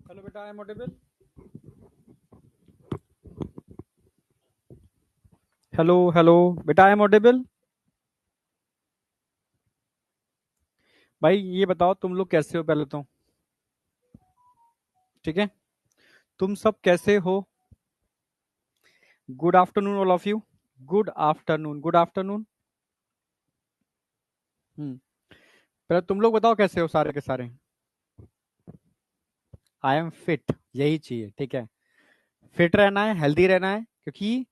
Hello बेटा, I am audible. Hello hello बेटा, I am audible. भाई ये बताओ तुम लोग कैसे हो पहले तो। ठीक है, तुम सब कैसे हो? Good afternoon all of you. Good afternoon, good afternoon. Hmm. पहले तुम लोग बताओ कैसे हो सारे के सारे। आई एम फिट, यही चाहिए। ठीक है, फिट रहना है, हेल्दी रहना है, क्योंकि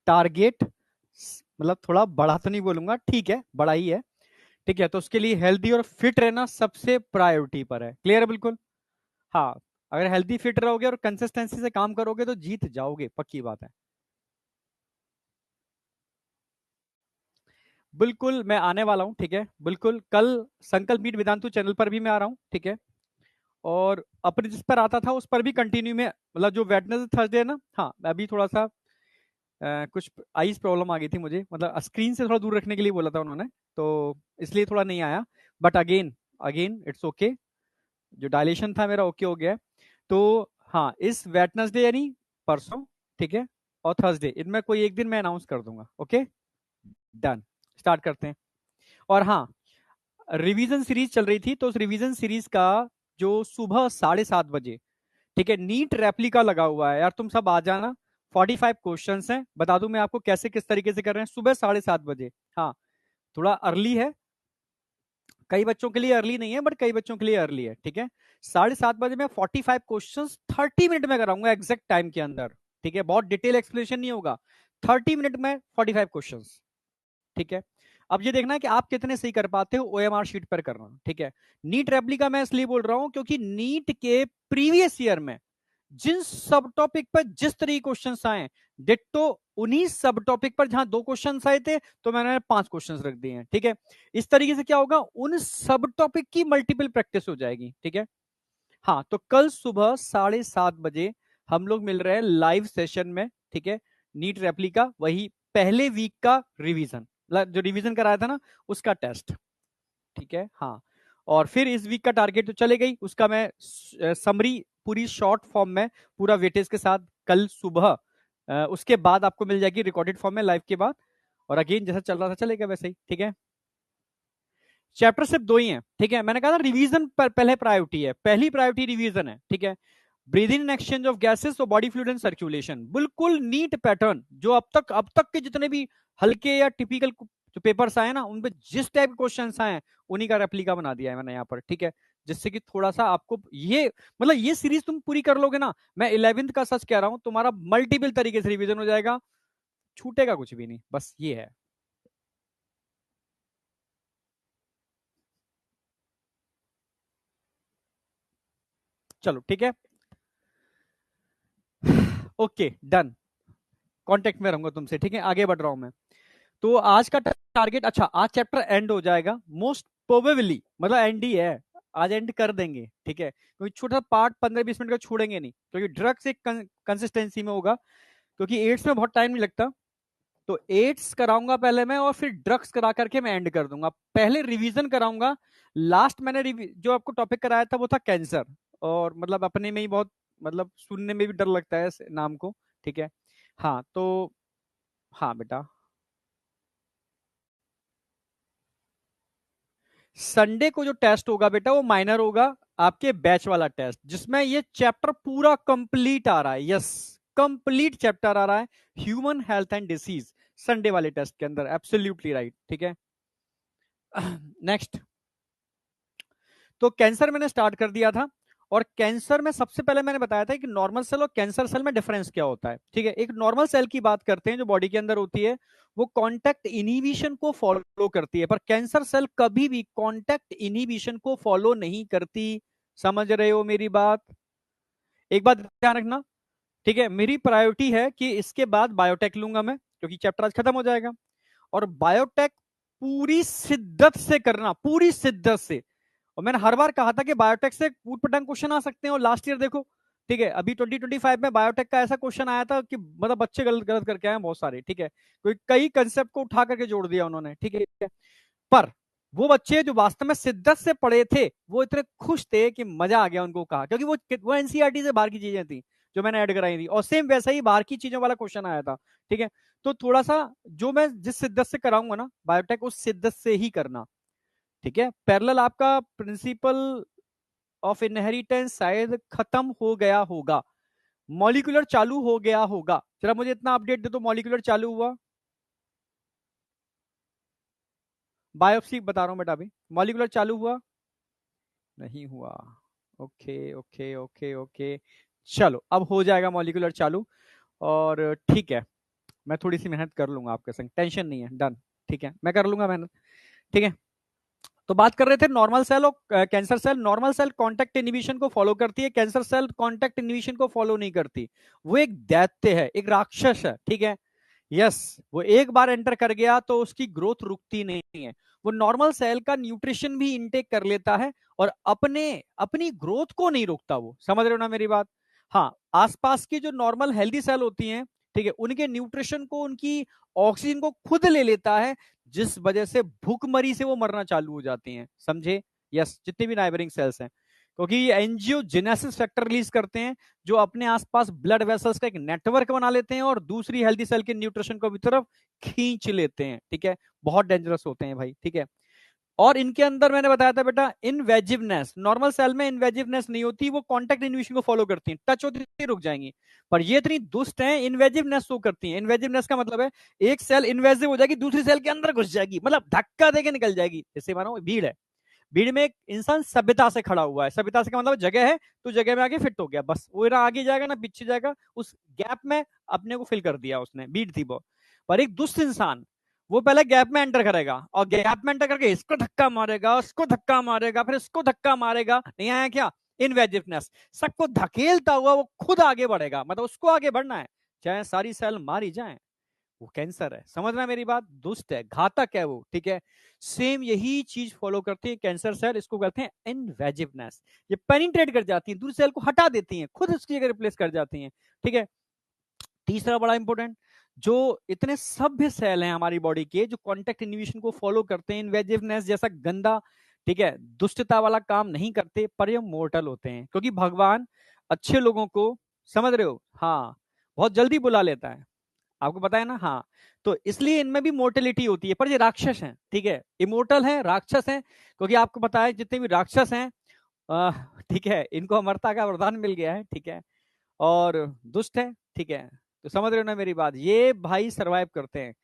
टारगेट मतलब थोड़ा बड़ा तो नहीं बोलूंगा, ठीक है बड़ा ही है। ठीक है, तो उसके लिए हेल्दी और फिट रहना सबसे प्रायोरिटी पर है। क्लियर है बिल्कुल? हाँ, अगर हेल्दी फिट रहोगे और कंसिस्टेंसी से काम करोगे तो जीत जाओगे, पक्की बात है। बिल्कुल मैं आने वाला हूँ। ठीक है, बिल्कुल कल संकल्प मीट वेदांतु चैनल पर भी मैं आ रहा हूँ। ठीक है, और अपने जिस पर आता था उस पर भी कंटिन्यू में, मतलब जो वेडनेसडे थर्सडे है ना। हाँ, अभी थोड़ा सा कुछ आईज प्रॉब्लम आ गई थी मुझे, मतलब स्क्रीन से थोड़ा दूर रखने के लिए बोला था उन्होंने, तो इसलिए थोड़ा नहीं आया। But again again it's okay, जो डायलेशन था मेरा ओके हो गया है। तो हाँ, इस वेडनेसडे यानी परसों, ठीक है, और थर्सडे, इनमें कोई एक दिन मैं अनाउंस कर दूंगा। ओके, डन, स्टार्ट करते हैं। और हाँ, रिवीजन सीरीज चल रही थी, तो उस रिवीजन सीरीज का जो सुबह 7:30 बजे, ठीक है, नीट रेप्लिका लगा हुआ है यार, तुम सब आ जाना। 45 क्वेश्चन हैं, बता दूं मैं आपको कैसे किस तरीके से कर रहे हैं, सुबह 7:30 बजे। हाँ, थोड़ा अर्ली है, कई बच्चों के लिए अर्ली नहीं है, बट कई बच्चों के लिए अर्ली है। ठीक है, 7:30 बजे मैं 45 क्वेश्चन 30 मिनट में कराऊंगा, एग्जैक्ट टाइम के अंदर। ठीक है, बहुत डिटेल एक्सप्लेनेशन नहीं होगा, 30 मिनट में 45 क्वेश्चन। ठीक है, अब ये देखना है कि आप कितने सही कर पाते हो ओएमआर शीट पर करना। ठीक है, नीट रेप्लिका मैं इसलिए बोल रहा हूं क्योंकि नीट के प्रीवियस ईयर में जिन सब टॉपिक पर जिस तरह क्वेश्चन आए, डिट्टो उन्हीं सब टॉपिक पर जहां 2 क्वेश्चन आए थे, तो मैंने 5 क्वेश्चन रख दिए हैं। ठीक है, इस तरीके से क्या होगा, उन सब टॉपिक की मल्टीपल प्रैक्टिस हो जाएगी। ठीक है, हाँ, तो कल सुबह 7:30 बजे हम लोग मिल रहे हैं लाइव सेशन में। ठीक है, नीट रेप्लिका, वही पहले वीक का रिवीजन, जो रिवीजन कराया था ना, उसका टेस्ट। ठीक है, हाँ, और फिर इस वीक का टारगेट तो चले गई, उसका मैं समरी पूरी शॉर्ट फॉर्म में पूरा वेटेज के साथ कल सुबह, उसके बाद आपको मिल जाएगी रिकॉर्डेड फॉर्म में लाइव के बाद। और अगेन जैसा चल रहा था चलेगा वैसे ही। ठीक है, चैप्टर सिर्फ 2 ही हैं। ठीक है, मैंने कहा था रिवीजन पर पहले प्रायोरिटी है, पहली प्रायोरिटी रिवीजन है। ठीक है, breathing and exchange of gases और बॉडी फ्लूइड एंड सर्कुलेशन, बिल्कुल नीट पैटर्न, जो अब तक के जितने भी हल्के या टिपिकल जो पेपर्स आए ना, उनपे जिस टाइप के क्वेश्चन आए हैं, उन्हीं का रेप्लिका बना दिया है मैंने यहाँ पर। ठीक है, जिससे कि थोड़ा सा आपको ये, मतलब ये सीरीज तुम पूरी कर लोगे ना, मैं 11th का सच कह रहा हूं, तुम्हारा मल्टीपल तरीके से रिवीजन हो जाएगा, छूटेगा कुछ भी नहीं, बस ये है। चलो ठीक है, ओके डन, कांटेक्ट में रहूंगा तुमसे। ठीक है, आगे बढ़ रहा हूं मैं। तो आज का टारगेट, अच्छा आज चैप्टर एंड हो जाएगा मोस्ट प्रोबेबली, मतलब एंड ही है, आज एंड कर देंगे। ठीक है, क्योंकि छोटा पार्ट 15-20 मिनट का छोड़ेंगे नहीं, क्योंकि ड्रग्स एक कंसिस्टेंसी में होगा, क्योंकि एड्स में बहुत टाइम नहीं लगता। तो एड्स कराऊंगा पहले मैं, और फिर ड्रग्स करा करके मैं एंड कर दूंगा। पहले रिवीजन कराऊंगा। लास्ट मैंने जो आपको टॉपिक कराया था वो था कैंसर, और मतलब अपने में ही बहुत, मतलब सुनने में भी डर लगता है इस नाम को। ठीक है, हाँ तो, हाँ बेटा, संडे को जो टेस्ट होगा बेटा वो माइनर होगा, आपके बैच वाला टेस्ट, जिसमें ये चैप्टर पूरा कंप्लीट आ रहा है। यस, कंप्लीट चैप्टर आ रहा है, human health and disease, Sunday वाले टेस्ट के अंदर, एब्सोल्युटली राइट। ठीक है, नेक्स्ट, तो कैंसर मैंने स्टार्ट कर दिया था। और कैंसर में सबसे पहले मैंने बताया था कि नॉर्मल सेल और कैंसर सेल में डिफरेंस क्या होता है। ठीक है, एक नॉर्मल सेल की बात करते हैं जो बॉडी के अंदर होती है, वो कांटेक्ट इनहिबिशन को फॉलो करती है, पर कैंसर सेल कभी भी कांटेक्ट इनहिबिशन को फॉलो नहीं करती। समझ रहे हो मेरी बात? एक बात ध्यान रखना। ठीक है, मेरी प्रायोरिटी है कि इसके बाद बायोटेक लूंगा मैं, क्योंकि चैप्टर आज खत्म हो जाएगा। और बायोटेक पूरी शिद्दत से करना, पूरी शिद्दत से। और मैंने हर बार कहा था कि बायोटेक से ऊट पटांग क्वेश्चन आ सकते हैं, और लास्ट ईयर देखो। ठीक है, अभी 2025 में बायोटेक का ऐसा क्वेश्चन आया था कि मतलब बच्चे गलत गलत करके आए हैं बहुत सारे। ठीक है, कोई कई कंसेप्ट को उठा करके जोड़ दिया उन्होंने। ठीक है, पर वो बच्चे जो वास्तव में शिद्दत से पढ़े थे वो इतने खुश थे कि मजा आ गया उनको, कहा क्योंकि वो एनसीईआरटी से बाहर की चीजें थी जो मैंने ऐड कराई थी, और सेम वैसा ही बाहर की चीजों वाला क्वेश्चन आया था। ठीक है, तो थोड़ा सा जो मैं जिस शिद्दत से कराऊंगा ना बायोटेक, उस शिद्दत से ही करना। ठीक है, पैरेलल आपका प्रिंसिपल ऑफ इनहेरिटेंस शायद खत्म हो गया होगा, मॉलिक्यूलर चालू हो गया होगा। जरा मुझे इतना अपडेट दे दो, मॉलिक्यूलर चालू हुआ? बायोप्सी बता रहा हूं बेटा, अभी मॉलिक्यूलर चालू हुआ? नहीं हुआ। ओके ओके ओके ओके, चलो अब हो जाएगा मॉलिक्यूलर चालू। और ठीक है, मैं थोड़ी सी मेहनत कर लूंगा आपके संग, टेंशन नहीं है, डन। ठीक है, मैं कर लूंगा मेहनत। ठीक है, तो बात कर रहे थे नॉर्मल सेल और cancer cell. Normal cell contact inhibition को फॉलो करती है, कैंसर सेल कांटेक्ट इनहिबिशन को फॉलो नहीं करती। वो एक दैत्य है, एक राक्षस है। ठीक है, यस, वो एक बार एंटर कर गया तो उसकी ग्रोथ रुकती नहीं है। वो नॉर्मल सेल का न्यूट्रिशन भी इनटेक कर लेता है और अपने अपनी ग्रोथ को नहीं रोकता। वो समझ रहे हो ना मेरी बात? हाँ, आसपास की जो नॉर्मल हेल्दी सेल होती हैं, ठीक है, उनके न्यूट्रिशन को, उनकी ऑक्सीजन को खुद ले लेता है, जिस वजह से भूखमरी से वो मरना चालू हो जाती हैं। समझे? यस, जितने भी नाइबरिंग सेल्स हैं, क्योंकि ये एंजियोजेनेसिस फैक्टर रिलीज करते हैं जो अपने आसपास ब्लड वेसल्स का एक नेटवर्क बना लेते हैं और दूसरी हेल्दी सेल के न्यूट्रिशन को भी तरफ खींच लेते हैं। ठीक है, बहुत डेंजरस होते हैं भाई। ठीक है, और इनके अंदर मैंने बताया था बेटा इनवेजिवनेस, नॉर्मल सेल में इनवेजिवनेस नहीं होती, वो कांटेक्ट इनहिबिशन को फॉलो करती हैं, टच होती है रुक जाएंगी। पर ये इतनी दुष्ट हैं, इनवेजिवनेस शो करती हैं। इनवेजिवनेस का मतलब है एक सेल इन्वेजिव हो जाएगी, दूसरी सेल के अंदर घुस जाएगी, मतलब धक्का देके निकल जाएगी। जैसे मानो भीड़ है, भीड़ में एक इंसान सभ्यता से खड़ा हुआ है, सभ्यता से का मतलब जगह है, तो जगह में आगे फिट हो गया, बस वो ना आगे जाएगा ना पीछे जाएगा, उस गैप में अपने को फिल कर दिया उसने, भीड़ थी वो। पर एक दुष्ट इंसान, वो पहले गैप में एंटर करेगा और गैप में एंटर करके इसको धक्का मारेगा, उसको धक्का मारेगा, फिर इसको धक्का मारेगा। नहीं आया क्या? इनवेजिवनेस, सबको धकेलता हुआ वो खुद आगे बढ़ेगा, मतलब उसको आगे बढ़ना है, चाहे सारी सेल मारी जाए। वो कैंसर है, समझना मेरी बात, दुष्ट है, घातक है वो। ठीक है, सेम यही चीज फॉलो करती है कैंसर सेल, इसको कहते हैं इनवेजिवनेस। ये पेनिट्रेट कर जाती है, दूसरी सेल को हटा देती हैं, खुद उसकी जगह रिप्लेस कर जाती हैं। ठीक है, तीसरा बड़ा इंपॉर्टेंट, जो इतने सभ्य सेल हैं हमारी बॉडी के जो कॉन्टेक्ट इनहिबिशन को फॉलो करते हैं, इनवेजिवनेस जैसा गंदा, ठीक है, दुष्टता वाला काम नहीं करते, पर ये मोर्टल होते हैं, क्योंकि भगवान अच्छे लोगों को, समझ रहे हो, हाँ, बहुत जल्दी बुला लेता है, आपको पता है ना। हाँ, तो इसलिए इनमें भी मोर्टेलिटी होती है, पर ये राक्षस हैं। ठीक है, इमोर्टल हैं, राक्षस हैं, क्योंकि आपको पता है जितने भी राक्षस हैं, ठीक है, इनको अमरता का वरदान मिल गया है। ठीक है, और दुष्ट है। ठीक है, तो समझ रहे हो ना मेरी बात, ये भाई सरवाइव करते हैं,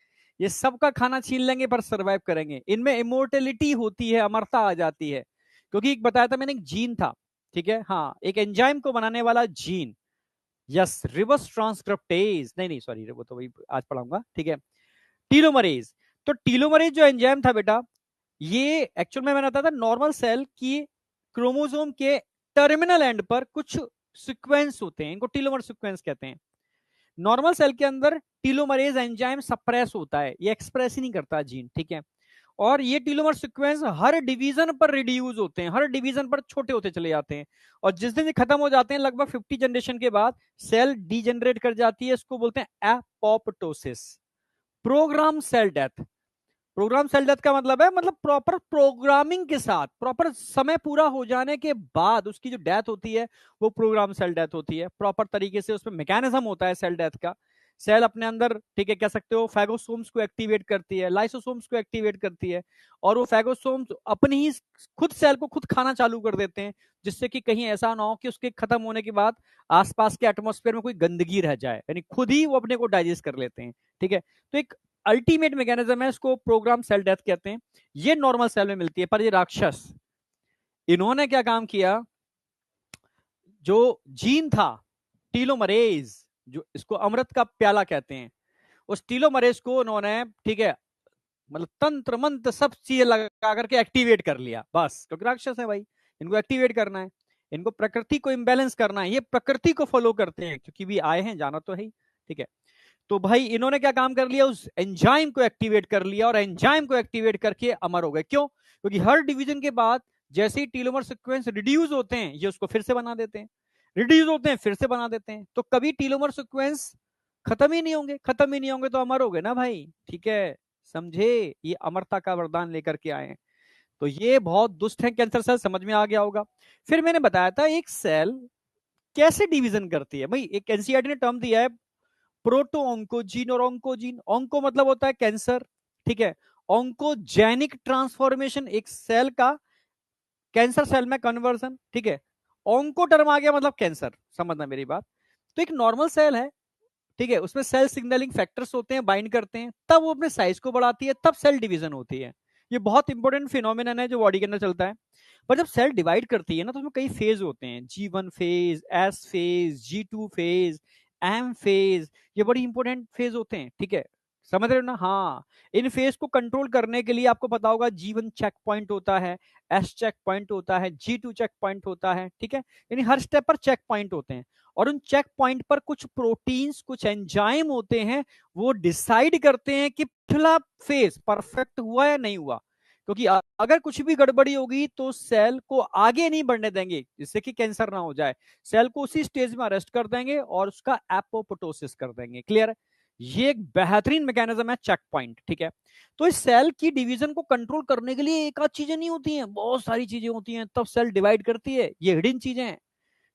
ये सबका खाना छीन लेंगे पर सरवाइव करेंगे। इनमें इमोर्टेलिटी होती है, अमरता आ जाती है, क्योंकि एक बताया था मैंने, एक जीन था। ठीक है, हाँ, एक एंजाइम को बनाने वाला जीन, यस, रिवर्स ट्रांसक्रिप्टेज, नहीं नहीं सॉरी, वो तो वही आज पढ़ाऊंगा। ठीक है, टीलोमरेज। तो टीलोमरेज जो एंजाइम था बेटा, ये एक्चुअल में मैंने बताया था नॉर्मल सेल की क्रोमोसोम के टर्मिनल एंड पर कुछ सीक्वेंस होते हैं, इनको टीलोमर सीक्वेंस कहते हैं। नॉर्मल सेल के अंदर टीलोमरेज एंजाइम सप्रेस होता है, ये एक्सप्रेस ही नहीं करता जीन। ठीक है, और ये टीलोमर सीक्वेंस हर डिवीजन पर रिड्यूस होते हैं, हर डिवीजन पर छोटे होते चले जाते हैं, और जिस दिन ये खत्म हो जाते हैं लगभग 50 जनरेशन के बाद सेल डीजेनरेट कर जाती है, इसको बोलते हैं apoptosis, programme cell death. Programme cell death का मतलब है, मतलब प्रॉपर प्रोग्रामिंग के साथ, प्रॉपर समय पूरा हो जाने के बाद उसकी जो डेथ होती है वो प्रोग्राम सेल डेथ होती है। प्रॉपर तरीके से उसमें मैकेनिज्म होता है सेल डेथ का। सेल अपने अंदर, ठीक है, कह सकते हो फैगोसोम्स को एक्टिवेट करती है, लाइसोसोम्स को एक्टिवेट करती है, और वो फैगोसोम्स अपनी ही खुद सेल को खुद खाना चालू कर देते हैं, जिससे कि कहीं ऐसा ना हो कि उसके खत्म होने के बाद आसपास के एटमॉस्फेयर में कोई गंदगी रह जाए, यानी खुद ही वो अपने को डाइजेस्ट कर लेते हैं। ठीक है, तो एक अल्टीमेट मैकेनिज्म है, इसको प्रोग्राम सेल डेथ कहते हैं। ये नॉर्मल सेल में मिलती है, पर ये राक्षस, इन्होंने क्या काम किया, जो जीन था टीलोमरेज, जो इसको अमृत का प्याला कहते हैं, उस टीलोमरेज को उन्होंने, ठीक है, मतलब तंत्र मंत्र सब चीजें लगा करके एक्टिवेट कर लिया, बस, क्योंकि राक्षस है भाई, इनको एक्टिवेट करना है, इनको प्रकृति को इम्बेलेंस करना है, ये प्रकृति को फॉलो करते हैं, क्योंकि भी आए हैं जाना तो है ही। ठीक है, तो भाई इन्होंने क्या काम कर लिया, उस एंजाइम को एक्टिवेट कर लिया, और एंजाइम को एक्टिवेट करके अमर हो गए। क्यों? क्योंकि हर डिवीजन के बाद जैसे ही टीलोमर सीक्वेंस रिड्यूस होते हैं, ये उसको फिर से बना देते हैं, रिड्यूस होते हैं फिर से बना देते हैं, तो कभी टीलोमर सीक्वेंस खत्म ही नहीं होंगे, खत्म ही नहीं होंगे तो अमर हो गए ना भाई। ठीक है, समझे, ये अमरता का वरदान लेकर के आए हैं। तो ये बहुत दुष्ट है कैंसर सेल, समझ में आ गया होगा। फिर मैंने बताया था एक सेल कैसे डिवीजन करती है। भाई एक एनसीईआरटी ने टर्म दिया है प्रोटो ऑन्कोजीन और ऑन्कोजीन। ऑन्को मतलब होता है कैंसर, ठीक है। ऑन्कोजेनिक ट्रांसफॉर्मेशन, एक सेल का कैंसर सेल में कन्वर्जन, ठीक है। ऑन्को टर्म आ गया मतलब कैंसर, समझना मेरी बात। तो एक नॉर्मल सेल है, ठीक है, उसमें सेल सिग्नलिंग फैक्टर्स होते हैं, बाइंड करते हैं, तब वो अपने साइज को बढ़ाती है, तब सेल डिवीजन होती है। ये बहुत इंपॉर्टेंट फिनोमिनन है जो बॉडी के अंदर चलता है। पर जब सेल डिवाइड करती है ना, तो उसमें कई फेज होते हैं, G1 phase, S phase, G2 phase, M phase. ये बड़ी इंपॉर्टेंट फेज होते हैं, ठीक है, समझ रहे हो ना? हाँ, इन फेज को कंट्रोल करने के लिए आपको पता होगा G1 चेक पॉइंट होता है, S चेक पॉइंट होता है, G2 चेक पॉइंट होता है, ठीक है। यानी हर स्टेप पर चेक पॉइंट होते हैं, और उन चेक पॉइंट पर कुछ प्रोटीन्स, कुछ एंजाइम होते हैं, वो डिसाइड करते हैं कि पिछला फेज परफेक्ट हुआ या नहीं हुआ। क्योंकि अगर कुछ भी गड़बड़ी होगी तो सेल को आगे नहीं बढ़ने देंगे, जिससे कि कैंसर ना हो जाए। सेल को उसी स्टेज में अरेस्ट कर देंगे और उसका एपोप्टोसिस कर देंगे। क्लियर है? ये एक बेहतरीन मैकेनिज्म है चेक पॉइंट, ठीक है। तो इस सेल की डिवीजन को कंट्रोल करने के लिए एक आध चीजें नहीं होती हैं, बहुत सारी चीजें होती हैं, तब सेल डिवाइड करती है। ये हिडन चीजें हैं,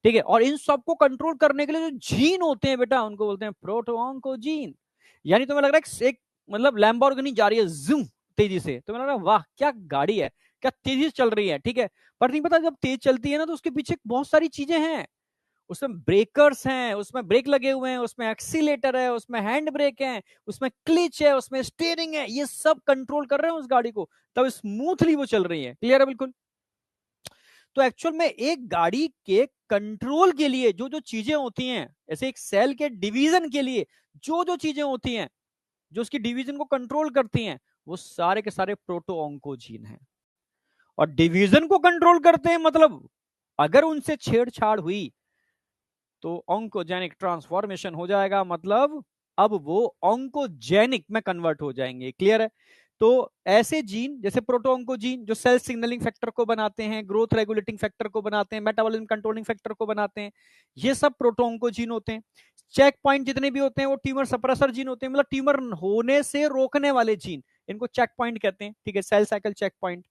ठीक है। और इन सबको कंट्रोल करने के लिए जो जीन होते हैं बेटा, उनको बोलते हैं प्रोटोऑन्कोजीन। यानी तुम्हें लग रहा है एक मतलब लैम्बोर्गिनी जा रही है जूम तेजी से, तुम्हें लग रहा है वाह क्या गाड़ी है, क्या तेजी से चल रही है, ठीक है। पर नहीं पता, जब तेज चलती है ना, तो उसके पीछे बहुत सारी चीजें हैं। उसमें ब्रेकर्स हैं, उसमें ब्रेक लगे हुए हैं, उसमें एक्सीलेटर है, उसमें हैंड ब्रेक है, उसमें क्लिच है, उसमें स्टीयरिंग है, ये सब कंट्रोल कर रहे हैं उस गाड़ी को, तब स्मूथली वो चल रही है। क्लियर है बिल्कुल? तो एक्चुअल में एक गाड़ी के कंट्रोल के लिए जो जो चीजें होती हैं, ऐसे एक सेल के डिवीजन के लिए जो जो चीजें होती हैं, जो उसकी डिवीजन को कंट्रोल करती हैं, वो सारे के सारे प्रोटोऑन्कोजीन हैं। और डिवीजन को कंट्रोल करते हैं मतलब अगर उनसे छेड़छाड़ हुई तो ऑन्कोजेनिक ट्रांसफॉर्मेशन हो जाएगा, मतलब अब वो ऑन्कोजेनिक में कन्वर्ट हो जाएंगे। क्लियर है? तो ऐसे जीन जैसे प्रोटोऑन्कोजीन जो सेल सिग्नलिंग फैक्टर को बनाते हैं, ग्रोथ रेगुलेटिंग फैक्टर को बनाते हैं, मेटाबॉलिज्म कंट्रोलिंग फैक्टर को बनाते हैं, ये सब प्रोटोऑन्कोजीन होते हैं। चेक पॉइंट जितने भी होते हैं वो ट्यूमर सप्रेसर जीन होते हैं, मतलब ट्यूमर होने से रोकने वाले जीन, इनको चेक पॉइंट कहते हैं, ठीक है, सेल साइकिल चेक पॉइंट,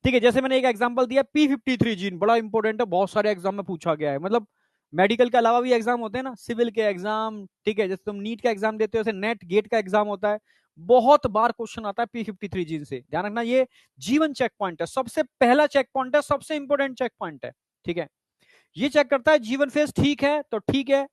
ठीक है। जैसे मैंने एक एग्जांपल दिया P53 जीन, बड़ा इंपॉर्टेंट है, बहुत सारे एग्जाम में पूछा गया है, मतलब मेडिकल के अलावा भी एग्जाम होते हैं ना, सिविल के एग्जाम, ठीक है, जैसे तुम नीट का एग्जाम देते हो, जैसे नेट गेट का एग्जाम होता है, बहुत बार क्वेश्चन आता है P53 जीन से। ध्यान रखना, ये जीवन चेक पॉइंट है, सबसे पहला चेक पॉइंट है, सबसे इंपॉर्टेंट चेक पॉइंट है, ठीक है। ये चेक करता है जीवन फेज ठीक है तो ठीक है,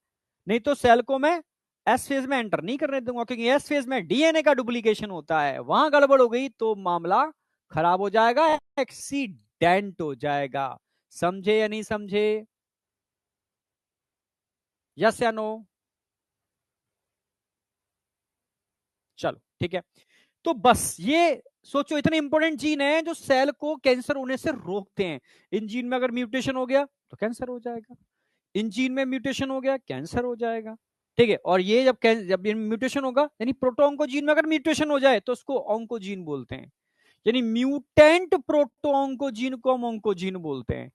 नहीं तो सेल को मैं एस फेज में एंटर नहीं करने दूंगा, क्योंकि एस फेज में डीएनए का डुप्लीकेशन होता है, वहां गड़बड़ हो गई तो मामला खराब हो जाएगा, एक्सीडेंट हो जाएगा। समझे या नहीं समझे? यस या नो? चलो ठीक है। तो बस ये सोचो, इतने इंपॉर्टेंट जीन है जो सेल को कैंसर होने से रोकते हैं। इन जीन में अगर म्यूटेशन हो गया तो कैंसर हो जाएगा, इन जीन में म्यूटेशन हो गया कैंसर हो जाएगा, ठीक है। और ये जब म्यूटेशन होगा, यानी प्रोटोऑन्कोजीन में अगर म्यूटेशन हो जाए तो उसको ऑन्कोजीन बोलते हैं, यानी म्यूटेंट प्रोटोऑन्कोजीन को हम ऑन्कोजीन बोलते हैं।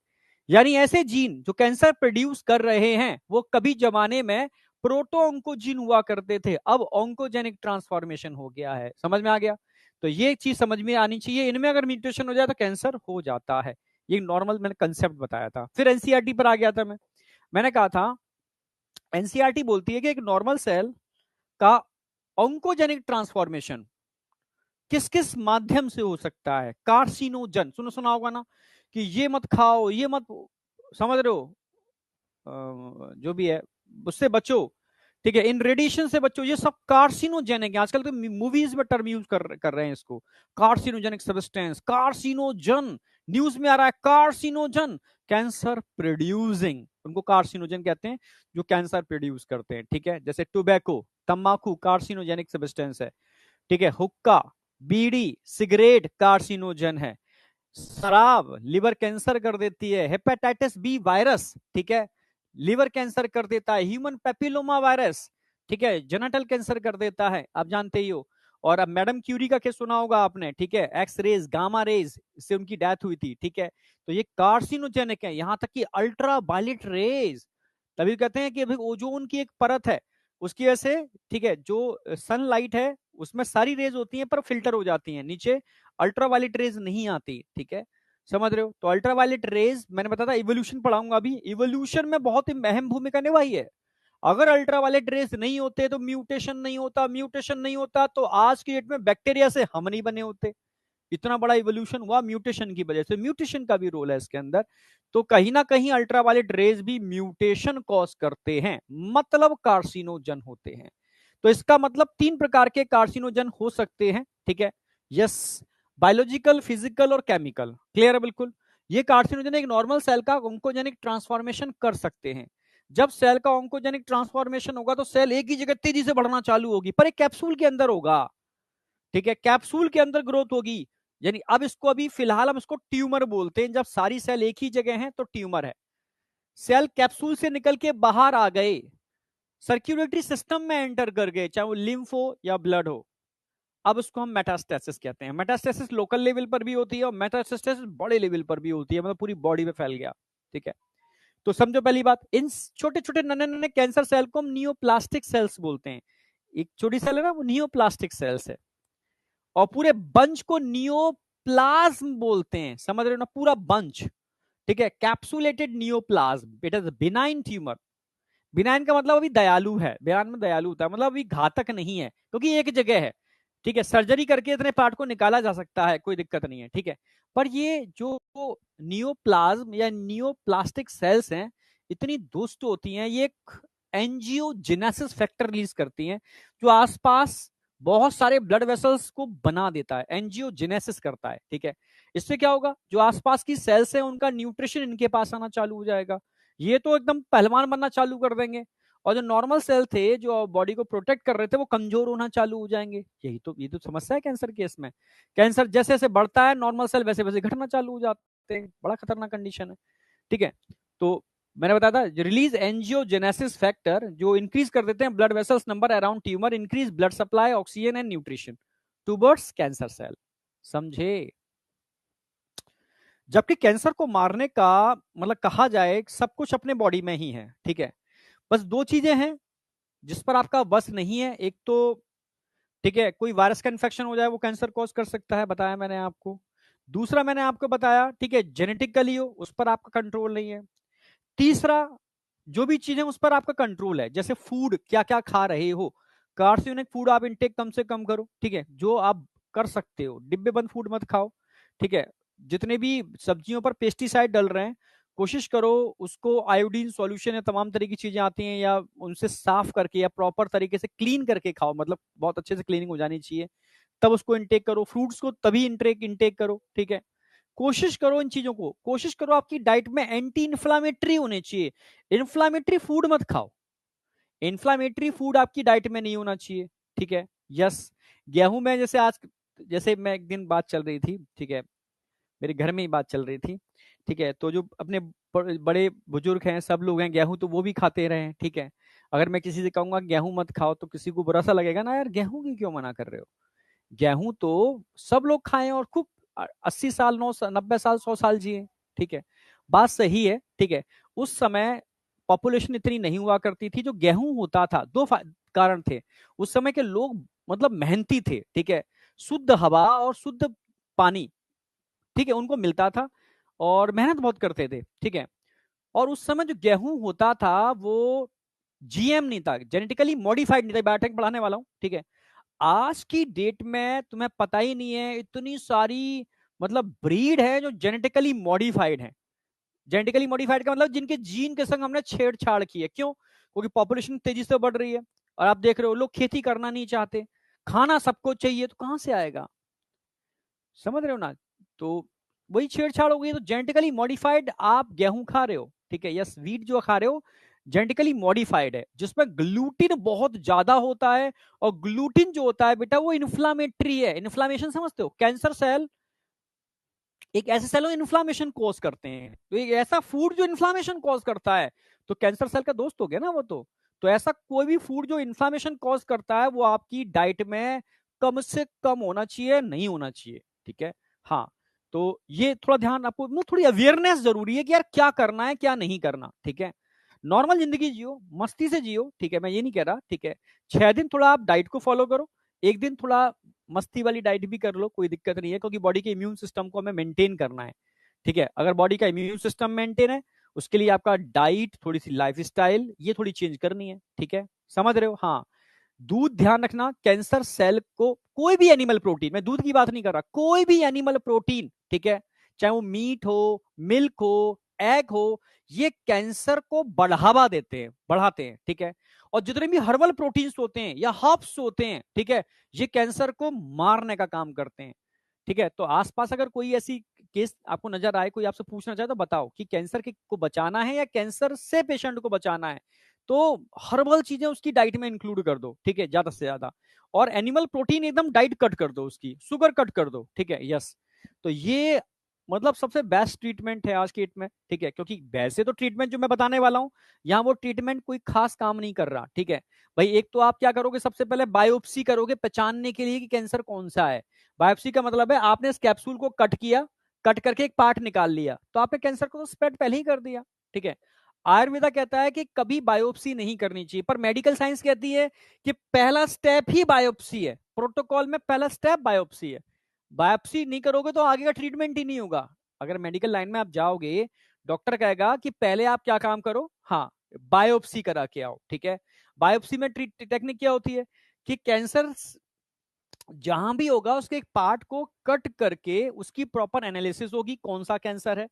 यानी ऐसे जीन जो कैंसर प्रोड्यूस कर रहे हैं वो कभी जमाने में प्रोटोऑन्कोजीन हुआ करते थे, अब ऑन्कोजेनिक ट्रांसफॉर्मेशन हो गया है। समझ में आ गया? तो ये चीज समझ में आनी चाहिए, इनमें अगर म्यूटेशन हो जाए तो कैंसर हो जाता है। ये नॉर्मल मैंने कंसेप्ट बताया था। फिर एनसीईआरटी पर आ गया था मैंने कहा था एनसीईआरटी बोलती है कि एक नॉर्मल सेल का ऑन्कोजेनिक ट्रांसफॉर्मेशन किस किस माध्यम से हो सकता है। कार्सिनोजन सुना होगा ना, कि ये मत खाओ, ये मत, समझ रहे हो, जो भी है उससे बचो, ठीक है, इन रेडिएशन से बचो, ये सब कार्सिनोजेनिक है। आजकल तो मूवीज में टर्म यूज कर रहे हैं इसको, कार्सिनोजेनिक सब्सटेंस, कार्सिनोजन, न्यूज में आ रहा है कार्सिनोजन, कैंसर प्रोड्यूसिंग, उनको कार्सिनोजन कहते हैं जो कैंसर प्रोड्यूस करते हैं, ठीक है। जैसे टोबैको, तंबाकू कार्सिनोजेनिक सब्सटेंस है, ठीक है। हुक्का, बीड़ी, सिगरेट कार्सिनोजन है। शराब लिवर कैंसर कर देती है। हेपेटाइटिस बी वायरस, ठीक है, लिवर कैंसर कर देता है। ह्यूमन पेपिलोमा वायरस, ठीक है, जेनिटल कैंसर कर देता है, आप जानते ही हो। और अब मैडम क्यूरी का केस सुना होगा आपने, ठीक है, एक्स रेज, गामा रेज से उनकी डेथ हुई थी, ठीक है। तो ये कार्सिनोजेनिक है, यहां तक कि अल्ट्रा वायलेट रेज, तभी कहते हैं कि अभी ओजोन की एक परत है, उसकी वजह से, ठीक है, जो सनलाइट है उसमें सारी रेज होती हैं पर फिल्टर हो जाती हैं, नीचे अल्ट्रावायलेट रेज नहीं आती, ठीक है, समझ रहे हो। तो अल्ट्रावायलेट रेज मैंने बताया था, इवोल्यूशन पढ़ाऊंगा अभी, इवोल्यूशन में बहुत अहम भूमिका निभाई है। अगर अल्ट्रावायलेट रेज नहीं होते तो म्यूटेशन नहीं होता, म्यूटेशन नहीं होता तो आज की डेट में बैक्टीरिया से हम नहीं बने होते। इतना बड़ा इवोल्यूशन हुआ म्यूटेशन की वजह से, म्यूटेशन का भी रोल है इसके अंदर। तो कहीं ना कहीं अल्ट्रावायलेट रेज भी म्यूटेशन कॉज करते हैं, मतलब कार्सिनोजन होते हैं। तो इसका मतलब 3 प्रकार के कार्सिनोजन हो सकते हैं, ठीक है, यस, बायोलॉजिकल, फिजिकल और केमिकल। क्लियर है बिल्कुल। ये कार्सिनोजन एक नॉर्मल सेल का ऑन्कोजेनिक ट्रांसफॉर्मेशन कर सकते हैं। जब सेल का ऑन्कोजेनिक ट्रांसफॉर्मेशन होगा तो सेल एक ही जगह तेजी से बढ़ना चालू होगी, पर एक कैप्सूल के अंदर होगा, ठीक है, कैप्सूल के अंदर ग्रोथ होगी। यानी अब इसको, अभी फिलहाल हम इसको ट्यूमर बोलते हैं। जब सारी सेल एक ही जगह है तो ट्यूमर है। सेल कैप्सूल से निकल के बाहर आ गए, सर्कुलेटरी सिस्टम में एंटर कर गए, चाहे वो लिम्फ हो या ब्लड हो, अब उसको हम मेटास्टेसिस कहते हैं। मेटास्टेसिस लोकल लेवल पर भी होती है और मेटास्टेसिस बड़े लेवल पर भी होती है, मतलब पूरी बॉडी में फैल गया, ठीक है। तो समझो पहली बात, इन छोटे छोटे नन्हे नन्हे कैंसर सेल को हम नियोप्लास्टिक सेल्स बोलते हैं। एक छोटी सेल है ना, वो नियोप्लास्टिक सेल्स है, और पूरे बंच को नियोप्लाज्म बोलते हैं, समझ रहे हो ना, पूरा बंच, ठीक है, capsulated neoplasm, it is benign tumour. Benign का मतलब अभी दयालु है, बयान में दयालु होता है, मतलब अभी घातक नहीं है क्योंकि एक जगह है, ठीक है, सर्जरी करके इतने पार्ट को निकाला जा सकता है, कोई दिक्कत नहीं है, ठीक है। पर ये जो नियोप्लाज्म या नियोप्लास्टिक सेल्स हैं, इतनी दुष्ट होती हैं, ये एक एंजियोजेनेसिस फैक्टर रिलीज करती हैं, जो आसपास बहुत सारे ब्लड वेसल्स को बना देता है, एंजियोजेनेसिस करता है, ठीक है। इससे क्या होगा, जो आसपास की सेल्स हैं उनका न्यूट्रिशन इनके पास आना चालू हो जाएगा, ये तो एकदम पहलवान बनना चालू कर देंगे, और जो नॉर्मल सेल थे जो बॉडी को प्रोटेक्ट कर रहे थे वो कमजोर होना चालू हो जाएंगे। ये तो समस्या है कैंसर केस में। कैंसर जैसे जैसे बढ़ता है, नॉर्मल सेल वैसे वैसे घटना चालू हो जाते हैं, बड़ा खतरनाक कंडीशन है, ठीक है। तो मैंने बताया था, रिलीज एंजियोजेनेसिस फैक्टर जो इंक्रीज कर देते हैं blood vessels number around tumour, increase blood supply, oxygen and nutrition towards cancer cell, समझे। जबकि कैंसर को मारने का मतलब कहा जाए सब कुछ अपने बॉडी में ही है, ठीक है, बस 2 चीजें हैं जिस पर आपका बस नहीं है। एक तो, ठीक है, कोई वायरस का इन्फेक्शन हो जाए वो कैंसर कॉज कर सकता है, बताया मैंने आपको। दूसरा मैंने आपको बताया, ठीक है, जेनेटिकली हो, उस पर आपका कंट्रोल नहीं है। तीसरा, जो भी चीजें उस पर आपका कंट्रोल है, जैसे फूड क्या क्या खा रहे हो, कार्सिनोनिक फूड आप इनटेक कम से कम करो, ठीक है, जो आप कर सकते हो, डिब्बे बंद फूड मत खाओ, ठीक है। जितने भी सब्जियों पर पेस्टिसाइड डल रहे हैं, कोशिश करो उसको आयोडीन सॉल्यूशन या तमाम तरह की चीजें आती हैं, या उनसे साफ करके या प्रॉपर तरीके से क्लीन करके खाओ, मतलब बहुत अच्छे से क्लीनिंग हो जानी चाहिए, तब उसको इनटेक करो। फ्रूट्स को तभी इनटेक करो, ठीक है। कोशिश करो इन चीजों को, कोशिश करो आपकी डाइट में एंटी इन्फ्लामेटरी होने चाहिए, इन्फ्लामेटरी फूड मत खाओ, इन्फ्लामेटरी फूड आपकी डाइट में नहीं होना चाहिए, ठीक है, यस। गेहूं में जैसे आज, जैसे मैं एक दिन बात चल रही थी, ठीक है, मेरे घर में ही बात चल रही थी, ठीक है, तो जो अपने बड़े बुजुर्ग हैं, सब लोग हैं, गेहूं तो वो भी खाते रहे हैं, ठीक है। अगर मैं किसी से कहूंगा गेहूं मत खाओ तो किसी को बुरा सा लगेगा ना, यार गेहूं की क्यों मना कर रहे हो, गेहूं तो सब लोग खाएं और खूब 80 साल, 90 साल, 100 साल जिए, ठीक है, बात सही है, ठीक है। उस समय पॉपुलेशन इतनी नहीं हुआ करती थी, जो गेहूं होता था, 2 कारण थे। उस समय के लोग मतलब मेहनती थे, ठीक है, शुद्ध हवा और शुद्ध पानी, ठीक है, उनको मिलता था और मेहनत बहुत करते थे, ठीक है। और उस समय जो गेहूं होता था वो जीएम नहीं था, जेनेटिकली मॉडिफाइड नहीं था, बायोटेक पढ़ाने वाला हूं, ठीक है। आज की डेट में तुम्हें पता ही नहीं है, इतनी सारी मतलब ब्रीड है जो जेनेटिकली मॉडिफाइड है। जेनेटिकली मॉडिफाइड का मतलब जिनके जीन के संग हमने छेड़छाड़ की है, क्यों, क्योंकि पॉपुलेशन तेजी से बढ़ रही है, और आप देख रहे हो लोग खेती करना नहीं चाहते, खाना सबको चाहिए, तो कहां से आएगा, समझ रहे हो ना। तो वही छेड़छाड़ हो गई। तो जेनेटिकली मॉडिफाइड आप गेहूं खा रहे हो, ठीक है, यस, व्हीट जो खा रहे हो जेनेटिकली मॉडिफाइड है, जिसमें ग्लूटिन बहुत ज्यादा होता है, और ग्लूटिन जो होता है बेटा वो इन्फ्लामेटरी है, इन्फ्लामेशन समझते हो, कैंसर सेल एक ऐसे सेल इन्फ्लामेशन कॉज करते हैं, तो एक ऐसा फूड जो इन्फ्लामेशन कॉज करता है तो कैंसर सेल का दोस्त हो गया ना वो। तो ऐसा कोई भी फूड जो इन्फ्लामेशन कॉज करता है वो आपकी डाइट में कम से कम होना चाहिए, नहीं होना चाहिए, ठीक है। हाँ, तो ये थोड़ा ध्यान आपको, थोड़ी अवेयरनेस जरूरी है कि यार क्या करना है क्या नहीं करना, ठीक है। नॉर्मल जिंदगी जियो, मस्ती से जियो, ठीक है, मैं ये नहीं कह रहा, ठीक है। 6 दिन थोड़ा आप डाइट को फॉलो करो, एक दिन थोड़ा मस्ती वाली डाइट भी कर लो, कोई दिक्कत नहीं है, क्योंकि बॉडी के इम्यून सिस्टम को हमें मेंटेन करना है। ठीक है, अगर बॉडी का इम्यून सिस्टम मेंटेन है, उसके लिए आपका डाइट, थोड़ी सी लाइफ स्टाइल ये थोड़ी चेंज करनी है। ठीक है, समझ रहे हो? हाँ, दूध ध्यान रखना, कैंसर सेल को, कोई भी एनिमल प्रोटीन, मैं दूध की बात नहीं कर रहा, कोई भी एनिमल प्रोटीन, ठीक है, चाहे वो मीट हो, मिल्क हो, एग हो, ये कैंसर को बढ़ावा देते हैं, बढ़ाते हैं। ठीक है, और जितने भी हर्बल प्रोटीन्स होते हैं या हर्ब्स होते हैं, ठीक है, ये कैंसर को मारने का काम करते हैं। ठीक है, तो आसपास अगर कोई ऐसी केस आपको नजर आए, कोई आपसे पूछना चाहे तो बताओ कि कैंसर को बचाना है या कैंसर से पेशेंट को बचाना है, तो हर्बल चीजें उसकी डाइट में इंक्लूड कर दो। ठीक है, ज्यादा से ज्यादा, और एनिमल प्रोटीन एकदम डाइट कट कर दो, उसकी शुगर कट कर दो। ठीक है, यस, तो ये मतलब सबसे बेस्ट ट्रीटमेंट है आज के डेट में। ठीक है, क्योंकि वैसे तो ट्रीटमेंट जो मैं बताने वाला हूं, यहाँ वो ट्रीटमेंट कोई खास काम नहीं कर रहा। ठीक है भाई, एक तो आप क्या करोगे, सबसे पहले बायोप्सी करोगे पहचानने के लिए कि कैंसर कौन सा है। बायोप्सी का मतलब है आपने इस कैप्सूल को कट किया, कट करके एक पार्ट निकाल लिया, तो आपने कैंसर को तो स्प्रेड पहले ही कर दिया। ठीक है, आयुर्वेदा कहता है कि कभी बायोप्सी नहीं करनी चाहिए, पर मेडिकल साइंस कहती है कि पहला स्टेप ही बायोप्सी है, प्रोटोकॉल में पहला स्टेप बायोप्सी है। बायोप्सी नहीं करोगे तो आगे का ट्रीटमेंट ही नहीं होगा। अगर मेडिकल लाइन में आप जाओगे, डॉक्टर कहेगा कि पहले आप क्या काम करो, हाँ, बायोप्सी करा के आओ। ठीक है, बायोप्सी में टेक्निक क्या होती है कि कैंसर जहां भी होगा उसके एक पार्ट को कट करके उसकी प्रॉपर एनालिसिस होगी, कौन सा कैंसर है,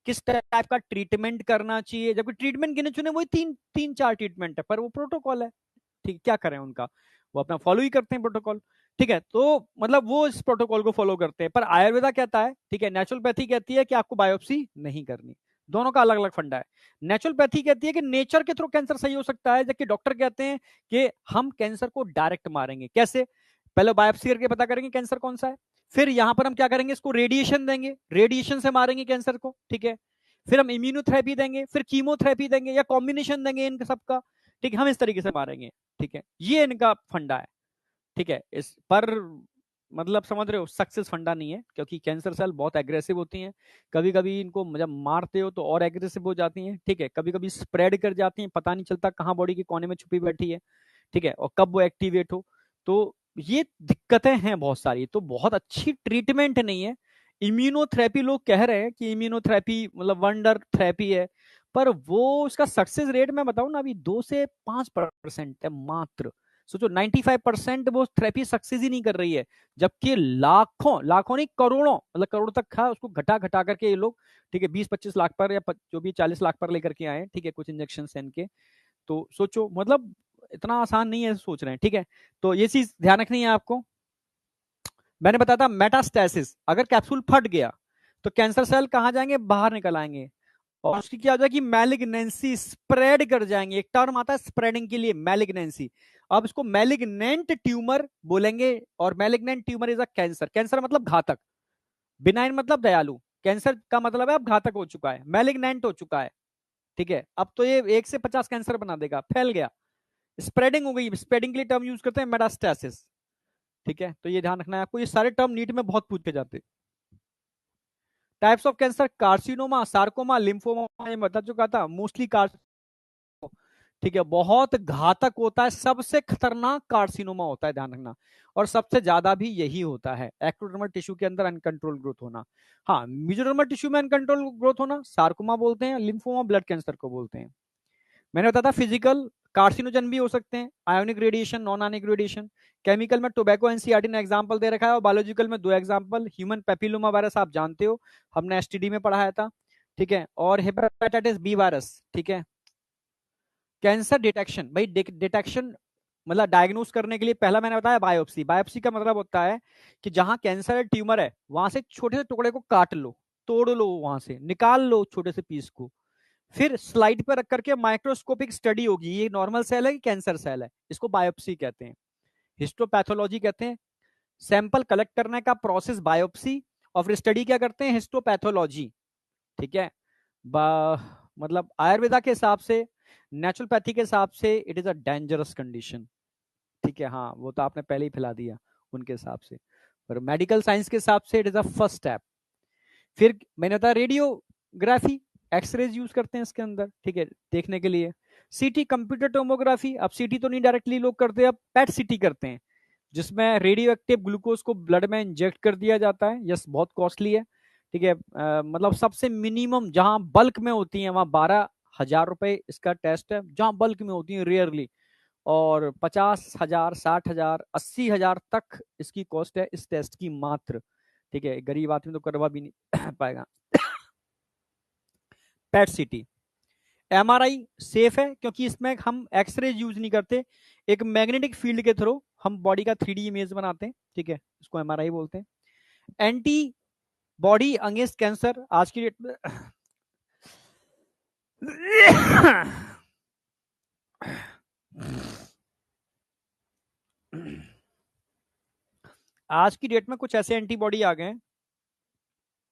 किस टाइप का ट्रीटमेंट करना चाहिए। जबकि ट्रीटमेंट गिने चुने वही तीन तीन चार ट्रीटमेंट है, पर वो प्रोटोकॉल है। ठीक, क्या करें उनका, वो अपना फॉलो ही करते हैं प्रोटोकॉल। ठीक है, तो मतलब वो इस प्रोटोकॉल को फॉलो करते हैं, पर आयुर्वेदा कहता है, ठीक है, नेचुरोपैथी कहती है कि आपको बायोप्सी नहीं करनी। दोनों का अलग अलग फंडा है। नेचुरोपैथी कहती है कि नेचर के थ्रू कैंसर सही हो सकता है, जबकि डॉक्टर कहते हैं कि हम कैंसर को डायरेक्ट मारेंगे। कैसे? पहले बायोप्सी करके पता करेंगे कैंसर कौन सा है, फिर यहां पर हम क्या करेंगे, इसको रेडिएशन देंगे, रेडिएशन से मारेंगे कैंसर को। ठीक है, फिर हम इम्यूनोथेरेपी देंगे, फिर कीमोथेरेपी देंगे, या कॉम्बिनेशन देंगे इन सबका। ठीक है, हम इस तरीके से मारेंगे। ठीक है, ये इनका फंडा है। ठीक है, इस पर मतलब समझ रहे हो, सक्सेस फंडा नहीं है, क्योंकि कैंसर सेल बहुत एग्रेसिव होती हैं। कभी कभी इनको जब मारते हो तो और एग्रेसिव हो जाती हैं। ठीक है, कभी कभी स्प्रेड कर जाती हैं, पता नहीं चलता कहाँ बॉडी के कोने में छुपी बैठी है। ठीक है, और कब वो एक्टिवेट हो, तो ये दिक्कतें हैं बहुत सारी, तो बहुत अच्छी ट्रीटमेंट नहीं है। इम्यूनोथेरेपी लोग कह रहे हैं कि इम्यूनोथेरेपी मतलब वंडर थेरेपी है, पर वो उसका सक्सेस रेट मैं बताऊं ना, अभी 2 से 5% है मात्र। सोचो 95% वो थेरेपी सक्सेस ही नहीं कर रही है, जबकि लाखों लाखों नहीं करोड़ों, मतलब करोड़ तक था, उसको घटा घटा करके ये लोग, ठीक है, 20-25 लाख पर या जो भी 40 लाख पर लेकर के आए। ठीक है, कुछ इंजेक्शन इनके, तो सोचो मतलब इतना आसान नहीं है, सोच रहे हैं। ठीक है, तो ये चीज ध्यान रखनी है आपको। मैंने बताया था मेटास्टेसिस, अगर कैप्सूल फट गया तो कैंसर सेल कहां जाएंगे, बाहर निकल आएंगे, और उसकी क्या हो जाएगी, मैलिग्नेंसी, स्प्रेड कर जाएंगे। एक टर्म आता है स्प्रेडिंग के लिए, मैलिग्नेंसी। अब इसको मैलिग्नेंट ट्यूमर बोलेंगे, और malignant tumour is a cancer. Cancer मतलब घातक, बिनाइन मतलब दयालु, कैंसर का मतलब है अब घातक हो चुका है, मैलिग्नेंट हो चुका है। ठीक है, अब तो ये 1 से 50 कैंसर बना देगा, फैल गया, स्प्रेडिंग हो गई। स्प्रेडिंग के लिए टर्म यूज करते हैं मेटास्टेसिस। ठीक है, तो ये ध्यान रखना है आपको, ये सारे टर्म नीट में बहुत पूछे जाते हैं। Types of cancer, carcinoma, sarcoma, lymphoma, ये बता चुका था, मोस्टली ठीक है, बहुत घातक होता है, सबसे खतरनाक कार्सिनोमा होता है, ध्यान रखना, और सबसे ज्यादा भी यही होता है, एक्टोडर्मल टिश्यू के अंदर अनकंट्रोल ग्रोथ होना। हाँ, मेसोडर्मल टिश्यू में अनकंट्रोल ग्रोथ होना सार्कोमा बोलते हैं, लिम्फोमा ब्लड कैंसर को बोलते हैं। मैंने बताया था फिजिकल कार्सिनोजन भी हो सकते हैं, ionic radiation, non ionic radiation. Chemical में टोबैको एनसीईआरटी ने एग्जांपल दे रखा है, और बायोलॉजिकल में 2 एग्जांपल, ह्यूमन पेपिलोमा वायरस आप जानते हो, हमने एसटीडी में पढ़ाया था। ठीक है, और हेपेटाइटिस बी वायरस। ठीक है, कैंसर डिटेक्शन, भाई डिटेक्शन मतलब डायग्नोस करने के लिए पहला मैंने बताया बायोप्सी। बायोप्सी का मतलब होता है कि जहां कैंसर ट्यूमर है वहां से छोटे से टुकड़े को काट लो, तोड़ लो, वहां से निकाल लो छोटे से पीस को, फिर स्लाइड पर रख करके माइक्रोस्कोपिक स्टडी होगी, ये नॉर्मल सेल है कि कैंसर सेल है, इसको बायोप्सी कहते हैं। हिस्टोपैथोलॉजी कहते हैं सैंपल कलेक्ट करने का प्रोसेस बायोप्सी, और फिर स्टडी क्या करते हैं, हिस्टोपैथोलॉजी। ठीक है, मतलब आयुर्वेदा के हिसाब से, नेचुरोपैथी के हिसाब से it is a dangerous condition. ठीक है, हाँ, वो तो आपने पहले ही फैला दिया उनके हिसाब से, पर मेडिकल साइंस के हिसाब से it is a first step. फिर मैंने बताया रेडियोग्राफी, एक्सरेज यूज करते हैं इसके अंदर, ठीक है, देखने के लिए। सीटी कंप्यूटर टोमोग्राफी, अब सीटी तो नहीं डायरेक्टली लोग करते, अब पेट सीटी करते हैं, जिसमें रेडियो एक्टिव ग्लूकोज को ब्लड में इंजेक्ट कर दिया जाता है। यस, बहुत कॉस्टली है, ठीक है। मतलब सबसे मिनिमम जहां बल्क में होती है वहां 12,000 रुपए इसका टेस्ट है, जहां बल्क में होती है रेयरली। और 50,000, 60,000, 80,000 तक इसकी कॉस्ट है इस टेस्ट की मात्र, ठीक है। गरीब आदमी तो करवा भी नहीं पाएगा। पेट सीटी, एमआरआई सेफ है क्योंकि इसमें हम एक्सरे यूज नहीं करते, एक मैग्नेटिक फील्ड के थ्रू हम बॉडी का 3D इमेज बनाते हैं, ठीक है, इसको एमआरआई बोलते हैं। एंटी बॉडी अगेंस्ट कैंसर आज की डेट में आज की डेट में कुछ ऐसे एंटीबॉडी आ गए हैं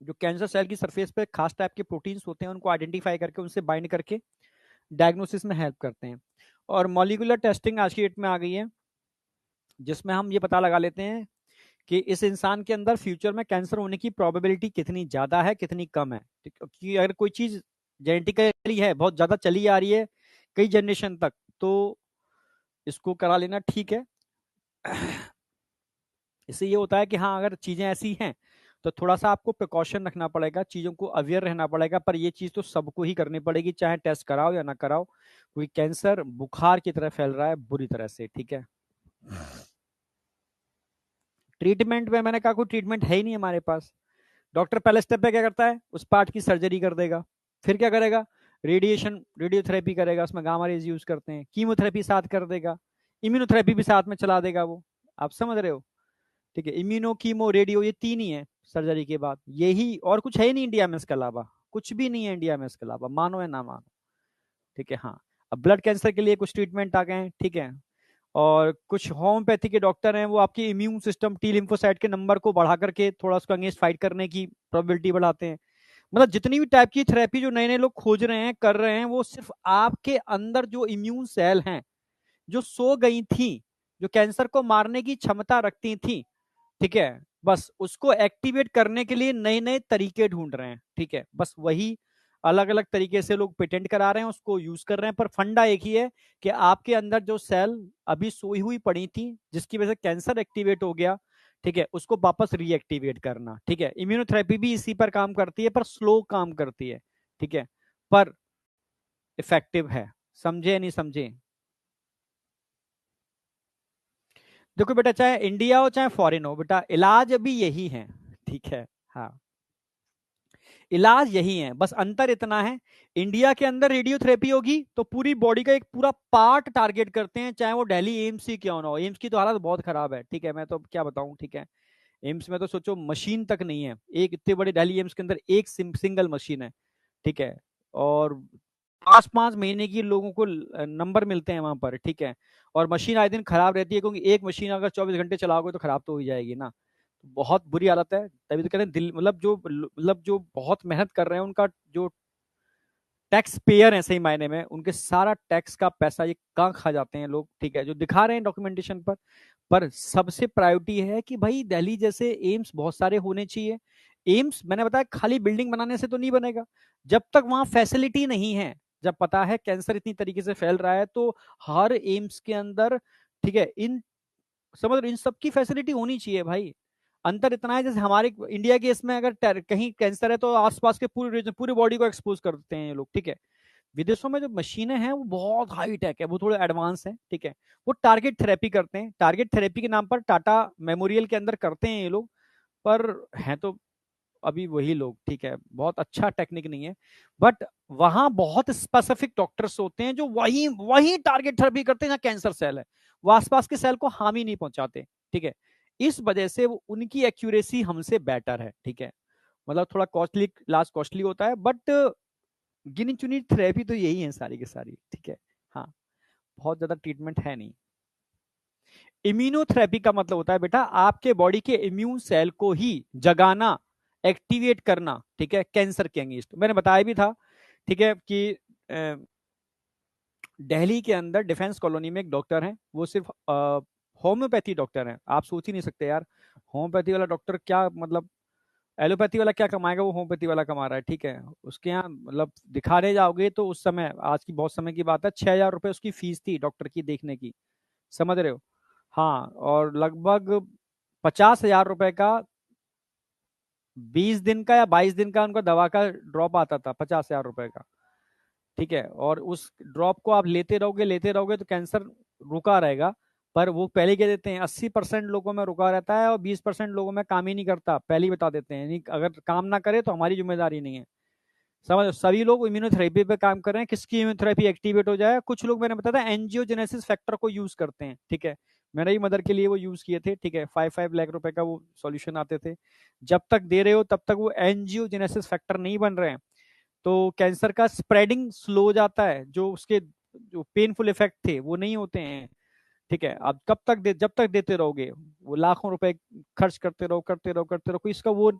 जो कैंसर सेल की सरफेस पे खास टाइप के प्रोटीन्स होते हैं, उनको आइडेंटिफाई करके उनसे बाइंड करके डायग्नोसिस में हेल्प करते हैं। और मॉलिक्यूलर टेस्टिंग आज की डेट में आ गई है, जिसमें हम ये पता लगा लेते हैं कि इस इंसान के अंदर फ्यूचर में कैंसर होने की प्रोबेबिलिटी कितनी ज्यादा है, कितनी कम है। क्योंकि अगर कोई चीज जेनेटिकली है, बहुत ज्यादा चली आ रही है कई जनरेशन तक, तो इसको करा लेना ठीक है। इससे ये होता है कि हाँ, अगर चीजें ऐसी हैं तो थोड़ा सा आपको प्रिकॉशन रखना पड़ेगा, चीजों को अवेयर रहना पड़ेगा। पर ये चीज तो सबको ही करनी पड़ेगी, चाहे टेस्ट कराओ या ना कराओ। कोई कैंसर बुखार की तरह फैल रहा है बुरी तरह से, ठीक है। ट्रीटमेंट में मैंने कहा कोई ट्रीटमेंट है ही नहीं हमारे पास। डॉक्टर पहले स्टेप पे क्या करता है, उस पार्ट की सर्जरी कर देगा। फिर क्या करेगा, रेडिएशन रेडियोथेरेपी करेगा, उसमें गामा रेज यूज करते हैं। कीमोथेरेपी साथ कर देगा, इम्यूनोथेरेपी भी साथ में चला देगा वो। आप समझ रहे हो, ठीक है। इम्यूनो, कीमो, रेडियो, ये तीन ही है सर्जरी के बाद, यही, और कुछ है ही नहीं इंडिया में इसके अलावा, कुछ भी नहीं है इंडिया में इसके अलावा, मानो या ना मानो, ठीक है। हाँ, अब ब्लड कैंसर के लिए कुछ ट्रीटमेंट आ गए हैं, ठीक है। और कुछ होम्योपैथी के डॉक्टर हैं, वो आपकी इम्यून सिस्टम, टी लिम्फोसाइट के नंबर को बढ़ा करके थोड़ा उसको अगेंस्ट फाइट करने की प्रोबेबिलिटी बढ़ाते हैं। मतलब जितनी भी टाइप की थेरेपी जो नए नए लोग खोज रहे हैं, कर रहे हैं, वो सिर्फ आपके अंदर जो इम्यून सेल हैं, जो सो गई थी, जो कैंसर को मारने की क्षमता रखती थी, ठीक है, बस उसको एक्टिवेट करने के लिए नए नए तरीके ढूंढ रहे हैं, ठीक है। बस वही अलग अलग तरीके से लोग पेटेंट करा रहे हैं, उसको यूज कर रहे हैं। पर फंडा एक ही है कि आपके अंदर जो सेल अभी सोई हुई पड़ी थी, जिसकी वजह से कैंसर एक्टिवेट हो गया, ठीक है, उसको वापस रीएक्टिवेट करना, ठीक है। इम्यूनोथेरेपी भी इसी पर काम करती है, पर स्लो काम करती है, ठीक है, पर इफेक्टिव है। समझे नहीं समझे? देखो बेटा, चाहे इंडिया हो चाहे फॉरेन हो, बेटा इलाज अभी यही है, ठीक है। हाँ, इलाज यही है, बस अंतर इतना है, इंडिया के अंदर रेडियोथेरेपी होगी तो पूरी बॉडी का एक पूरा पार्ट टारगेट करते हैं, चाहे वो दिल्ली एम्स ही क्यों ना हो। एम्स की तो हालत बहुत खराब है, ठीक है, मैं तो क्या बताऊं, ठीक है। एम्स में तो सोचो मशीन तक नहीं है, एक इतने बड़े दिल्ली एम्स के अंदर एक सिंगल मशीन है, ठीक है। और 5-5 महीने की लोगों को नंबर मिलते हैं वहां पर, ठीक है। और मशीन आए दिन खराब रहती है, क्योंकि एक मशीन अगर 24 घंटे चलाओगे तो खराब तो हो ही जाएगी ना। बहुत बुरी हालत है, तभी तो कहते हैं दिल, मतलब जो बहुत मेहनत कर रहे हैं, उनका जो टैक्स पेयर है सही मायने में, उनके सारा टैक्स का पैसा ये कहाँ खा जाते हैं लोग, ठीक है, जो दिखा रहे हैं डॉक्यूमेंटेशन पर सबसे प्रायोरिटी है कि भाई दिल्ली जैसे एम्स बहुत सारे होने चाहिए। एम्स मैंने बताया खाली बिल्डिंग बनाने से तो नहीं बनेगा, जब तक वहां फैसिलिटी नहीं है। जब पता है कैंसर इतनी तरीके से फैल रहा है, तो हर एम्स के अंदर, ठीक है, इन समझ इन सब की फैसिलिटी होनी चाहिए भाई। अंतर इतना है, जैसे हमारे इंडिया के इसमें अगर कहीं कैंसर है तो आसपास के पूरे रीजन, पूरी बॉडी को एक्सपोज कर देते हैं ये लोग, ठीक है। विदेशों में जो मशीनें हैं वो बहुत हाई टेक है, वो थोड़े एडवांस है, ठीक है। वो टारगेट थेरेपी करते हैं, टारगेट थेरेपी के नाम पर टाटा मेमोरियल के अंदर करते हैं ये लोग, पर हैं तो अभी वही लोग, ठीक है। बहुत अच्छा टेक्निक नहीं है, बट वहां बहुत स्पेसिफिक डॉक्टर्स होते हैं जो वही वही टारगेट थेरेपी करते हैं जहां कैंसर सेल है, वो आसपास के सेल को हानि नहीं पहुंचाते, ठीक है। इस वजह से वो उनकी एक्यूरेसी हमसे बेटर है, ठीक है। मतलब थोड़ा कॉस्टली, इलाज कॉस्टली होता है, बट गिनी चुनी थेरेपी तो यही है सारी की सारी, ठीक है। हाँ, बहुत ज्यादा ट्रीटमेंट है नहीं। इम्यूनोथेरेपी का मतलब होता है बेटा आपके बॉडी के इम्यून सेल को ही जगाना, एक्टिवेट करना, ठीक है, कैंसर के अगेंस्ट। मैंने बताया भी था, ठीक है, कि दिल्ली के अंदर डिफेंस कॉलोनी में एक डॉक्टर हैं, वो सिर्फ होम्योपैथी डॉक्टर हैं। आप सोच ही नहीं सकते यार, होम्योपैथी वाला डॉक्टर क्या, मतलब एलोपैथी वाला क्या कमाएगा, वो होम्योपैथी वाला कमा रहा है, ठीक है। उसके यहाँ मतलब दिखाने जाओगे तो उस समय, आज की बहुत समय की बात है, 6,000 रुपये उसकी फीस थी डॉक्टर की देखने की, समझ रहे हो। हाँ, और लगभग 50,000 रुपए का 20 दिन का या 22 दिन का उनका दवा का ड्रॉप आता था, 50,000 रुपए का। ठीक है, और उस ड्रॉप को आप लेते रहोगे तो कैंसर रुका रहेगा। पर वो पहले ही कह देते हैं 80% लोगों में रुका रहता है और 20% लोगों में काम ही नहीं करता, पहले ही बता देते हैं। यानी अगर काम ना करे तो हमारी जिम्मेदारी नहीं है। समझ, सभी लोग इम्यूनोथेरेपी पे काम कर रहे हैं, किसकी इम्यूनोथेरेपी एक्टिवेट हो जाए। कुछ लोग, मैंने बताया था, एंजियोजेनेसिस फैक्टर को यूज करते हैं। ठीक है, मैंने ही मदर के लिए वो यूज किए थे। ठीक है, 5 लाख रुपए का वो सॉल्यूशन आते थे। जब तक दे रहे हो तब तक वो एंजियोजेनेसिस फैक्टर नहीं बन रहे हैं, तो कैंसर का स्प्रेडिंग स्लो हो जाता है। जो उसके जो पेनफुल इफेक्ट थे वो नहीं होते हैं। ठीक है, अब कब तक जब तक देते रहोगे, वो लाखों रुपए खर्च करते रहो, कोई इसका वो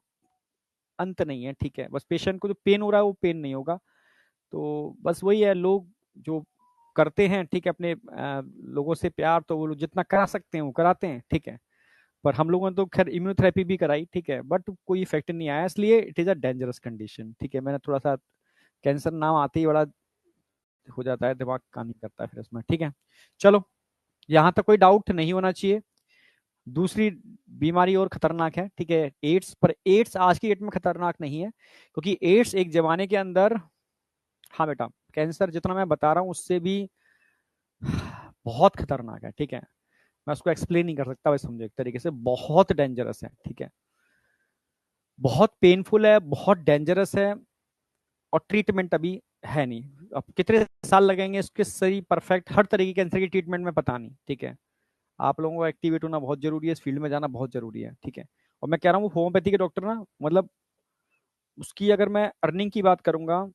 अंत नहीं है। ठीक है, बस पेशेंट को जो पेन हो रहा है वो पेन नहीं होगा। तो बस वही है, लोग जो करते हैं, ठीक है, अपने लोगों से प्यार, तो वो लोग जितना करा सकते हैं वो कराते हैं। ठीक है, पर हम लोगों ने तो खैर इम्यूनोथेरेपी भी कराई। ठीक है, बट कोई इफेक्ट नहीं आया, इसलिए it is a dangerous condition. ठीक है, मैंने थोड़ा सा कैंसर नाम आते ही बड़ा हो जाता है, दिमाग काम नहीं करता है फिर इसमें। ठीक है, चलो, यहाँ तक कोई डाउट नहीं होना चाहिए। दूसरी बीमारी और खतरनाक है, ठीक है, एड्स। पर एड्स आज की डेट में खतरनाक नहीं है, क्योंकि एड्स एक जमाने के अंदर, हाँ बेटा, कैंसर जितना मैं बता रहा हूँ उससे भी बहुत खतरनाक है। ठीक है, मैं उसको एक्सप्लेन नहीं कर सकता, वैसे समझो, एक तरीके से बहुत डेंजरस है। ठीक है, बहुत पेनफुल है, बहुत डेंजरस है, और ट्रीटमेंट अभी है नहीं। अब कितने साल लगेंगे इसके सही परफेक्ट हर तरीके के कैंसर की ट्रीटमेंट में, पता नहीं। ठीक है, आप लोगों को एक्टिवेट होना बहुत जरूरी है, इस फील्ड में जाना बहुत जरूरी है। ठीक है, और मैं कह रहा हूँ होम्योपैथी के डॉक्टर ना, मतलब उसकी अगर मैं अर्निंग की बात करूंगा,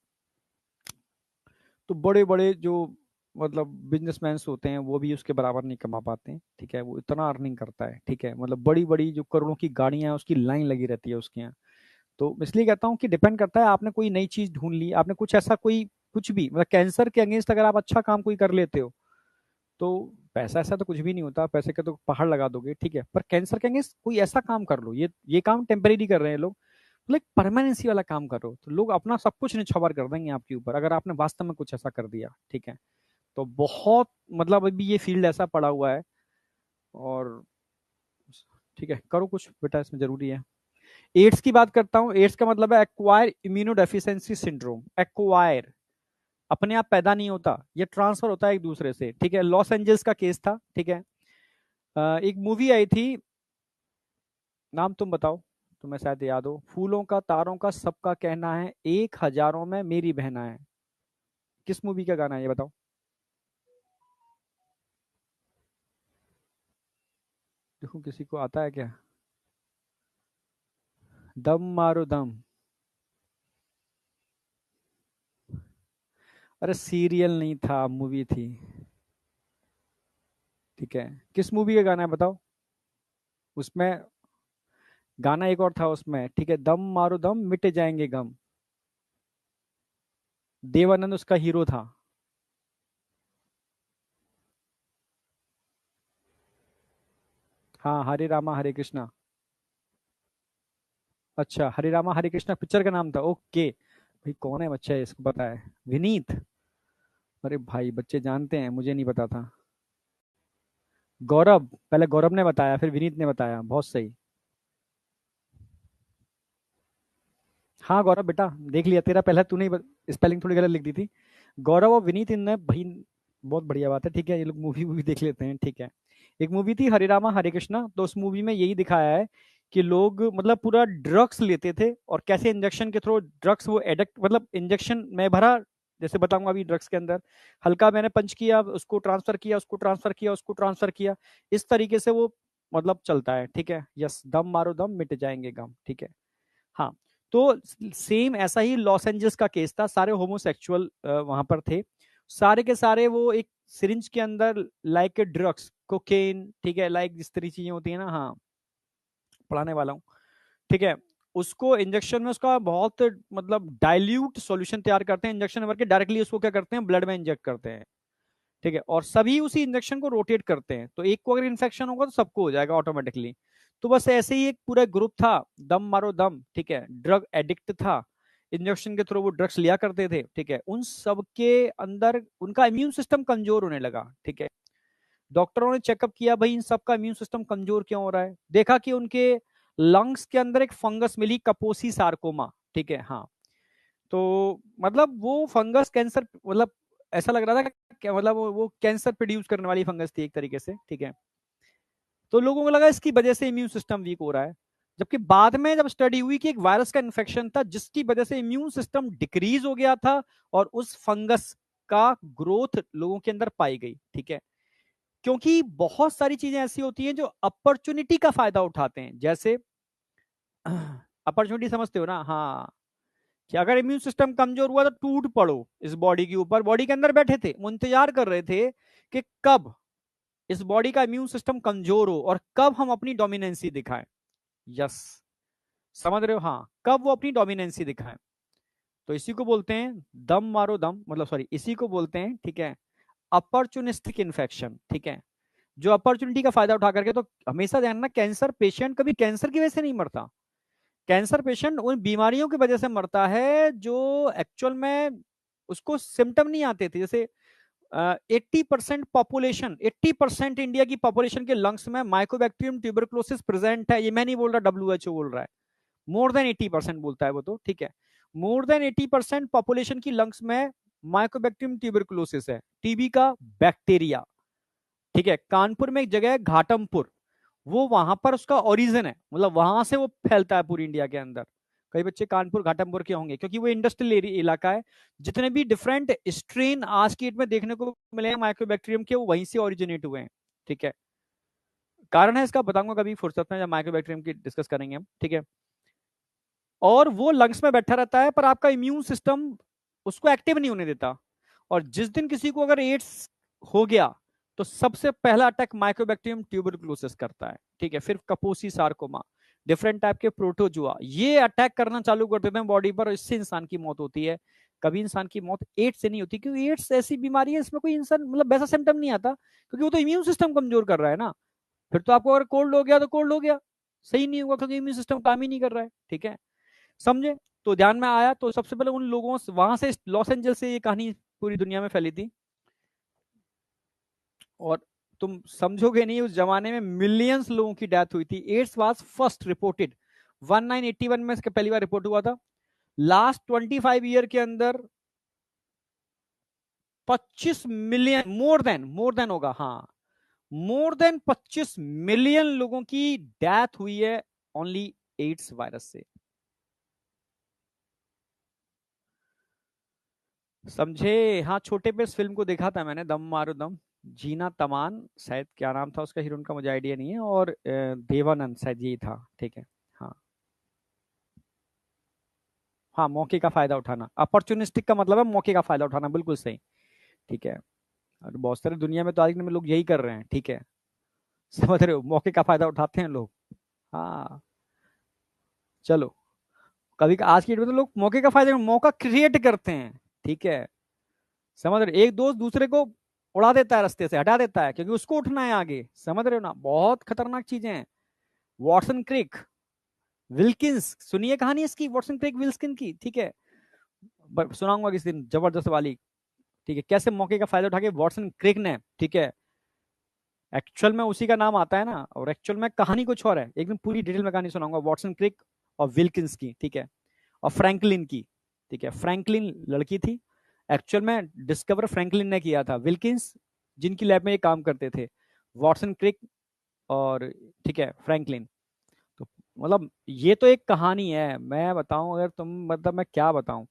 तो बड़े बड़े जो मतलब बिजनेसमैन होते हैं वो भी उसके बराबर नहीं कमा पाते हैं। ठीक है, वो इतना अर्निंग करता है। ठीक है, मतलब बड़ी बड़ी जो करोड़ों की गाड़ियां हैं उसकी लाइन लगी रहती है उसके यहाँ। तो इसलिए कहता हूँ कि डिपेंड करता है, आपने कोई नई चीज ढूंढ ली, आपने कुछ ऐसा कोई कुछ भी, मतलब कैंसर के अगेंस्ट अगर आप अच्छा काम कोई कर लेते हो, तो पैसा ऐसा तो कुछ भी नहीं होता, पैसे के तो पहाड़ लगा दोगे। ठीक है, पर कैंसर के अगेंस्ट कोई ऐसा काम कर लो, ये काम टेम्परेरी कर रहे हैं लोग, मतलब परमानेंसी वाला काम करो, तो लोग अपना सब कुछ निछावर कर देंगे आपके ऊपर, अगर आपने वास्तव में कुछ ऐसा कर दिया। ठीक है, तो बहुत, मतलब अभी ये फील्ड ऐसा पड़ा हुआ है। और ठीक है, करो कुछ बेटा, इसमें जरूरी है। एड्स की बात करता हूँ। एड्स का मतलब है एक्वायर इम्यूनोडेफिशिएंसी सिंड्रोम। एक्वायर, अपने आप पैदा नहीं होता, ये ट्रांसफर होता है एक दूसरे से। ठीक है, लॉस एंजल्स का केस था। ठीक है, एक मूवी आई थी, नाम तुम बताओ, तुम्हें शायद याद हो, फूलों का तारों का सबका कहना है, एक हजारों में मेरी बहना है। किस मूवी का गाना है ये बताओ? देखो किसी को आता है क्या? दम मारो दम। अरे सीरियल नहीं था, मूवी थी। ठीक है, किस मूवी का गाना है बताओ? उसमें गाना एक और था उसमें। ठीक है, दम मारो दम मिट जाएंगे गम। देवानंद उसका हीरो था। हाँ, हरे रामा हरे कृष्णा। अच्छा, हरे रामा हरे कृष्णा पिक्चर का नाम था, ओके। भाई कौन है बच्चा है, इसको पता है? विनीत। अरे भाई बच्चे जानते हैं, मुझे नहीं पता था। गौरव, पहले गौरव ने बताया फिर विनीत ने बताया, बहुत सही। हाँ गौरव बेटा, देख लिया, तेरा पहले तूने स्पेलिंग थोड़ी गलत लिख दी थी। गौरव और विनीत, इनने भाई बहुत बढ़िया बात है। ठीक है, ये लोग मूवी वूवी देख लेते हैं। ठीक है, एक मूवी थी हरे रामा हरे कृष्णा, तो उस मूवी में यही दिखाया है कि लोग मतलब पूरा ड्रग्स लेते थे, और कैसे इंजेक्शन के थ्रू ड्रग्स वो एडिक्ट, मतलब इंजेक्शन में भरा, जैसे बताऊंगा अभी, ड्रग्स के अंदर हल्का मैंने पंच किया, उसको ट्रांसफर किया, उसको ट्रांसफर किया, उसको ट्रांसफर किया, इस तरीके से वो मतलब चलता है। ठीक है, यस, दम मारो दम मिट जाएंगे गम। ठीक है, हाँ। तो सेम ऐसा ही लॉस एंजल्स का केस था, सारे होमोसेक्सुअल वहां पर थे, सारे के सारे वो एक सिरिंज के अंदर लाइक ड्रग्स कोकेन, ठीक है, लाइक जिस तरह चीजें होती है ना, हाँ, पढ़ाने वाला हूँ। ठीक है, उसको इंजेक्शन में उसका बहुत मतलब डाइल्यूट सॉल्यूशन तैयार करते हैं, इंजेक्शन भर के डायरेक्टली उसको क्या करते हैं, ब्लड में इंजेक्ट करते हैं। ठीक है, और सभी उसी इंजेक्शन को रोटेट करते हैं, तो एक को अगर इन्फेक्शन होगा तो सबको हो जाएगा ऑटोमेटिकली। तो बस ऐसे ही एक पूरा ग्रुप था, दम मारो दम। ठीक है, ड्रग एडिक्ट था, इंजेक्शन के थ्रू वो ड्रग्स लिया करते थे। ठीक है, उन सब के अंदर उनका इम्यून सिस्टम कमजोर होने लगा। ठीक है, डॉक्टरों ने चेकअप किया भाई इन सबका इम्यून सिस्टम कमजोर क्यों हो रहा है, देखा कि उनके लंग्स के अंदर एक फंगस मिली, कपोसी सार्कोमा, ठीक है। हाँ, तो मतलब वो फंगस कैंसर, मतलब ऐसा लग रहा था कि मतलब वो कैंसर प्रोड्यूस करने वाली फंगस थी एक तरीके से, ठीक है। तो लोगों को लगा इसकी वजह से इम्यून सिस्टम वीक हो रहा है, जबकि बाद में जब स्टडी हुई कि एक वायरस का इन्फेक्शन था जिसकी वजह से इम्यून सिस्टम डिक्रीज हो गया था और उस फंगस का ग्रोथ लोगों के अंदर पाई गई, ठीक है। क्योंकि बहुत सारी चीजें ऐसी होती हैं जो अपॉर्चुनिटी का फायदा उठाते हैं, जैसे अपॉर्चुनिटी समझते हो ना, हाँ, कि अगर इम्यून सिस्टम कमजोर हुआ तो टूट पड़ो इस बॉडी के ऊपर, बॉडी के अंदर बैठे थे वो इंतजार कर रहे थे कि कब इस बॉडी का इम्यून सिस्टम कमजोर हो और कब हम अपनी डोमिनेंसी दिखाएं। यस, समझ रहे हो, हाँ, कब वो अपनी डोमिनेंसी दिखाएं। तो इसी को बोलते हैं दम मारो दम, मतलब सॉरी, इसी को बोलते हैं, ठीक है, अपॉर्चुनिस्टिक इन्फेक्शन, ठीक है। जो अपॉर्चुनिटी का फायदा उठा करके, तो हमेशा ध्यान रखना कैंसर पेशेंट कभी कैंसर की वजह से नहीं मरता, कैंसर पेशेंट उन बीमारियों की वजह से मरता है जो एक्चुअल में उसको सिम्टम नहीं आते थे। जैसे 80% पॉपुलेशन, 80% इंडिया की पॉपुलेशन के लंग्स में माइकोबैक्टीरियम ट्यूबरकुलोसिस प्रेजेंट है, ये मैं नहीं बोल रहा, डब्ल्यूएचओ बोल रहा है, मोर देन 80% बोलता है वो, तो ठीक है, मोर देन 80% पॉपुलेशन की लंग्स में माइकोबैक्टीरियम ट्यूबरकुलोसिस है, टीबी का बैक्टीरिया, ठीक है। कानपुर में एक जगह है घाटमपुर, वो वहां पर उसका ओरिजिन है, मतलब वहां से वो फैलता है पूरी इंडिया के अंदर। कई बच्चे कानपुर घाटमपुर के होंगे क्योंकि वो इंडस्ट्रियल इलाका है। जितने भी डिफरेंट स्ट्रेन आज की डेट में देखने को मिले हैं माइक्रोबैक्टीरियम के, वो वहीं से ओरिजिनेट हुए हैं, ठीक है। कारण है इसका बताऊंगा कभी फुर्सत में, जब माइक्रोबैक्टीरियम की डिस्कस करेंगे हम, ठीक है। और वो लंग्स में बैठा रहता है पर आपका इम्यून सिस्टम उसको एक्टिव नहीं होने देता। और जिस दिन किसी को अगर एड्स हो गया तो सबसे पहला अटैक माइकोबैक्टीरियम ट्यूबरकुलोसिस करता है, ठीक है। फिर कपोसी सार्कोमा, डिफरेंट टाइप के प्रोटोजुआ, ये अटैक करना चालू कर देते हैं बॉडी पर, और इससे इंसान की मौत होती है। कभी इंसान की मौत एड्स से नहीं होती, क्योंकि एड्स ऐसी बीमारी है इसमें कोई इंसान मतलब वैसा सिम्टम नहीं आता, क्योंकि वो तो इम्यून सिस्टम कमजोर कर रहा है ना। फिर तो आपको अगर कोल्ड हो गया तो कोल्ड हो गया, सही नहीं होगा क्योंकि इम्यून सिस्टम काम ही नहीं कर रहा है, ठीक है, समझे। तो ध्यान में आया, तो सबसे पहले उन लोगों वहां से लॉस एंजल्स से ये कहानी पूरी दुनिया में फैली थी। और तुम समझोगे नहीं, उस जमाने में मिलियंस लोगों की डेथ हुई थी। एड्स वाज फर्स्ट रिपोर्टेड 1981 में, इसका पहली बार रिपोर्ट हुआ था। लास्ट 25 ईयर के अंदर 25 मिलियन, मोर देन होगा, हाँ, मोर देन 25 मिलियन लोगों की डेथ हुई है ओनली एड्स वायरस से, समझे। हाँ, छोटे पे इस फिल्म को देखा था मैंने, दम मारो दम, जीना तमान शायद क्या नाम था उसका, हीरोइन का मुझे आइडिया नहीं है, और देवानंद शायद यही था, ठीक है। हाँ, हाँ, मौके का फायदा उठाना, अपॉर्चुनिस्टिक का मतलब है मौके का फायदा उठाना, बिल्कुल सही, ठीक है। और बहुत सारी दुनिया में तो आज के में लोग यही कर रहे हैं, ठीक है, समझ रहे हो, मौके का फायदा उठाते हैं लोग। हाँ, चलो, कभी आज की डेट में तो लोग मौके का फायदा, मौका क्रिएट करते हैं, ठीक है, समझ रहे हो? एक दोस्त दूसरे को उड़ा देता है, रास्ते से हटा देता है क्योंकि उसको उठना है आगे, समझ रहे हो ना, बहुत खतरनाक चीजें हैं। वॉटसन क्रिक, विल्किंस, सुनिए कहानी इसकी, वॉटसन क्रिक विल्किन की, ठीक है, सुनाऊंगा किसी दिन, जबरदस्त वाली, ठीक है, कैसे मौके का फायदा उठा के वॉटसन क्रिक ने, ठीक है, एक्चुअल में उसी का नाम आता है ना, और एक्चुअल में कहानी कुछ और है, एक दिन पूरी डिटेल में कहानी सुनाऊंगा वॉटसन क्रिक और विल्किंस की, ठीक है, और फ्रैंकलिन की, ठीक है। फ्रैंकलिन लड़की थी, एक्चुअल में डिस्कवर फ्रैंकलिन ने किया था, विल्किंस जिनकी लैब में ये काम करते थे, वॉटसन क्रिक और, ठीक है, फ्रैंकलिन। तो मतलब ये तो एक कहानी है, मैं बताऊं अगर तुम, मतलब मैं क्या बताऊं,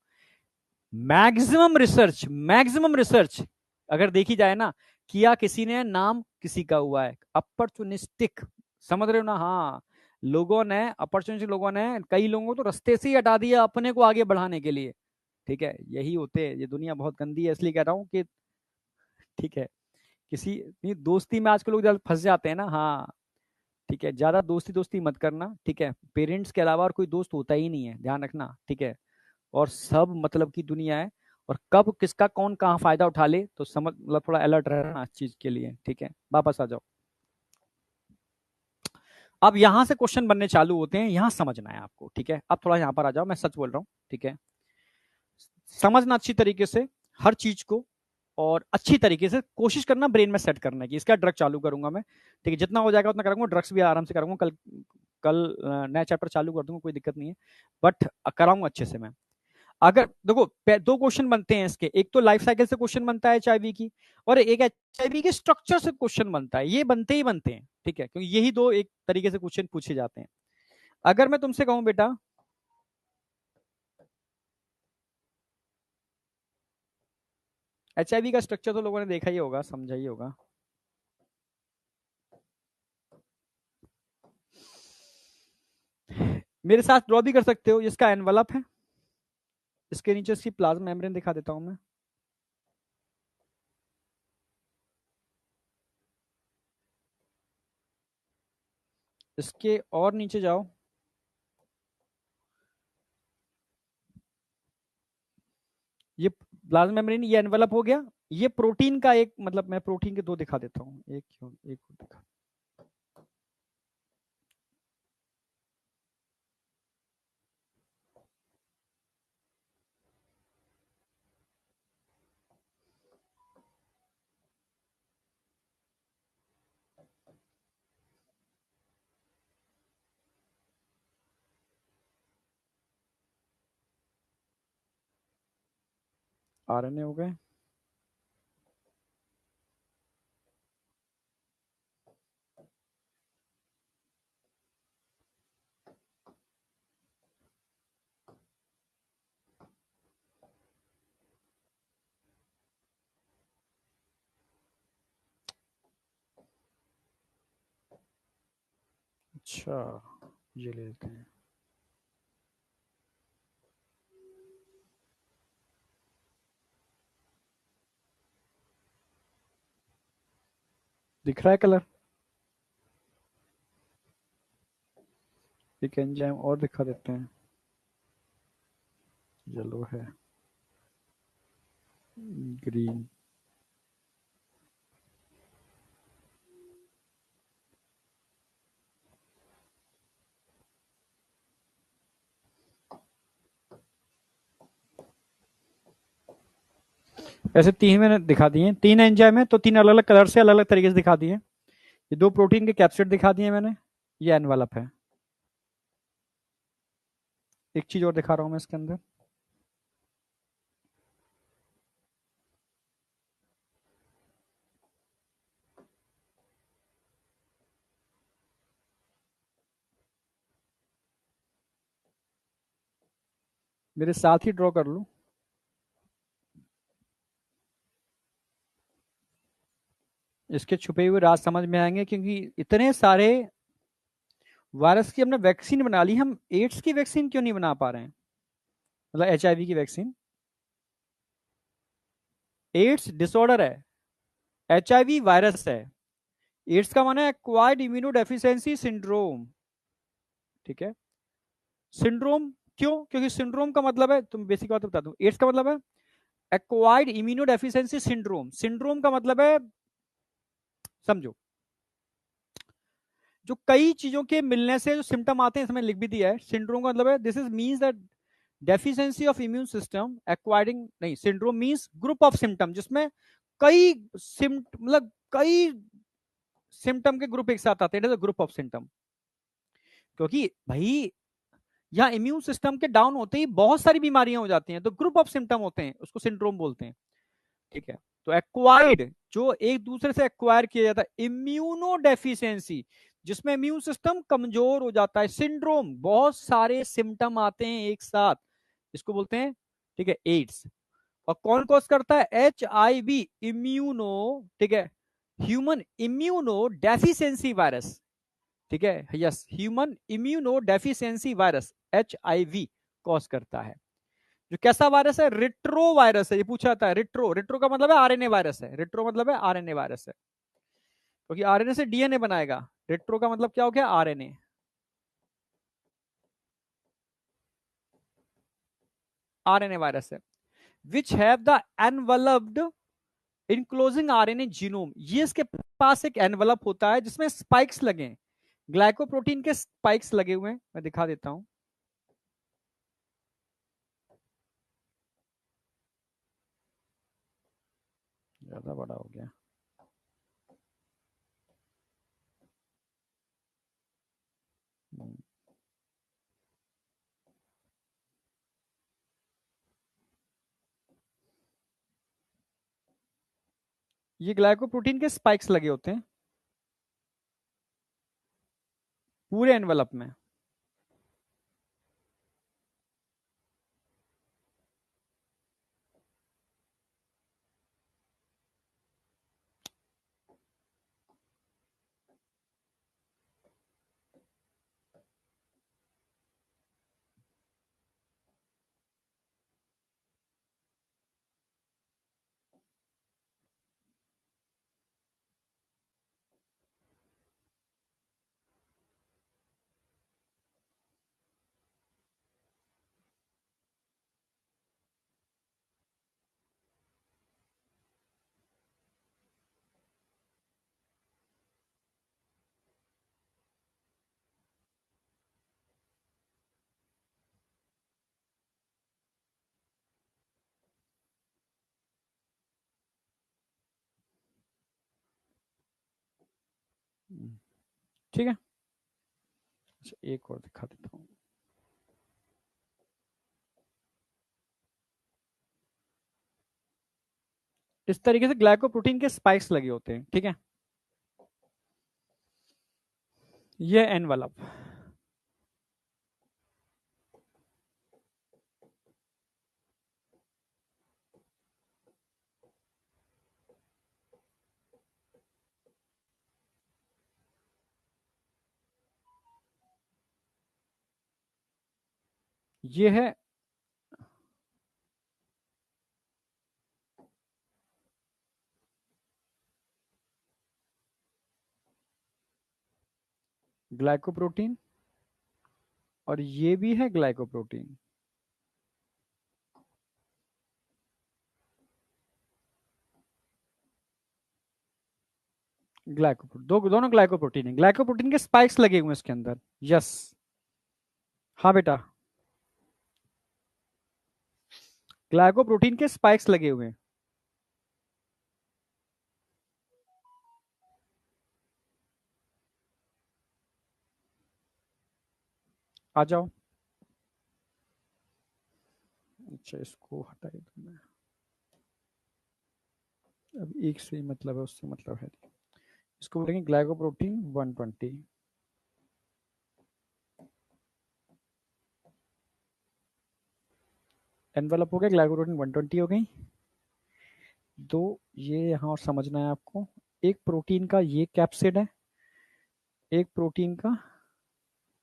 मैक्सिमम रिसर्च अगर देखी जाए ना, किया किसी ने, नाम किसी का हुआ है, अपॉर्चुनिस्टिक, समझ रहे हो ना, हाँ, लोगों ने, अपॉर्चुनिस्टिक लोगों ने कई लोगों को तो रास्ते से ही हटा दिया अपने को आगे बढ़ाने के लिए, ठीक है, यही होते हैं, ये दुनिया बहुत गंदी है, इसलिए कह रहा हूँ कि, ठीक है, किसी नहीं, दोस्ती में आजकल लोग ज्यादा फंस जाते हैं ना, हाँ, ठीक है, ज्यादा दोस्ती दोस्ती मत करना, ठीक है, पेरेंट्स के अलावा और कोई दोस्त होता ही नहीं है, ध्यान रखना, ठीक है, और सब मतलब की दुनिया है, और कब किसका कौन कहाँ फायदा उठा ले तो समझ, मतलब थोड़ा अलर्ट रहना इस चीज के लिए, ठीक है। वापस आ जाओ, अब यहां से क्वेश्चन बनने चालू होते हैं, यहां समझना है आपको, ठीक है। अब थोड़ा यहां पर आ जाओ, मैं सच बोल रहा हूँ, ठीक है, समझना अच्छी तरीके से हर चीज को, और अच्छी तरीके से कोशिश करना ब्रेन में सेट करने की। इसका ड्रग चालू करूंगा मैं, ठीक है, जितना हो जाएगा उतना करूंगा। ड्रग्स भी आराम से करूंगा, कल कल नया चैप्टर चालू कर दूंगा, कोई दिक्कत नहीं है, बट कराऊंगा अच्छे से मैं। अगर देखो, दो क्वेश्चन बनते हैं इसके, एक तो लाइफ साइकिल से क्वेश्चन बनता है एचआईवी की, और एक एचआईवी के स्ट्रक्चर से क्वेश्चन बनता है। ये बनते ही बनते हैं, ठीक है, क्योंकि यही दो एक तरीके से क्वेश्चन पूछे जाते हैं। अगर मैं तुमसे कहूं बेटा, एचआईवी का स्ट्रक्चर तो लोगों ने देखा ही होगा, समझा ही होगा। मेरे साथ ड्रॉ भी कर सकते हो, इसका एनवलप है, इसके नीचे इसकी प्लाज्मा मेम्ब्रेन दिखा देता हूं मैं। इसके और नीचे जाओ, ये प्लाज्मा मेम्ब्रेन, ये एनवलप हो गया। ये प्रोटीन का एक, मतलब मैं प्रोटीन के दो दिखा देता हूँ, एक क्यों एक दिखा, आरएनए हो गए। अच्छा, ये ले लेते हैं। दिख रहा है कलर? एक एंजाइम और दिखा देते हैं, येलो है, ग्रीन। ऐसे तीन मैंने दिखा दिए, तीन एंजाइम है तो तीन अलग अलग कलर से अलग अलग तरीके से दिखा दिए। ये दो प्रोटीन के कैप्सिड दिखा दिए मैंने, ये एनवलप है। एक चीज और दिखा रहा हूं मैं इसके अंदर, मेरे साथ ही ड्रॉ कर लूं। इसके छुपे हुए राज समझ में आएंगे, क्योंकि इतने सारे वायरस की हमने वैक्सीन बना ली, हम एड्स की वैक्सीन क्यों नहीं बना पा रहे हैं, मतलब एचआईवी की वैक्सीन। एड्स डिसऑर्डर है, एचआईवी वायरस है। एड्स का माना है एक्वायर्ड इम्यूनो डेफिशिएंसी सिंड्रोम, ठीक है। सिंड्रोम क्यों? क्योंकि सिंड्रोम का मतलब है, तुम बेसिक बात बता दूं, एड्स का मतलब है acquired immuno deficiency syndrome. Syndrome का मतलब है, समझो, जो कई चीजों के मिलने से जो सिम्टम आते हैं, इसमें लिख भी दिया है। सिंड्रोम का मतलब है this is means that deficiency of immune system acquiring, नहीं, syndrome means group of symptom जिसमें कई मतलब कई सिम्टम के ग्रुप एक साथ आते हैं, ग्रुप ऑफ सिम्टम। क्योंकि भाई यहाँ इम्यून सिस्टम के डाउन होते ही बहुत सारी बीमारियां हो जाती हैं, तो ग्रुप ऑफ सिम्टम होते हैं, उसको सिंड्रोम बोलते हैं, ठीक है। तो एक्वायर्ड, जो एक दूसरे से एक्वायर किया जाता है, इम्यूनो डेफिशिएंसी जिसमें इम्यून सिस्टम कमजोर हो जाता है, सिंड्रोम बहुत सारे सिम्टम आते हैं एक साथ, इसको बोलते हैं, ठीक है, एड्स। और कौन कॉज करता है? HIV इम्यूनो, ठीक है, ह्यूमन इम्यूनो डेफिशिएंसी वायरस, ठीक है, yes, human immuno deficiency virus HIV cause करता है। जो कैसा वायरस है? रिट्रो वायरस है, ये पूछा जाता है। रिट्रो, रिट्रो का मतलब है आरएनए वायरस है, रिट्रो मतलब है आरएनए वायरस है, क्योंकि आरएनए से डीएनए बनाएगा। रिट्रो का मतलब क्या हो गया? आरएनए, आरएनए वायरस है। Which have the enveloped enclosing RNA genome, ये इसके पास एक एनवलप होता है जिसमें स्पाइक्स लगे हैं, ग्लाइकोप्रोटीन के स्पाइक्स लगे हुए हैं, मैं दिखा देता हूं। ज्यादा बड़ा हो गया। ये ग्लाइकोप्रोटीन के स्पाइक्स लगे होते हैं पूरे एनवलप में। ठीक है, अच्छा एक और दिखा देता हूँ। इस तरीके से ग्लाइकोप्रोटीन के स्पाइक्स लगे होते हैं, ठीक है। ये एनवलप, ये है ग्लाइकोप्रोटीन और ये भी है ग्लाइकोप्रोटीन। ग्लाइकोप्रोटीन दोनों ग्लाइकोप्रोटीन है, ग्लाइकोप्रोटीन के स्पाइक्स लगे हुए हैं इसके अंदर। यस, हाँ बेटा, ग्लाइकोप्रोटीन के स्पाइक्स लगे हुए हैं। आ जाओ। अच्छा इसको हटाई दो मैं, अब एक से ही मतलब है, उससे मतलब है नहीं। इसको बोलेंगे ग्लाइकोप्रोटीन 120। एनवेलप हो गया, ग्लाइकोप्रोटीन 120 हो गई। दो ये यहाँ और समझना है आपको, एक प्रोटीन का ये कैप्सिड है, एक प्रोटीन का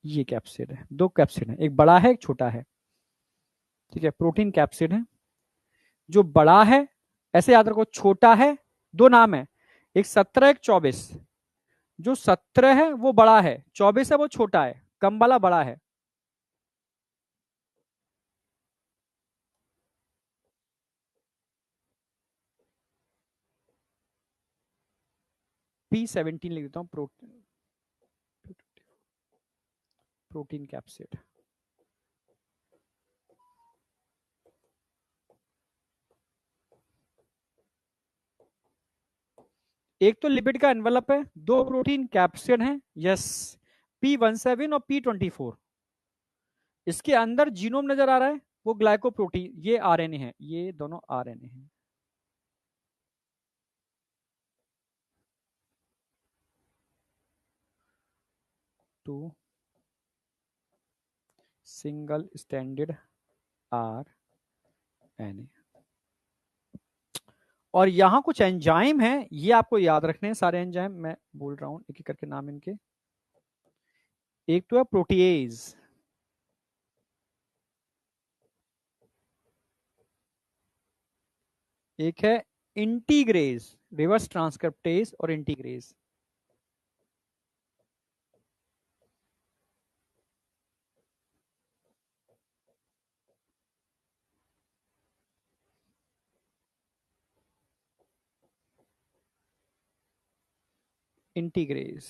ये कैप्सिड है। दो कैप्सिड है, एक बड़ा है एक छोटा है, ठीक है। प्रोटीन कैप्सिड है, जो बड़ा है ऐसे याद रखो, छोटा है। दो नाम है, एक 17 एक 24। जो 17 है वो बड़ा है, 24 है वो छोटा है, कम वाला बड़ा है। P17 लिख देता हूँ, प्रोटीन, प्रोटीन कैप्सिड। एक तो लिपिड का एनवेलप है, दो प्रोटीन कैप्सिड हैं। यस, P17 और P24। इसके अंदर जीनोम नजर आ रहा है, वो ग्लाइकोप्रोटीन, ये आरएनए है, ये दोनों आरएनए हैं। Two single standard R N A. और यहां कुछ एंजाइम है, ये आपको याद रखने हैं सारे एंजाइम, मैं बोल रहा हूं एक एक करके नाम इनके। एक तो है प्रोटीएज, एक है इंटीग्रेज, रिवर्स ट्रांसक्रिप्टेज और इंटीग्रेज। इंटीग्रेज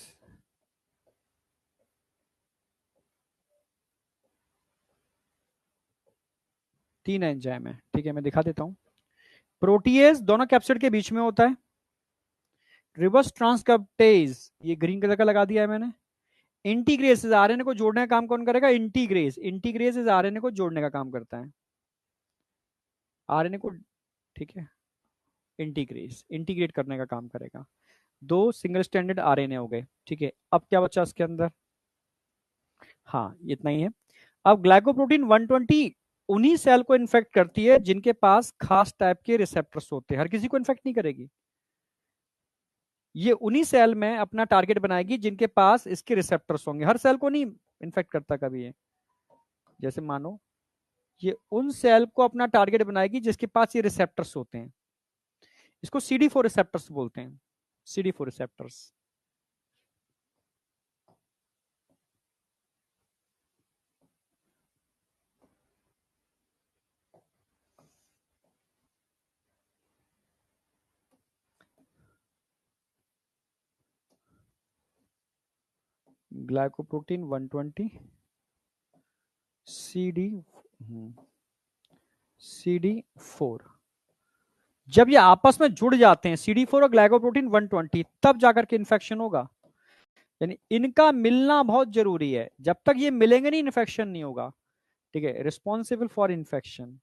तीन एंजाइम है, ठीक है, मैं दिखा देता हूं। प्रोटीएज दोनों कैप्सिड के बीच में होता है। रिवर्स ट्रांसक्रिप्टेज ये ग्रीन कलर का लगा दिया है मैंने। इंटीग्रेज आरएनए को जोड़ने का काम कौन करेगा? इंटीग्रेज। इंटीग्रेज आरएनए को जोड़ने का काम करता है, आरएनए को, ठीक है, इंटीग्रेज इंटीग्रेट करने का काम करेगा। दो सिंगल स्टैंडर्ड आरएनए हो गए, ठीक है। अब क्या बचा इसके अंदर? हाँ इतना ही है। अब ग्लाइकोप्रोटीन 120 उन्हीं सेल को इन्फेक्ट करती है जिनके पास खास टाइप के रिसेप्टर्स होते हैं, हर किसी को इन्फेक्ट नहीं करेगी। ये उन्हीं सेल में अपना टारगेट बनाएगी जिनके पास इसके रिसेप्टर्स होंगे, हर सेल को नहीं इन्फेक्ट करता कभी ये। जैसे मानो ये उन सेल को अपना टारगेट बनाएगी जिसके पास ये रिसेप्टर्स होते हैं, इसको CD4 रिसेप्टर्स बोलते हैं, CD4 रिसेप्टर्स। ग्लाइकोप्रोटीन 120 CD4, जब ये आपस में जुड़ जाते हैं CD4 और ग्लाइकोप्रोटीन 120, तब जाकर के इन्फेक्शन होगा। यानी इनका मिलना बहुत जरूरी है, जब तक ये मिलेंगे नहीं इन्फेक्शन नहीं होगा, ठीक है। Responsible for infection.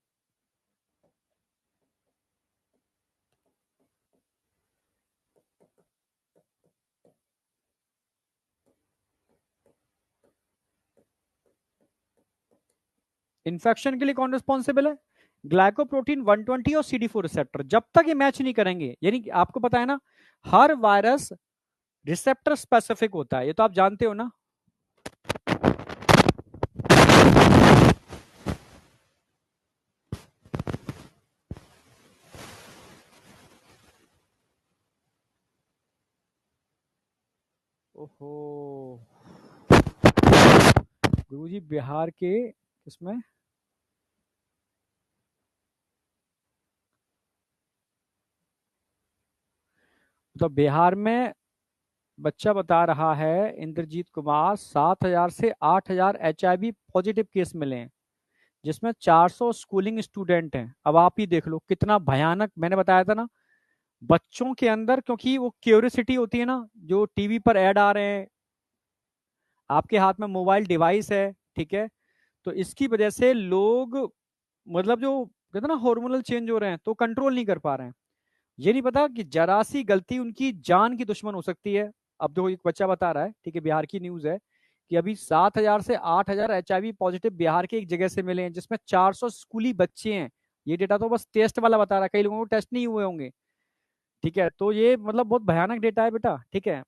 इन्फेक्शन के लिए कौन रिस्पॉन्सिबल है? ग्लाइकोप्रोटीन 120 और CD4 रिसेप्टर। जब तक ये मैच नहीं करेंगे, यानी कि आपको पता है ना, हर वायरस रिसेप्टर स्पेसिफिक होता है, ये तो आप जानते हो ना। ओहो, गुरुजी बिहार के इसमें तो बिहार में बच्चा बता रहा है इंद्रजीत कुमार 7,000 से 8,000 HIV पॉजिटिव केस मिले हैं, जिसमें 400 स्कूलिंग स्टूडेंट हैं। अब आप ही देख लो कितना भयानक, मैंने बताया था ना, बच्चों के अंदर, क्योंकि वो क्यूरियोसिटी होती है ना, जो टीवी पर ऐड आ रहे हैं, आपके हाथ में मोबाइल डिवाइस है, ठीक है, तो इसकी वजह से लोग, मतलब जो कहते हैं ना हार्मोनल चेंज हो रहे हैं, तो कंट्रोल नहीं कर पा रहे हैं। ये नहीं पता कि जरा सी गलती उनकी जान की दुश्मन हो सकती है। अब जो एक बच्चा बता रहा है, ठीक है, बिहार की न्यूज है, कि अभी 7,000 से 8,000 HIV पॉजिटिव बिहार के एक जगह से मिले हैं, जिसमें 400 स्कूली बच्चे हैं। ये डेटा तो बस टेस्ट वाला बता रहा है, कई लोगों को टेस्ट नहीं हुए होंगे, ठीक है। तो ये मतलब बहुत भयानक डेटा है बेटा, ठीक है।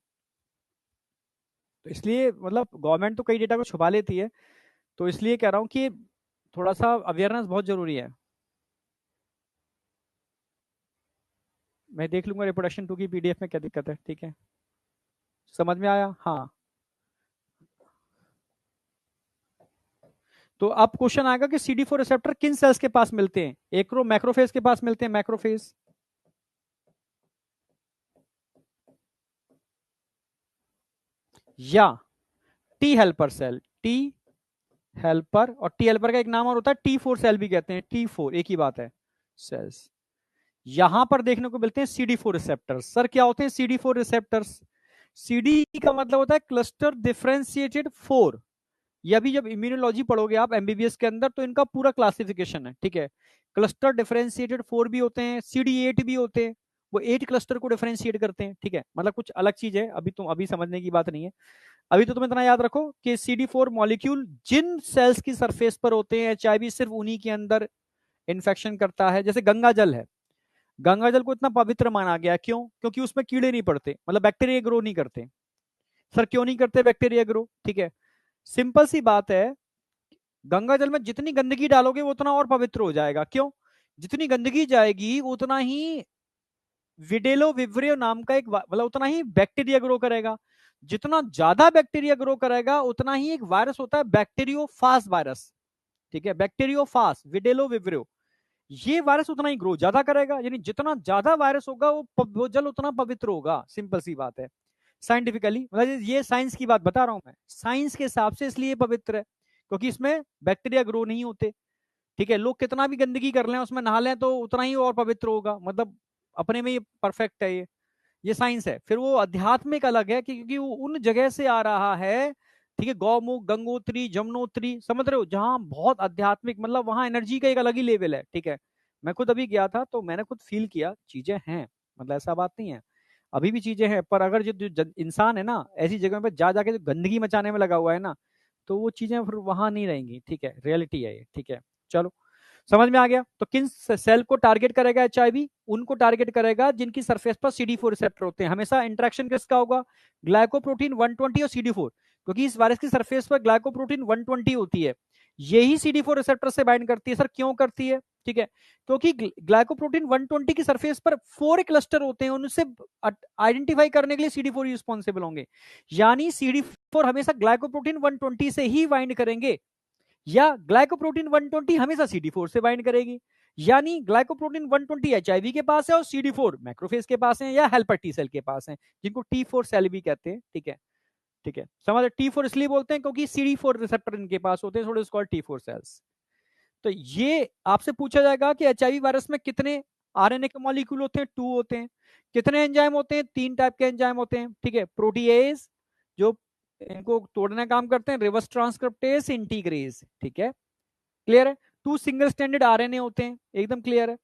तो इसलिए मतलब गवर्नमेंट तो कई डेटा को छुपा लेती है, तो इसलिए कह रहा हूँ कि थोड़ा सा अवेयरनेस बहुत जरूरी है। मैं देख लूंगा रिप्रोडक्शन 2 की PDF में क्या दिक्कत है, ठीक है। समझ में आया? हाँ। तो अब क्वेश्चन आएगा कि CD4 रिसेप्टर किन सेल्स के पास मिलते हैं? एक्रो मैक्रोफेज के पास मिलते हैं, मैक्रोफेज, या T helper cell, T helper, और टी हेल्पर का एक नाम और होता है T4 सेल भी कहते हैं, T4 एक ही बात है, सेल्स। यहां पर देखने को मिलते हैं CD4 रिसेप्टर्स। सर क्या होते हैं CD4 रिसेप्टर्स? CD का मतलब होता है क्लस्टर डिफरेंशिएटेड 4। ये अभी जब इम्यूनोलॉजी पढ़ोगे आप MBBS के अंदर, तो इनका पूरा क्लासिफिकेशन है, ठीक है। क्लस्टर डिफरेंशिएटेड 4 भी होते हैं, CD8 भी होते हैं, वो 8 क्लस्टर को डिफरेंशिएट करते हैं, ठीक है। मतलब कुछ अलग चीज है, अभी समझने की बात नहीं है। अभी तो तुम इतना याद रखो कि CD4 मॉलिक्यूल जिन सेल्स की सरफेस पर होते हैं, HIV सिर्फ उन्हीं के अंदर इन्फेक्शन करता है। जैसे गंगा जल है, गंगा जल को इतना पवित्र माना गया, क्यों? क्योंकि उसमें कीड़े नहीं पड़ते, मतलब बैक्टीरिया ग्रो नहीं करते। सर क्यों नहीं करते बैक्टीरिया ग्रो? ठीक है, सिंपल सी बात है, गंगा जल में जितनी गंदगी डालोगे वो उतना और पवित्र हो जाएगा। क्यों? जितनी गंदगी जाएगी उतना ही विडेलो विब्रियो नाम का एक मतलब उतना ही बैक्टीरिया ग्रो करेगा। जितना ज्यादा बैक्टीरिया ग्रो करेगा उतना ही एक वायरस होता है बैक्टीरियोफाज वायरस, ठीक है, बैक्टीरियोफाज विडेलो विब्रियो, ये वायरस उतना ही ग्रो ज्यादा करेगा। यानी जितना ज्यादा वायरस होगा वो जल उतना पवित्र होगा, सिंपल सी बात है। साइंटिफिकली, मतलब ये साइंस की बात बता रहा हूं मैं, साइंस के हिसाब से इसलिए पवित्र है क्योंकि इसमें बैक्टीरिया ग्रो नहीं होते। ठीक है, लोग कितना भी गंदगी कर लें उसमें नहा लें तो उतना ही और पवित्र होगा, मतलब अपने में ये परफेक्ट है ये साइंस है। फिर वो आध्यात्मिक अलग है क्योंकि वो उन जगह से आ रहा है, ठीक है, गौमुख, गंगोत्री, जमुनोत्री, समझ रहे हो, जहां बहुत आध्यात्मिक, मतलब वहां एनर्जी का एक अलग ही लेवल है, ठीक है। मैं खुद अभी गया था तो मैंने खुद फील किया, चीजें हैं, मतलब ऐसा बात नहीं है, अभी भी चीजें हैं, पर अगर जो इंसान है ना ऐसी जगह पे जा जाके जो गंदगी मचाने में लगा हुआ है ना, तो वो चीजें फिर वहां नहीं रहेंगी, ठीक है, रियलिटी है ये, ठीक है। चलो, समझ में आ गया। तो किन सेल को टारगेट करेगा एचआईवी? उनको टारगेट करेगा जिनकी सरफेस पर CD4 रिसेप्टर होते हैं। हमेशा इंटरेक्शन किसका होगा? ग्लाइकोप्रोटीन 120 और CD4, क्योंकि इस वायरस की सरफेस पर ग्लाइकोप्रोटीन 120 होती है, यही CD4 रिसेप्टर से बाइंड करती है। सर क्यों करती है? ठीक है, क्योंकि ग्लाइकोप्रोटीन 120 की सरफेस पर 4 क्लस्टर होते हैं, उनसे आइडेंटिफाई करने के लिए CD4 रिस्पॉन्सिबल होंगे, यानी CD4 हमेशा ग्लाइकोप्रोटीन 120 से ही बाइंड करेंगे, या ग्लाइकोप्रोटीन 120 हमेशा CD4 से बाइंड करेगी, यानी ग्लाइकोप्रोटीन 120 एचआईवी के पास है और CD4 मैक्रोफेज के पास है या हेल्पर टी सेल के पास है, जिनको T4 सेल भी कहते हैं, ठीक है, ठीक है, समझ। T4 इसलिए बोलते हैं क्योंकि CD4 रिसेप्टर इनके पास होते हैं, थोड़े कॉल्ड T4 सेल्स। तो ये आपसे पूछा जाएगा कि एचआईवी वायरस में कितने आरएनए के मॉलिक्यूल होते हैं? 2 होते हैं। कितने एंजाइम होते हैं? 3 टाइप के एंजाइम होते हैं, ठीक है। प्रोटीएज जो इनको तोड़ने का काम करते हैं, रिवर्स ट्रांसक्रिप्टेज, इंटीग्रेज, ठीक है, क्लियर है। 2 सिंगल स्टैंडर्ड आरएनए होते हैं, एकदम क्लियर है,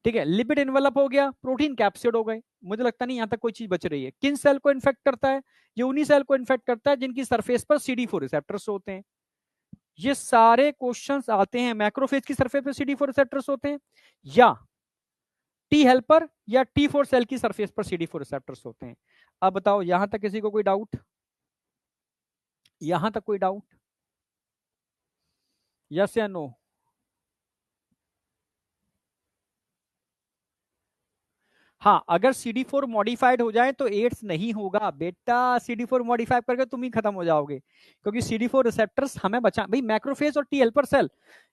ठीक है। लिपिड एनवेलप हो गया, प्रोटीन कैप्सिड हो गए। मुझे लगता नहीं यहां तक कोई चीज बच रही है। किन सेल को इन्फेक्ट करता है? ये उन्हीं सेल को इन्फेक्ट करता है जिनकी सरफेस पर CD4 रिसेप्टर्स होते हैं। ये सारे क्वेश्चंस आते हैं, मैक्रोफेज की सरफेस पर CD4 रिसेप्टर्स होते हैं, या टी हेल्पर या T4 सेल की सरफेस पर CD4 रिसेप्टर्स होते हैं। अब बताओ, यहां तक किसी को कोई डाउट? यहां तक कोई डाउट? यस या नो? हाँ, अगर CD4 मॉडिफाइड हो जाए तो एड्स नहीं होगा बेटा। CD4 मॉडिफाई करके तुम ही खत्म हो जाओगे, क्योंकि CD4 रिसेप्टर्स हमें बचा भाई। मैक्रोफेज और टी हेल्पर सेल,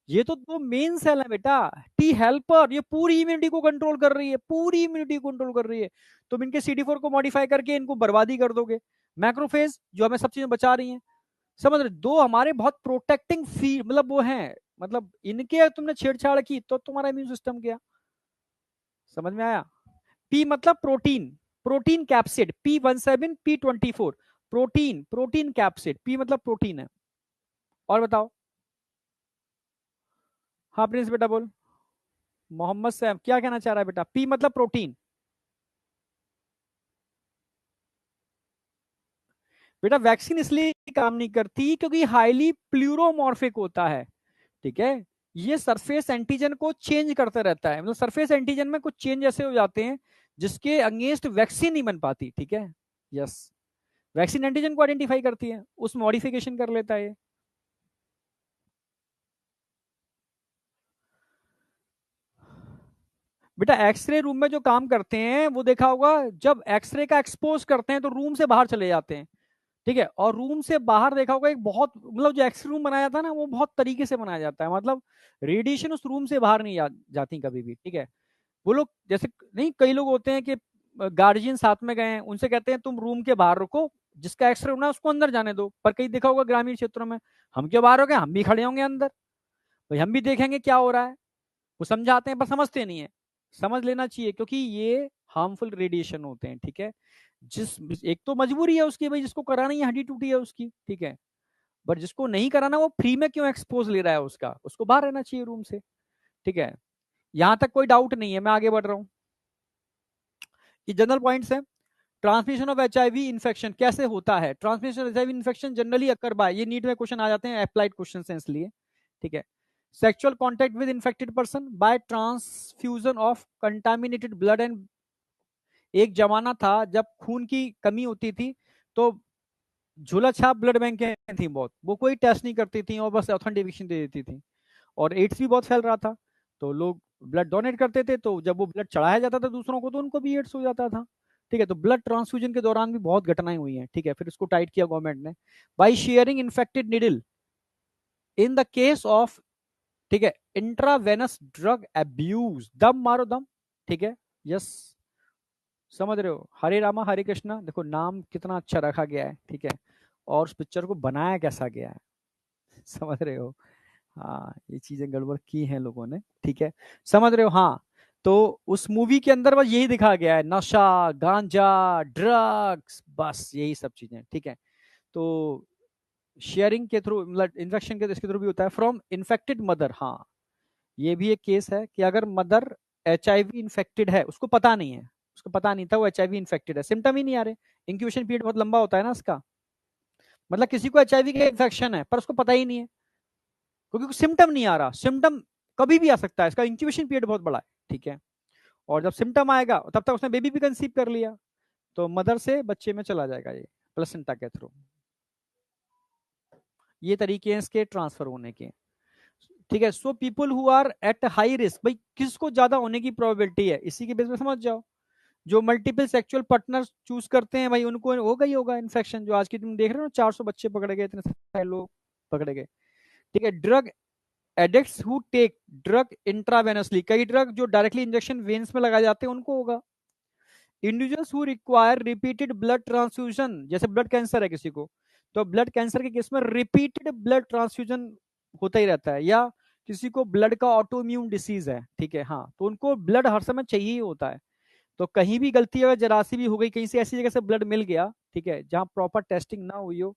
ये तो दो मेन सेल है बेटा। टी हेल्पर ये पूरी इम्यूनिटी को कंट्रोल कर रही है, पूरी इम्यूनिटी को कंट्रोल कर रही है। तुम इनके CD4 को मॉडिफाई करके इनको बर्बादी कर दोगे। मैक्रोफेज जो हमें सब चीजें बचा रही है, समझ रहे? दो हमारे बहुत प्रोटेक्टिंग फी मतलब वो हैं, मतलब इनके तुमने छेड़छाड़ की तो तुम्हारा इम्यून सिस्टम गया। समझ में आया? पी मतलब protein, protein capsid, P17 P24, protein, protein capsid, P मतलब प्रोटीन है। और बताओ। हाँ प्रिंस बेटा बोल। मोहम्मद सैम क्या कहना चाह रहा है बेटा? पी मतलब प्रोटीन। बेटा वैक्सीन इसलिए काम नहीं करती क्योंकि हाईली प्लूरोमॉर्फिक होता है, ठीक है। ये सरफेस एंटीजन को चेंज करता रहता है, मतलब सरफेस एंटीजन में कुछ चेंज ऐसे हो जाते हैं जिसके अगेंस्ट वैक्सीन नहीं बन पाती, ठीक है। यस, वैक्सीन एंटीजन को आइडेंटिफाई करती है, उस मॉडिफिकेशन कर लेता है। बेटा एक्सरे रूम में जो काम करते हैं वो देखा होगा, जब एक्सरे का एक्सपोज करते हैं तो रूम से बाहर चले जाते हैं, ठीक है। और रूम से बाहर देखा होगा एक बहुत, मतलब जो एक्सरे रूम बनाया था ना वो बहुत तरीके से बनाया जाता है, मतलब रेडिएशन उस रूम से बाहर नहीं जाती कभी भी, ठीक है। वो लोग जैसे, नहीं कई लोग होते हैं कि गार्जियन साथ में गए हैं, उनसे कहते हैं तुम रूम के बाहर रुको, जिसका एक्सरे होना है उसको अंदर जाने दो। पर कहीं देखा होगा ग्रामीण क्षेत्रों में, हम क्यों बाहर हो गए, हम भी खड़े होंगे अंदर, भाई हम भी देखेंगे क्या हो रहा है। वो समझाते हैं पर समझते नहीं है। समझ लेना चाहिए क्योंकि ये हार्मफुल रेडिएशन होते हैं, ठीक है। जिस एक तो मजबूरी है उसकी, भाई जिसको कराना ही हड्डी टूटी है उसकी, ठीक है। बट जिसको नहीं कराना वो फ्री में क्यों एक्सपोज ले रहा है उसका, उसको बाहर रहना चाहिए रूम से, ठीक है। यहां तक कोई डाउट नहीं है, मैं आगे बढ़ रहा हूँ। ये जनरल पॉइंट्स है। ट्रांसमिशन ऑफ एचआईवी इन्फेक्शन कैसे होता है? Transmission of HIV infection generally occur by, ये नीट में क्वेश्चन आ जाते हैं, अप्लाइड क्वेश्चन है इसलिए, ठीक है। Sexual contact with infected person by transfusion of contaminated blood and, एक जमाना था जब खून की कमी होती थी तो झोला छाप ब्लड बैंक थी बहुत, वो कोई टेस्ट नहीं करती थी और बस ऑथेंटिकेशन दे देती थी। और एड्स भी बहुत फैल रहा था, तो लोग ब्लड डोनेट करते थे, तो जब वो ब्लड चढ़ाया जाता था दूसरों को तो उनको भी एड्स हो जाता था, ठीक है। तो ब्लड ट्रांसफ्यूजन के दौरान भी बहुत घटनाएं हुई हैं, ठीक है। फिर इसको टाइट किया गवर्नमेंट ने by sharing infected needle in the case of, ठीक है, इंट्रावेनस ड्रग एब्यूज, दम मारो दम, ठीक है। यस, समझ रहे हो? हरे रामा हरे कृष्णा, देखो नाम कितना अच्छा रखा गया है, ठीक है। और उस पिक्चर को बनाया कैसा गया है, समझ रहे हो? हाँ, ये चीजें गड़बड़ की हैं लोगों ने, ठीक है, समझ रहे हो। हाँ, तो उस मूवी के अंदर बस यही दिखा गया है, नशा, गांजा, ड्रग्स, बस यही सब चीजें, ठीक है। तो शेयरिंग के थ्रू, मतलब इंजेक्शन के इसके थ्रू भी होता है फ्रॉम इन्फेक्टेड मदर। हाँ, ये भी एक केस है कि अगर मदर एचआईवी इन्फेक्टेड है, उसको पता नहीं है, उसको पता नहीं था वो एचआईवी इन्फेक्टेड है, सिम्टम ही नहीं आ रहे, इंक्यूबेशन पीरियड बहुत लंबा होता है ना इसका, मतलब किसी को एचआईवी का इन्फेक्शन है पर उसको पता ही नहीं है, क्योंकि सिम्टम नहीं आ रहा, सिम्टम कभी भी आ सकता है, इसका इंक्यूबेशन पीरियड बहुत बड़ा है, ठीक है। और जब सिम्टम आएगा तब तक उसने बेबी भी कंसीव कर लिया, तो मदर से बच्चे में चला जाएगा ये प्लेसेंटा के थ्रू। ये तरीके हैं इसके ट्रांसफर होने के, ठीक है। So people who are at high risk, भाई किसको ज्यादा होने की प्रोबेबिलिटी है, इसी के बेस पे समझ जाओ। जो मल्टीपल सेक्सुअल पार्टनर चूज करते हैं भाई, उनको होगा ही होगा इन्फेक्शन, जो आज की तुम देख रहे हो ना, 400 बच्चे पकड़े गए, इतने सारे लोग पकड़े गए, ठीक है। Drug addicts who take drug intravenously, कई ड्रग जो डायरेक्टली इंजेक्शन वेन्स में लगाए जाते हैं उनको होगा। Individuals who require repeated blood transfusion, जैसे ब्लड कैंसर है किसी को, तो ब्लड कैंसर के केस में रिपीटेड ब्लड ट्रांसफ्यूजन होता ही रहता है, या किसी को ब्लड का ऑटो इम्यून डिसीज है, ठीक है, हाँ, तो उनको ब्लड हर समय चाहिए ही होता है। तो कहीं भी गलती अगर जरा सी भी हो गई, कहीं से ऐसी जगह से ब्लड मिल गया, ठीक है, जहां प्रॉपर टेस्टिंग ना हुई हो,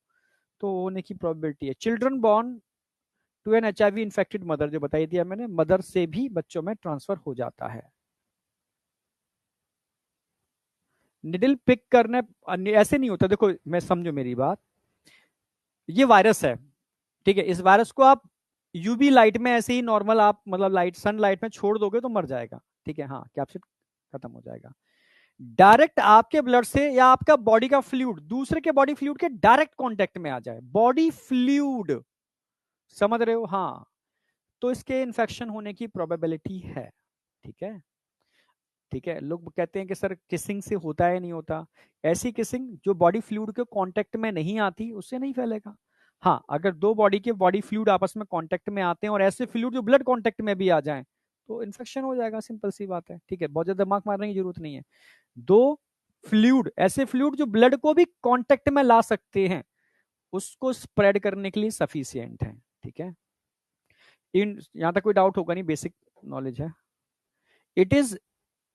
तो होने की प्रोबेबिलिटी है। Children born to an HIV infected mother, जो बताई दिया मैंने, मदर से भी बच्चों में ट्रांसफर हो जाता है। निडल पिक करने ऐसे नहीं होता, देखो मैं समझो मेरी बात, ये वायरस है, ठीक है, इस वायरस को आप यूवी लाइट में ऐसे ही नॉर्मल आप मतलब लाइट सन लाइट में छोड़ दोगे तो मर जाएगा, ठीक है, हाँ, कैप्सिड खत्म हो जाएगा। डायरेक्ट आपके ब्लड से या आपका बॉडी का फ्लूइड दूसरे के बॉडी फ्लूइड के डायरेक्ट कांटेक्ट में आ जाए, बॉडी फ्लूइड, समझ रहे हो, हाँ, तो इसके इन्फेक्शन होने की प्रोबेबिलिटी है, ठीक है, ठीक है। लोग कहते हैं कि सर किसिंग से होता है नहीं होता, ऐसी किसिंग जो बॉडी फ्लूइड के कांटेक्ट में नहीं आती उससे नहीं फैलेगा। हाँ, अगर दो बॉडी के बॉडी फ्लूइड आपस में कांटेक्ट में आते हैं और ऐसे फ्लूइड जो ब्लड कांटेक्ट में भी आ जाएं, तो इन्फेक्शन हो जाएगा, सिंपल सी बात है, ठीक है, बहुत ज्यादा दिमाग मारने की जरूरत नहीं है। दो फ्लूइड, ऐसे फ्लूइड जो ब्लड को भी कांटेक्ट में ला सकते हैं, उसको स्प्रेड करने के लिए सफिशियंट है, ठीक है। इन यहां तक कोई डाउट होगा नहीं, बेसिक नॉलेज है। It is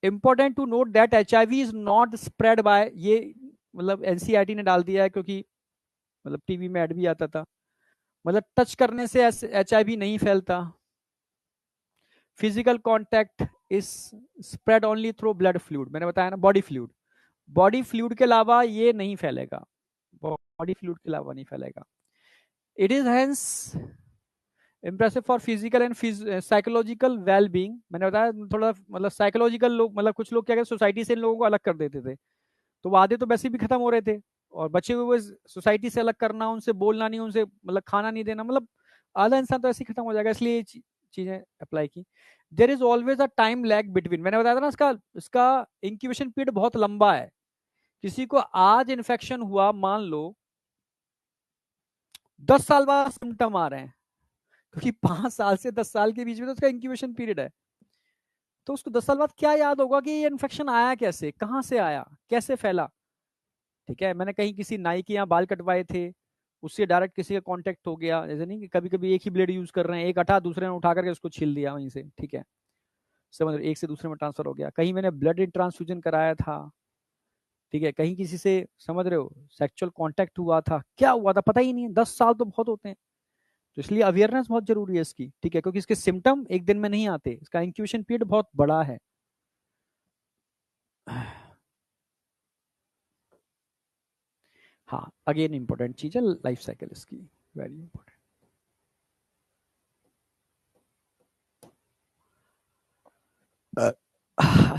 important to note that HIV is not spread by, ये मतलब एनसीईआरटी ने डाल दिया है, क्योंकि मतलब टीवी में ऐड भी आता था, मतलब टच करने से एचआईवी नहीं फैलता। Physical contact is spread only through blood fluid, मैंने बताया ना, बॉडी फ्लूइड, बॉडी फ्लूइड के अलावा ये नहीं फैलेगा, बॉडी फ्लूइड के अलावा नहीं फैलेगा। It is hence impressive for physical and psychological well being, मैंने बताया थोड़ा, मतलब साइकोलॉजिकल लोग, मतलब कुछ लोग क्या कहते, सोसाइटी से इन लोगों को अलग कर देते थे, तो वो आधे तो वैसे भी खत्म हो रहे थे, और बचे हुए सोसाइटी से अलग करना, उनसे बोलना नहीं, उनसे मतलब खाना नहीं देना, मतलब आधा इंसान तो ऐसे ही खत्म हो जाएगा, इसलिए ये चीजें अप्लाई की। There is always a time lag between, मैंने बताया था ना, इसका इसका इंक्यूबेशन पीरियड बहुत लंबा है। किसी को आज इन्फेक्शन हुआ, मान लो 10 साल बाद सिम्टम आ रहे हैं, क्योंकि 5 साल से 10 साल के बीच में तो उसका इंक्यूबेशन पीरियड है, तो उसको 10 साल बाद क्या याद होगा कि ये इन्फेक्शन आया कैसे, कहां से आया, कैसे फैला, ठीक है। मैंने कहीं किसी नाई के यहाँ बाल कटवाए थे, उससे डायरेक्ट किसी का कांटेक्ट हो गया, जैसे नहीं कि कभी कभी एक ही ब्लेड यूज कर रहे हैं, एक हटा दूसरे ने उठा करके उसको छील दिया वहीं से, ठीक है, समझ रहे, एक से दूसरे में ट्रांसफर हो गया। कहीं मैंने ब्लड ट्रांसफ्यूजन कराया था, ठीक है, कहीं किसी से, समझ रहे हो, सेक्सुअल कांटेक्ट हुआ था, क्या हुआ था पता ही नहीं है, 10 साल तो बहुत होते हैं, तो इसलिए अवेयरनेस बहुत जरूरी है इसकी, ठीक है, क्योंकि इसके सिम्टम एक दिन में नहीं आते, इसका इंक्यूबेशन पीरियड बहुत बड़ा है। हाँ, अगेन इंपॉर्टेंट चीज है लाइफ साइकिल इसकी, वेरी इंपॉर्टेंट।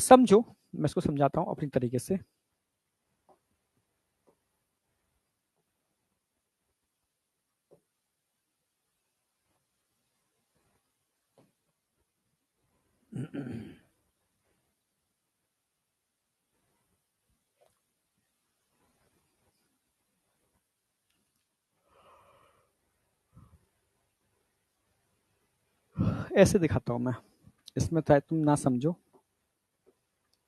समझो, मैं इसको समझाता हूँ अपनी तरीके से। ऐसे दिखाता हूँ मैं, इसमें चाहे तुम ना समझो,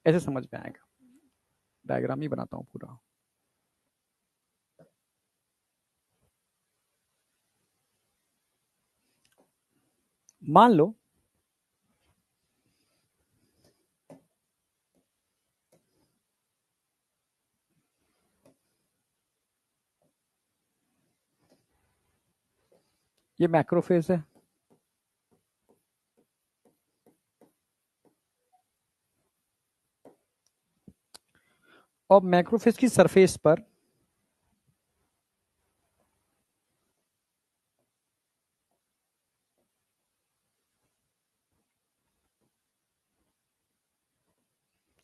ऐसे समझ में आएगा, डायग्राम ही बनाता हूँ पूरा। मान लो ये मैक्रोफेज है, और मैक्रोफेज की सरफेस पर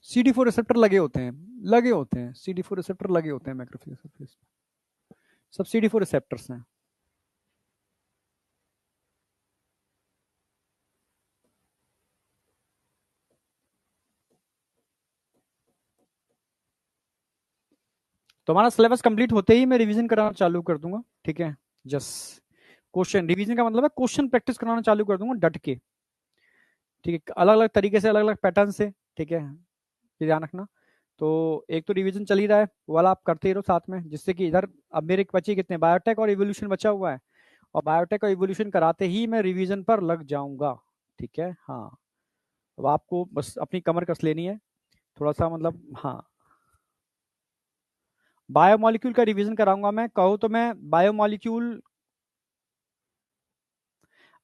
CD4 रिसेप्टर लगे होते हैं, लगे होते हैं, CD4 रिसेप्टर लगे होते हैं मैक्रोफेज सरफेस, सब CD4 रिसेप्टर्स हैं। तो हमारा सिलेबस कंप्लीट होते ही मैं रिवीजन कराना चालू कर दूंगा, ठीक है। जस्ट क्वेश्चन रिवीजन का मतलब है क्वेश्चन प्रैक्टिस कराना चालू कर दूंगा डट के, ठीक है, अलग अलग तरीके से, अलग अलग पैटर्न से, ठीक है, ये ध्यान रखना। तो एक तो रिवीजन चल ही रहा है, वो वाला आप करते ही रहो साथ में, जिससे कि इधर अब मेरे बचे कितने, बायोटेक और इवोल्यूशन बचा हुआ है, और बायोटेक और इवोल्यूशन कराते ही मैं रिवीजन पर लग जाऊंगा, ठीक है। हाँ, अब आपको बस अपनी कमर कस लेनी है थोड़ा सा, मतलब हाँ। बायोमोलिक्यूल का रिवीजन कराऊंगा मैं, कहो तो मैं बायोमोलिक्यूल,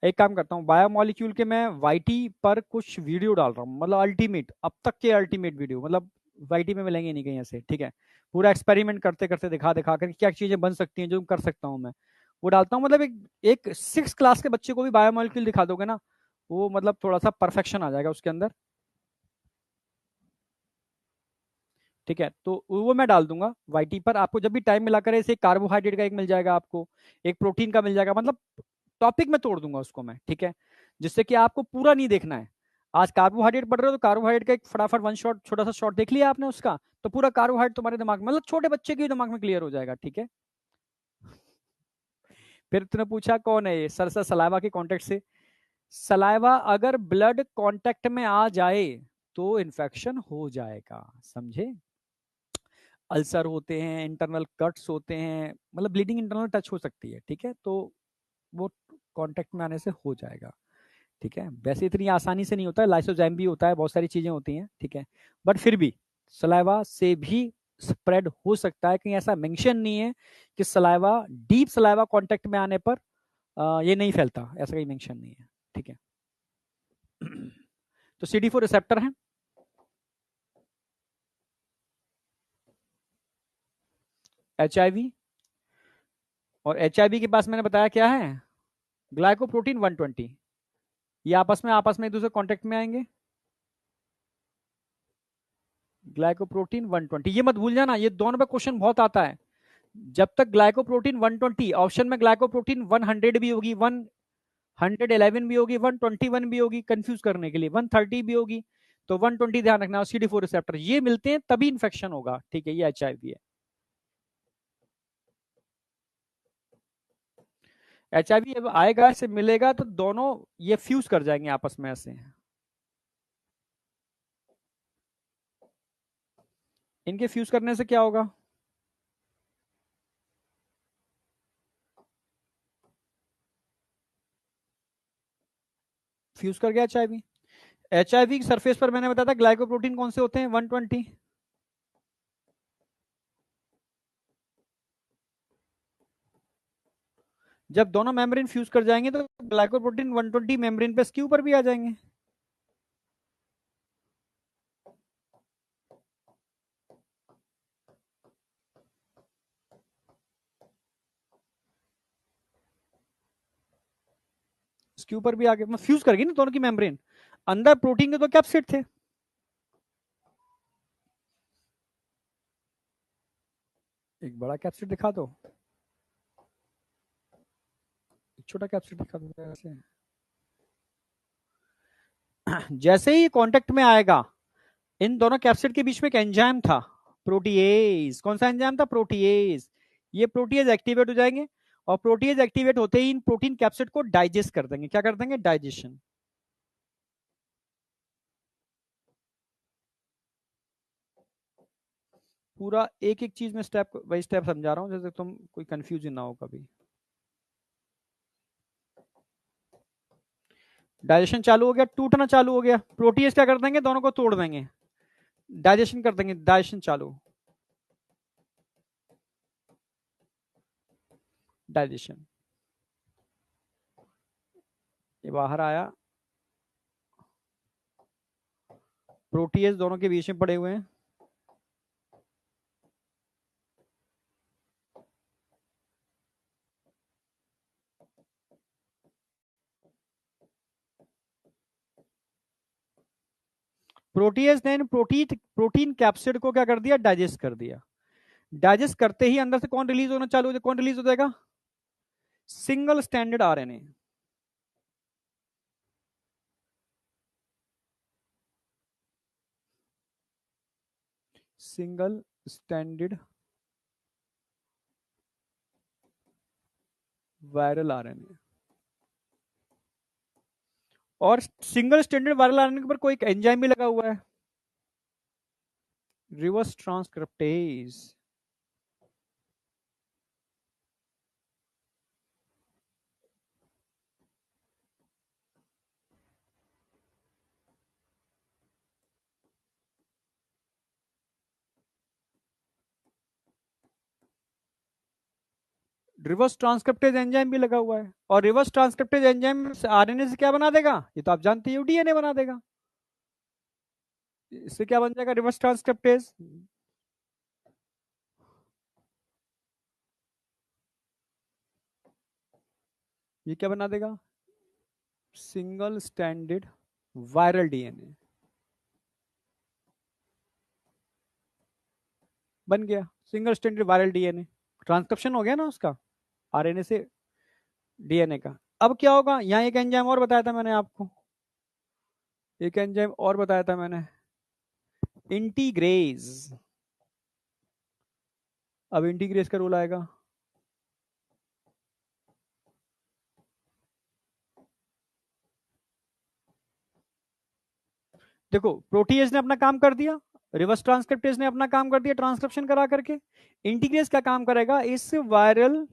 एक काम करता हूँ, बायोमोलिक्यूल के मैं वाईटी पर कुछ वीडियो डाल रहा हूँ, मतलब अल्टीमेट, अब तक के अल्टीमेट वीडियो, मतलब वाईटी में मिलेंगे नहीं कहीं ऐसे, ठीक है। पूरा एक्सपेरिमेंट करते करते दिखा दिखा कर क्या चीजें बन सकती हैं जो कर सकता हूँ मैं, वो डालता हूँ। मतलब एक एक 6 क्लास के बच्चे को भी बायोमोलिक्यूल दिखा दोगे ना, वो मतलब थोड़ा सा परफेक्शन आ जाएगा उसके अंदर, ठीक है। तो वो मैं डाल दूंगा वाईटी पर, आपको जब भी टाइम मिला करे, ऐसे कार्बोहाइड्रेट का एक मिल जाएगा आपको, एक प्रोटीन का मिल जाएगा, मतलब टॉपिक में तोड़ दूंगा उसको मैं, ठीक है, जिससे कि आपको पूरा नहीं देखना है। आज कार्बोहाइड्रेट पढ़ रहे हो तो कार्बोहाइड्रेट का एक फटाफट वन शॉट, छोटा सा शॉट देख लिया आपने उसका, तो पूरा कार्बोहाइड्रेट तुम्हारे दिमाग में, मतलब छोटे बच्चे के दिमाग में क्लियर हो जाएगा, ठीक है। फिर तुमने पूछा कौन है ये सर, सर सलाइवा के कॉन्टेक्ट से, सलाइवा अगर ब्लड कांटेक्ट में आ जाए तो इन्फेक्शन हो जाएगा, समझे। अल्सर होते हैं, इंटरनल कट्स होते हैं, मतलब ब्लीडिंग इंटरनल टच हो सकती है, ठीक है, तो वो कांटेक्ट में आने से हो जाएगा, ठीक है। वैसे इतनी आसानी से नहीं होता है, लाइसोजाइम भी होता है, बहुत सारी चीजें होती हैं, ठीक है, बट फिर भी सलाइवा से भी स्प्रेड हो सकता है, कहीं ऐसा मेंशन नहीं है कि सलाइवा, डीप सलाइवा कांटेक्ट में आने पर ये नहीं फैलता, ऐसा कहीं मेंशन नहीं है, ठीक है। तो CD4 रिसेप्टर है, HIV, और HIV के पास मैंने बताया क्या है, ग्लाइकोप्रोटीन 120, ये आपस में एक दूसरे कांटेक्ट में आएंगे, ग्लाइकोप्रोटीन 120, ये मत भूल जाना, ये दोनों पे क्वेश्चन बहुत आता है। जब तक ग्लाइकोप्रोटीन 120, ऑप्शन में ग्लाइकोप्रोटीन 100 भी होगी, 111 भी होगी, 121 भी होगी, कंफ्यूज करने के लिए 130 भी होगी, तो 120 ध्यान रखना। CD4 रिसेप्टर ये मिलते हैं तभी इंफेक्शन होगा, ठीक है, ये HIV है। HIV अब आएगा, से मिलेगा तो दोनों ये फ्यूज कर जाएंगे आपस में ऐसे, इनके फ्यूज करने से क्या होगा, फ्यूज कर गया HIV। HIV की सरफेस पर मैंने बताया था ग्लाइकोप्रोटीन कौन से होते हैं, 120, जब दोनों मेम्ब्रेन फ्यूज कर जाएंगे तो ग्लाइकोप्रोटीन 120 मेम्ब्रेन पे इसके ऊपर भी आ जाएंगे। इसके ऊपर भी आगे फ्यूज कर गई ना दोनों की मेम्ब्रेन, अंदर प्रोटीन के तो कैप्सिड थे, एक बड़ा कैप्सिड दिखा दो, एक छोटा कैप्सिड दिखा दो ऐसे। जैसे ही कांटेक्ट में आएगा, इन दोनों कैप्सिड के बीच में एक एंजाइम था, प्रोटीएज, कौन सा एंजाइम था, प्रोटीएज, ये प्रोटीएज एक्टिवेट हो जाएंगे, और प्रोटीएज एक्टिवेट होते ही इन प्रोटीन कैप्सिड को डाइजेस्ट कर देंगे, क्या कर देंगे, डाइजेशन। पूरा एक एक चीज में स्टेप बाई स्टेप समझा रहा हूं, जैसे तुम कोई कंफ्यूजन ना हो कभी। डाइजेशन चालू हो गया, टूटना चालू हो गया, प्रोटीज क्या कर देंगे, दोनों को तोड़ देंगे, डाइजेशन कर देंगे, डाइजेशन चालू, डाइजेशन, ये बाहर आया, प्रोटीज दोनों के बीच में पड़े हुए हैं, प्रोटीज ने प्रोटीन प्रोटीन कैप्सिड को क्या कर दिया, डाइजेस्ट कर दिया, डाइजेस्ट करते ही अंदर से कौन रिलीज होना चालू हो जाएगा, कौन रिलीज हो जाएगा, single standard RNA, single standard viral RNA, और सिंगल स्टैंडर्ड वायरल आरएनए के ऊपर कोई एक एंजाइम भी लगा हुआ है, reverse transcriptase, reverse transcriptase enzyme भी लगा हुआ है, और रिवर्स ट्रांसक्रिप्टेज एंजाइम आरएनए से क्या बना देगा, ये तो आप जानते हो, डीएनए बना देगा, इससे क्या बन जाएगा, रिवर्स ट्रांसक्रिप्टेज, ये क्या बना देगा, सिंगल स्टैंडर्ड वायरल डीएनए बन गया, single standard viral DNA, transcription हो गया ना उसका, आरएनए से डीएनए का। अब क्या होगा, यहाँ एक एंजाइम और बताया था मैंने आपको, एक एंजाइम और बताया था मैंने, इंटीग्रेज, अब इंटीग्रेज का रूल आएगा, देखो प्रोटीएज ने अपना काम कर दिया, रिवर्स ट्रांसक्रिप्टेज ने अपना काम कर दिया ट्रांसक्रिप्शन करा करके, इंटीग्रेज क्या काम करेगा, इस वायरल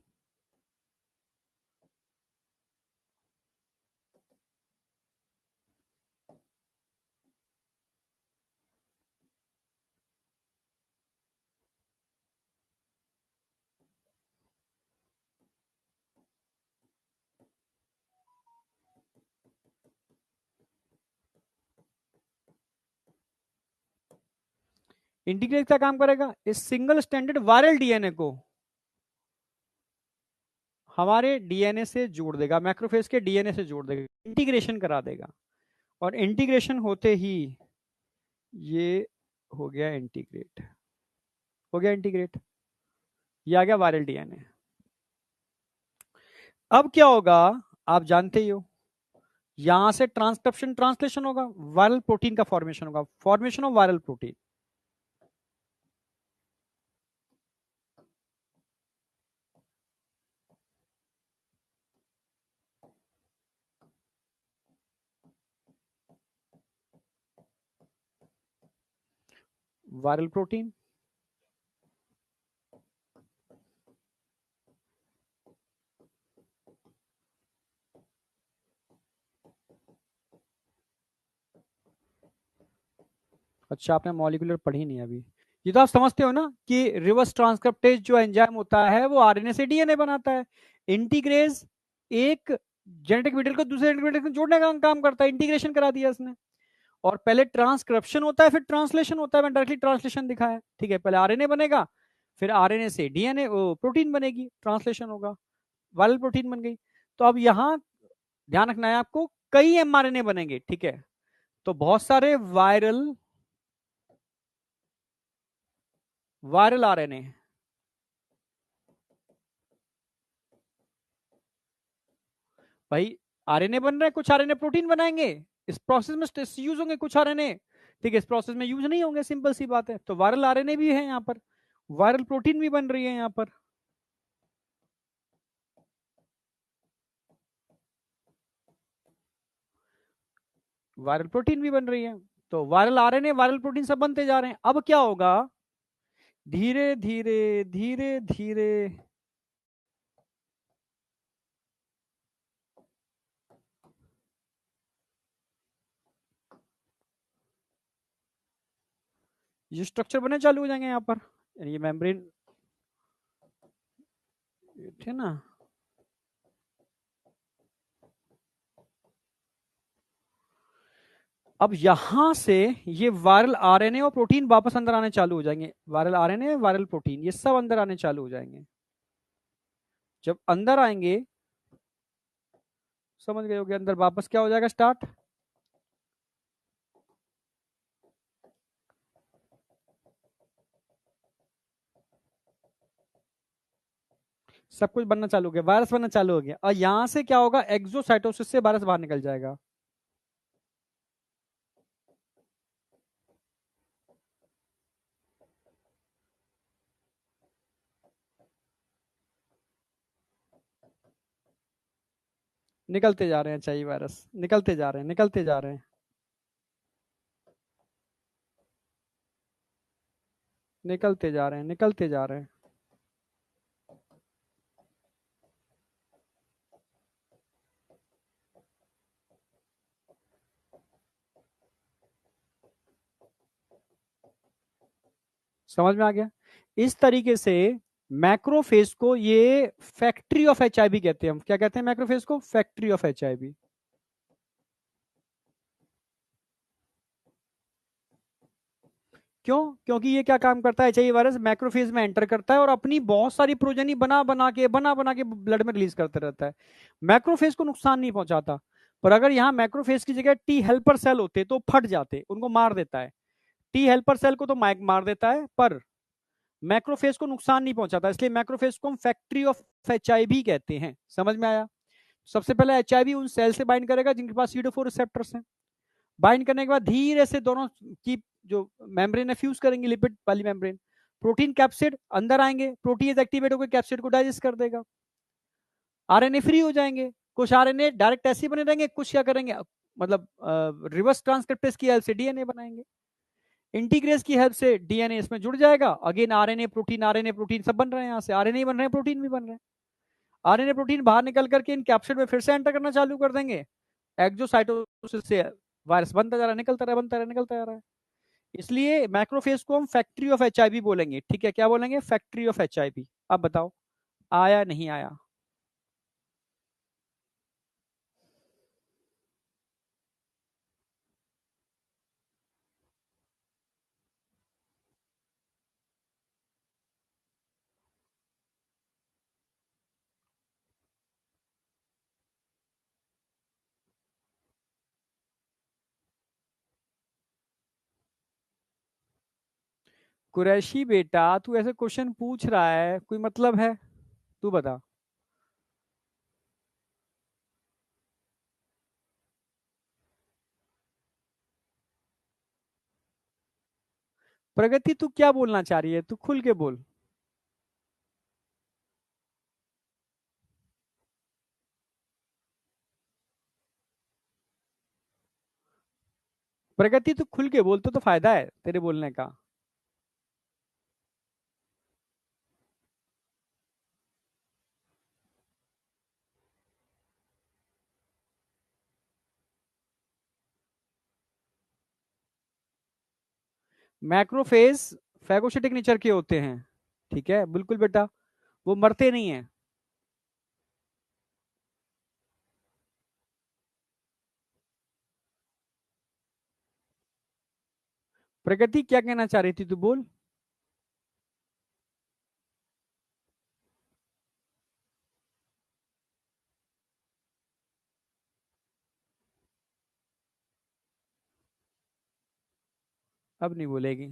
इंटीग्रेज क्या काम करेगा, इस सिंगल स्टैंडर्ड वायरल डीएनए को हमारे डीएनए से जोड़ देगा, मैक्रोफेज के डीएनए से जोड़ देगा, इंटीग्रेशन करा देगा, और इंटीग्रेशन होते ही ये हो गया इंटीग्रेट, हो गया इंटीग्रेट, ये आ गया वायरल डीएनए। अब क्या होगा, आप जानते ही हो, यहां से ट्रांसक्रिप्शन ट्रांसलेशन होगा, वायरल प्रोटीन का फॉर्मेशन होगा, formation of viral protein, viral protein, अच्छा आपने मॉलिक्यूलर पढ़ी नहीं अभी, ये तो आप समझते हो ना कि रिवर्स ट्रांसक्रिप्टेज जो एंजाइम होता है वो आरएनए से डीएनए बनाता है, इंटीग्रेज एक जेनेटिक मटेरियल को दूसरे जेनेटिक मटेरियल को जोड़ने का काम करता है, इंटीग्रेशन करा दिया इसने, और पहले ट्रांसक्रिप्शन होता है फिर ट्रांसलेशन होता है, मैंने डायरेक्टली ट्रांसलेशन दिखाया, ठीक है, पहले आरएनए बनेगा, फिर आरएनए से डीएनए प्रोटीन बनेगी, ट्रांसलेशन होगा, वायरल प्रोटीन बन गई। तो अब यहाँ ध्यान रखना है आपको, कई एमआरएनए बनेंगे, ठीक है, तो बहुत सारे वायरल वायरल आरएनए, भाई आरएनए बन रहे हैं, कुछ आरएनए प्रोटीन बनाएंगे, इस प्रोसेस में यूज होंगे कुछ आरएनए, ठीक है, इस प्रोसेस में यूज नहीं होंगे, सिंपल सी बात है, तो वायरल आरएनए भी है यहाँ पर, वायरल प्रोटीन भी बन रही है यहाँ पर, वायरल प्रोटीन भी बन रही है, तो वायरल आरएनए वायरल प्रोटीन सब बनते जा रहे हैं। अब क्या होगा, धीरे धीरे धीरे धीरे ये स्ट्रक्चर बनने चालू हो जाएंगे यहाँ पर, ये मेम्ब्रेन थे ना। अब यहां से ये वायरल आरएनए और प्रोटीन वापस अंदर आने चालू हो जाएंगे, वायरल आरएनए, वायरल प्रोटीन, ये सब अंदर आने चालू हो जाएंगे। जब अंदर आएंगे, समझ गए होगे, अंदर वापस क्या हो जाएगा, स्टार्ट। सब कुछ बनना चालू हो गया, वायरस बनना चालू हो गया, और यहां से क्या होगा, एक्सोसाइटोसिस से वायरस बाहर निकल जाएगा। निकलते जा रहे हैं, चाहिए वायरस निकलते जा रहे हैं, निकलते जा रहे हैं, निकलते जा रहे हैं, निकलते जा रहे हैं। समझ में आ गया। इस तरीके से मैक्रोफेज को ये फैक्ट्री ऑफ एचआईवी कहते हैं। हम क्या कहते हैं मैक्रोफेज को, फैक्ट्री ऑफ एचआईवी। क्यों? क्योंकि ये क्या काम करता है, एचआईवी वायरस मैक्रोफेज में एंटर करता है और अपनी बहुत सारी प्रोजेनी बना बना के ब्लड में रिलीज करता रहता है। मैक्रोफेज को नुकसान नहीं पहुंचाता, पर अगर यहाँ मैक्रोफेज की जगह टी हेल्पर सेल होते तो फट जाते, उनको मार देता है। टी हेल्पर सेल को तो मार देता है, पर मैक्रोफेज को नुकसान नहीं पहुंचाता, इसलिए मैक्रोफेज को हम फैक्ट्री ऑफ एचआईवी कहते हैं। समझ में आया। सबसे पहले एचआईवी उन सेल से बाइंड करेगा जिनके पास CD4 रिसेप्टर्स हैं। बाइंड करने के बाद धीरे से दोनों की जो मेम्ब्रेन है फ्यूज करेंगे, लिपिड वाली मेम्ब्रेन। प्रोटीन कैप्सिड अंदर आएंगे, प्रोटीज एक्टिवेट होकर कैप्सिड को डाइजेस्ट कर देगा, आरएनए फ्री हो जाएंगे। कुछ आरएनए डायरेक्ट ऐसे बने रहेंगे, कुछ क्या करेंगे, मतलब रिवर्स ट्रांसक्रिप्टेज की हेल्प से डीएनए बनाएंगे। इंटीग्रेस की हेल्प से डीएनए इसमें जुड़ जाएगा, अगेन आरएनए प्रोटीन सब बन रहे हैं, यहाँ से आरएनए बन रहे हैं, प्रोटीन भी बन रहे हैं। आरएनए प्रोटीन बाहर निकल करके इन कैप्सिड में फिर से एंटर करना चालू कर देंगे। एक्सोसाइटोसिस से वायरस बनता जा रहा है, निकलता रहा, बनता रहा, निकलता जा रहा है। इसलिए मैक्रोफेज को हम फैक्ट्री ऑफ एचआईवी बोलेंगे। ठीक है, क्या बोलेंगे, फैक्ट्री ऑफ एचआईवी। अब बताओ आया नहीं आया। कुरैशी बेटा, तू ऐसे क्वेश्चन पूछ रहा है, कोई मतलब है? तू बता। प्रगति, तू क्या बोलना चाह रही है, तू खुल के बोल। प्रगति, तू खुल के बोल, तो फायदा है तेरे बोलने का। मैक्रोफेज फैगोसिटिक नेचर के होते हैं। ठीक है, बिल्कुल बेटा, वो मरते नहीं है। प्रगति, क्या कहना चाह रही थी, तू बोल। अब नहीं बोलेगी।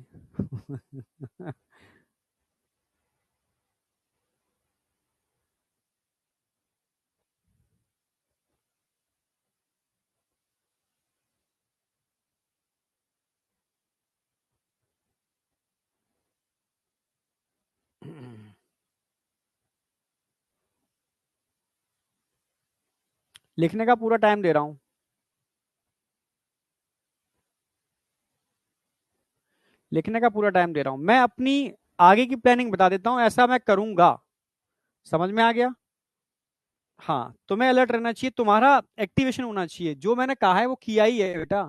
लिखने का पूरा टाइम दे रहा हूं, लिखने का पूरा टाइम दे रहा हूं। मैं अपनी आगे की प्लानिंग बता देता हूं, ऐसा मैं करूंगा। समझ में आ गया। हाँ, तुम्हें अलर्ट रहना चाहिए, तुम्हारा एक्टिवेशन होना चाहिए, जो मैंने कहा है वो किया ही है बेटा।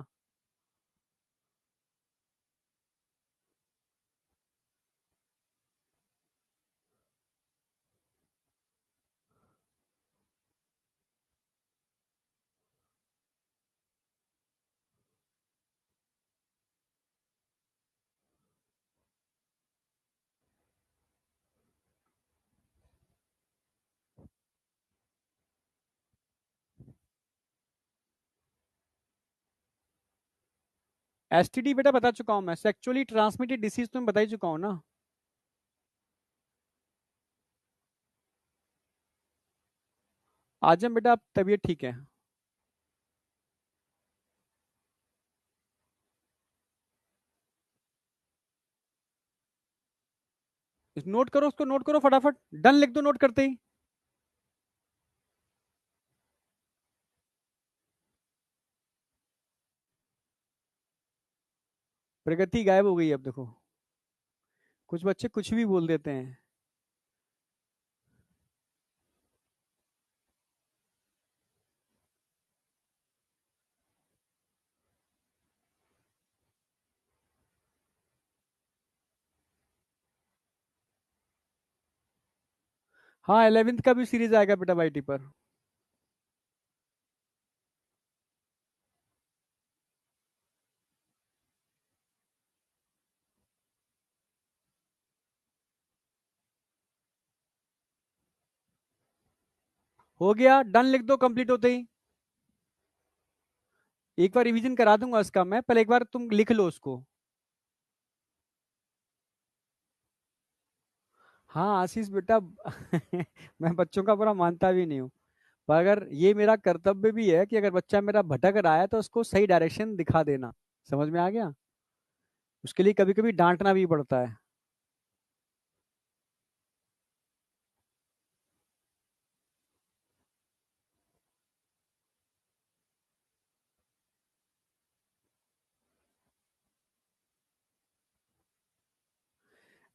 एसटीडी बेटा बता चुका हूं मैं, सेक्चुअली ट्रांसमिटेड डिसीज तो मैं बता ही चुका हूं ना। आजम बेटा आप तबीयत ठीक है? नोट करो उसको, नोट करो फटाफट, डन लिख दो नोट करते ही। प्रगति गायब हो गई अब देखो, कुछ बच्चे कुछ भी बोल देते हैं। हाँ 11th का भी सीरीज आएगा बेटा वाईटी पर। हो गया, डन लिख दो कंप्लीट होते ही। एक बार रिवीजन करा दूंगा उसका मैं, पहले एक बार तुम लिख लो उसको। हाँ आशीष बेटा मैं बच्चों का बुरा मानता भी नहीं हूँ, पर अगर ये मेरा कर्तव्य भी है कि अगर बच्चा मेरा भटक रहा है तो उसको सही डायरेक्शन दिखा देना। समझ में आ गया? उसके लिए कभी कभी डांटना भी पड़ता है।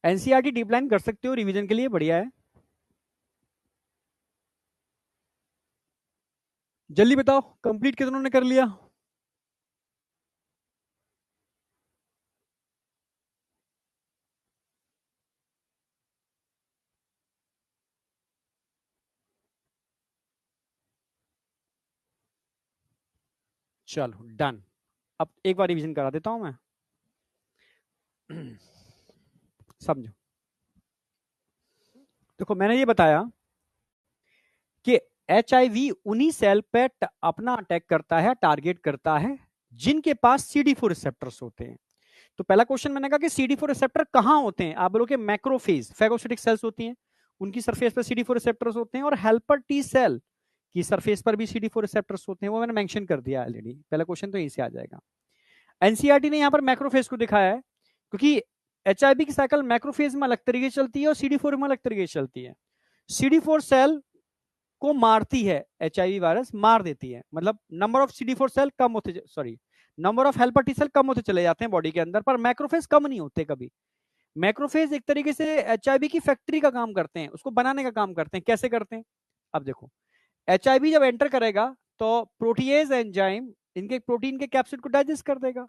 एनसीईआरटी डीप लाइन कर सकते हो, रिवीजन के लिए बढ़िया है। जल्दी बताओ कंप्लीट कितनों ने कर लिया? चलो डन। अब एक बार रिवीजन करा देता हूं मैं। समझो, देखो मैंने ये बताया कि HIV उन्हीं सेल पे अपना अटैक करता है, टारगेट करता है जिनके पास CD4 रिसेप्टर्स होते हैं। तो पहला क्वेश्चन मैंने कहा कि CD4 रिसेप्टर कहां होते हैं? आप बोलोगे मैक्रोफेज, फेगोसिटिक सेल्स होती हैं, उनकी सरफेस पर CD4 रिसेप्टर्स होते हैं, और हेल्पर टी सेल की सरफेस पर भी CD4 रिसेप्टर्स होते हैं, वो मैंने मेंशन कर दिया ऑलरेडी। पहला क्वेश्चन तो यहीं से आ जाएगा। एनसीईआरटी ने यहां पर मैक्रोफेज को दिखाया है क्योंकि HIV की साइकिल मैक्रोफेज में अलग तरीके से चलती है और CD4 में अलग तरीके से चलती है। CD4 सेल को मारती है, HIV वायरस मार देती है, मतलब नंबर ऑफ CD4 सेल कम होते, sorry number of helper T cell कम होते चले जाते हैं बॉडी के अंदर, पर मैक्रोफेज कम नहीं होते कभी। मैक्रोफेज एक तरीके से HIV की फैक्ट्री का काम करते हैं, उसको बनाने का काम करते हैं। कैसे करते हैं? अब देखो, HIV जब एंटर करेगा तो प्रोटीएज एंजाइम इनके प्रोटीन के कैप्सिड को डाइजेस्ट कर देगा।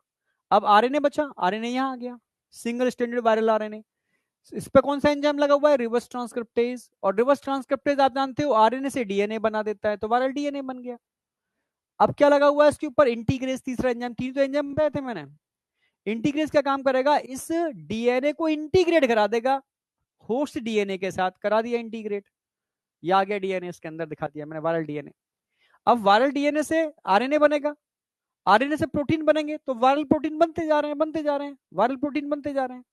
अब आरएनए बचा, आरएनए यहां आ गया, सिंगल स्टैंडर्ड वायरल आरएनए। इस पे कौन सा एंजाइम लगा हुआ है? Reverse transcriptase. और रिवर्स ट्रांसक्रिप्टेज आप जानते हो आरएनए से डीएनए बना देता है, तो वायरल डीएनए बन गया। अब क्या लगा हुआ है इसके ऊपर? इंटीग्रेज, तीसरा एंजाइम। तीन तो एंजाइम बताए थे मैंने। इंटीग्रेज क्या काम करेगा? इस डीएनए को इंटीग्रेट करा देगा होस्ट डीएनए के साथ। करा दिया इंटीग्रेट, ये आ गया डीएनए इसके अंदर, दिखा दिया मैंने वायरल डीएनए। अब वायरल डीएनए से आरएनए बनेगा, आरएनए से प्रोटीन बनेंगे, तो वायरल प्रोटीन बनते जा रहे हैं, बनते जा रहे हैं, वायरल प्रोटीन बनते जा रहे हैं।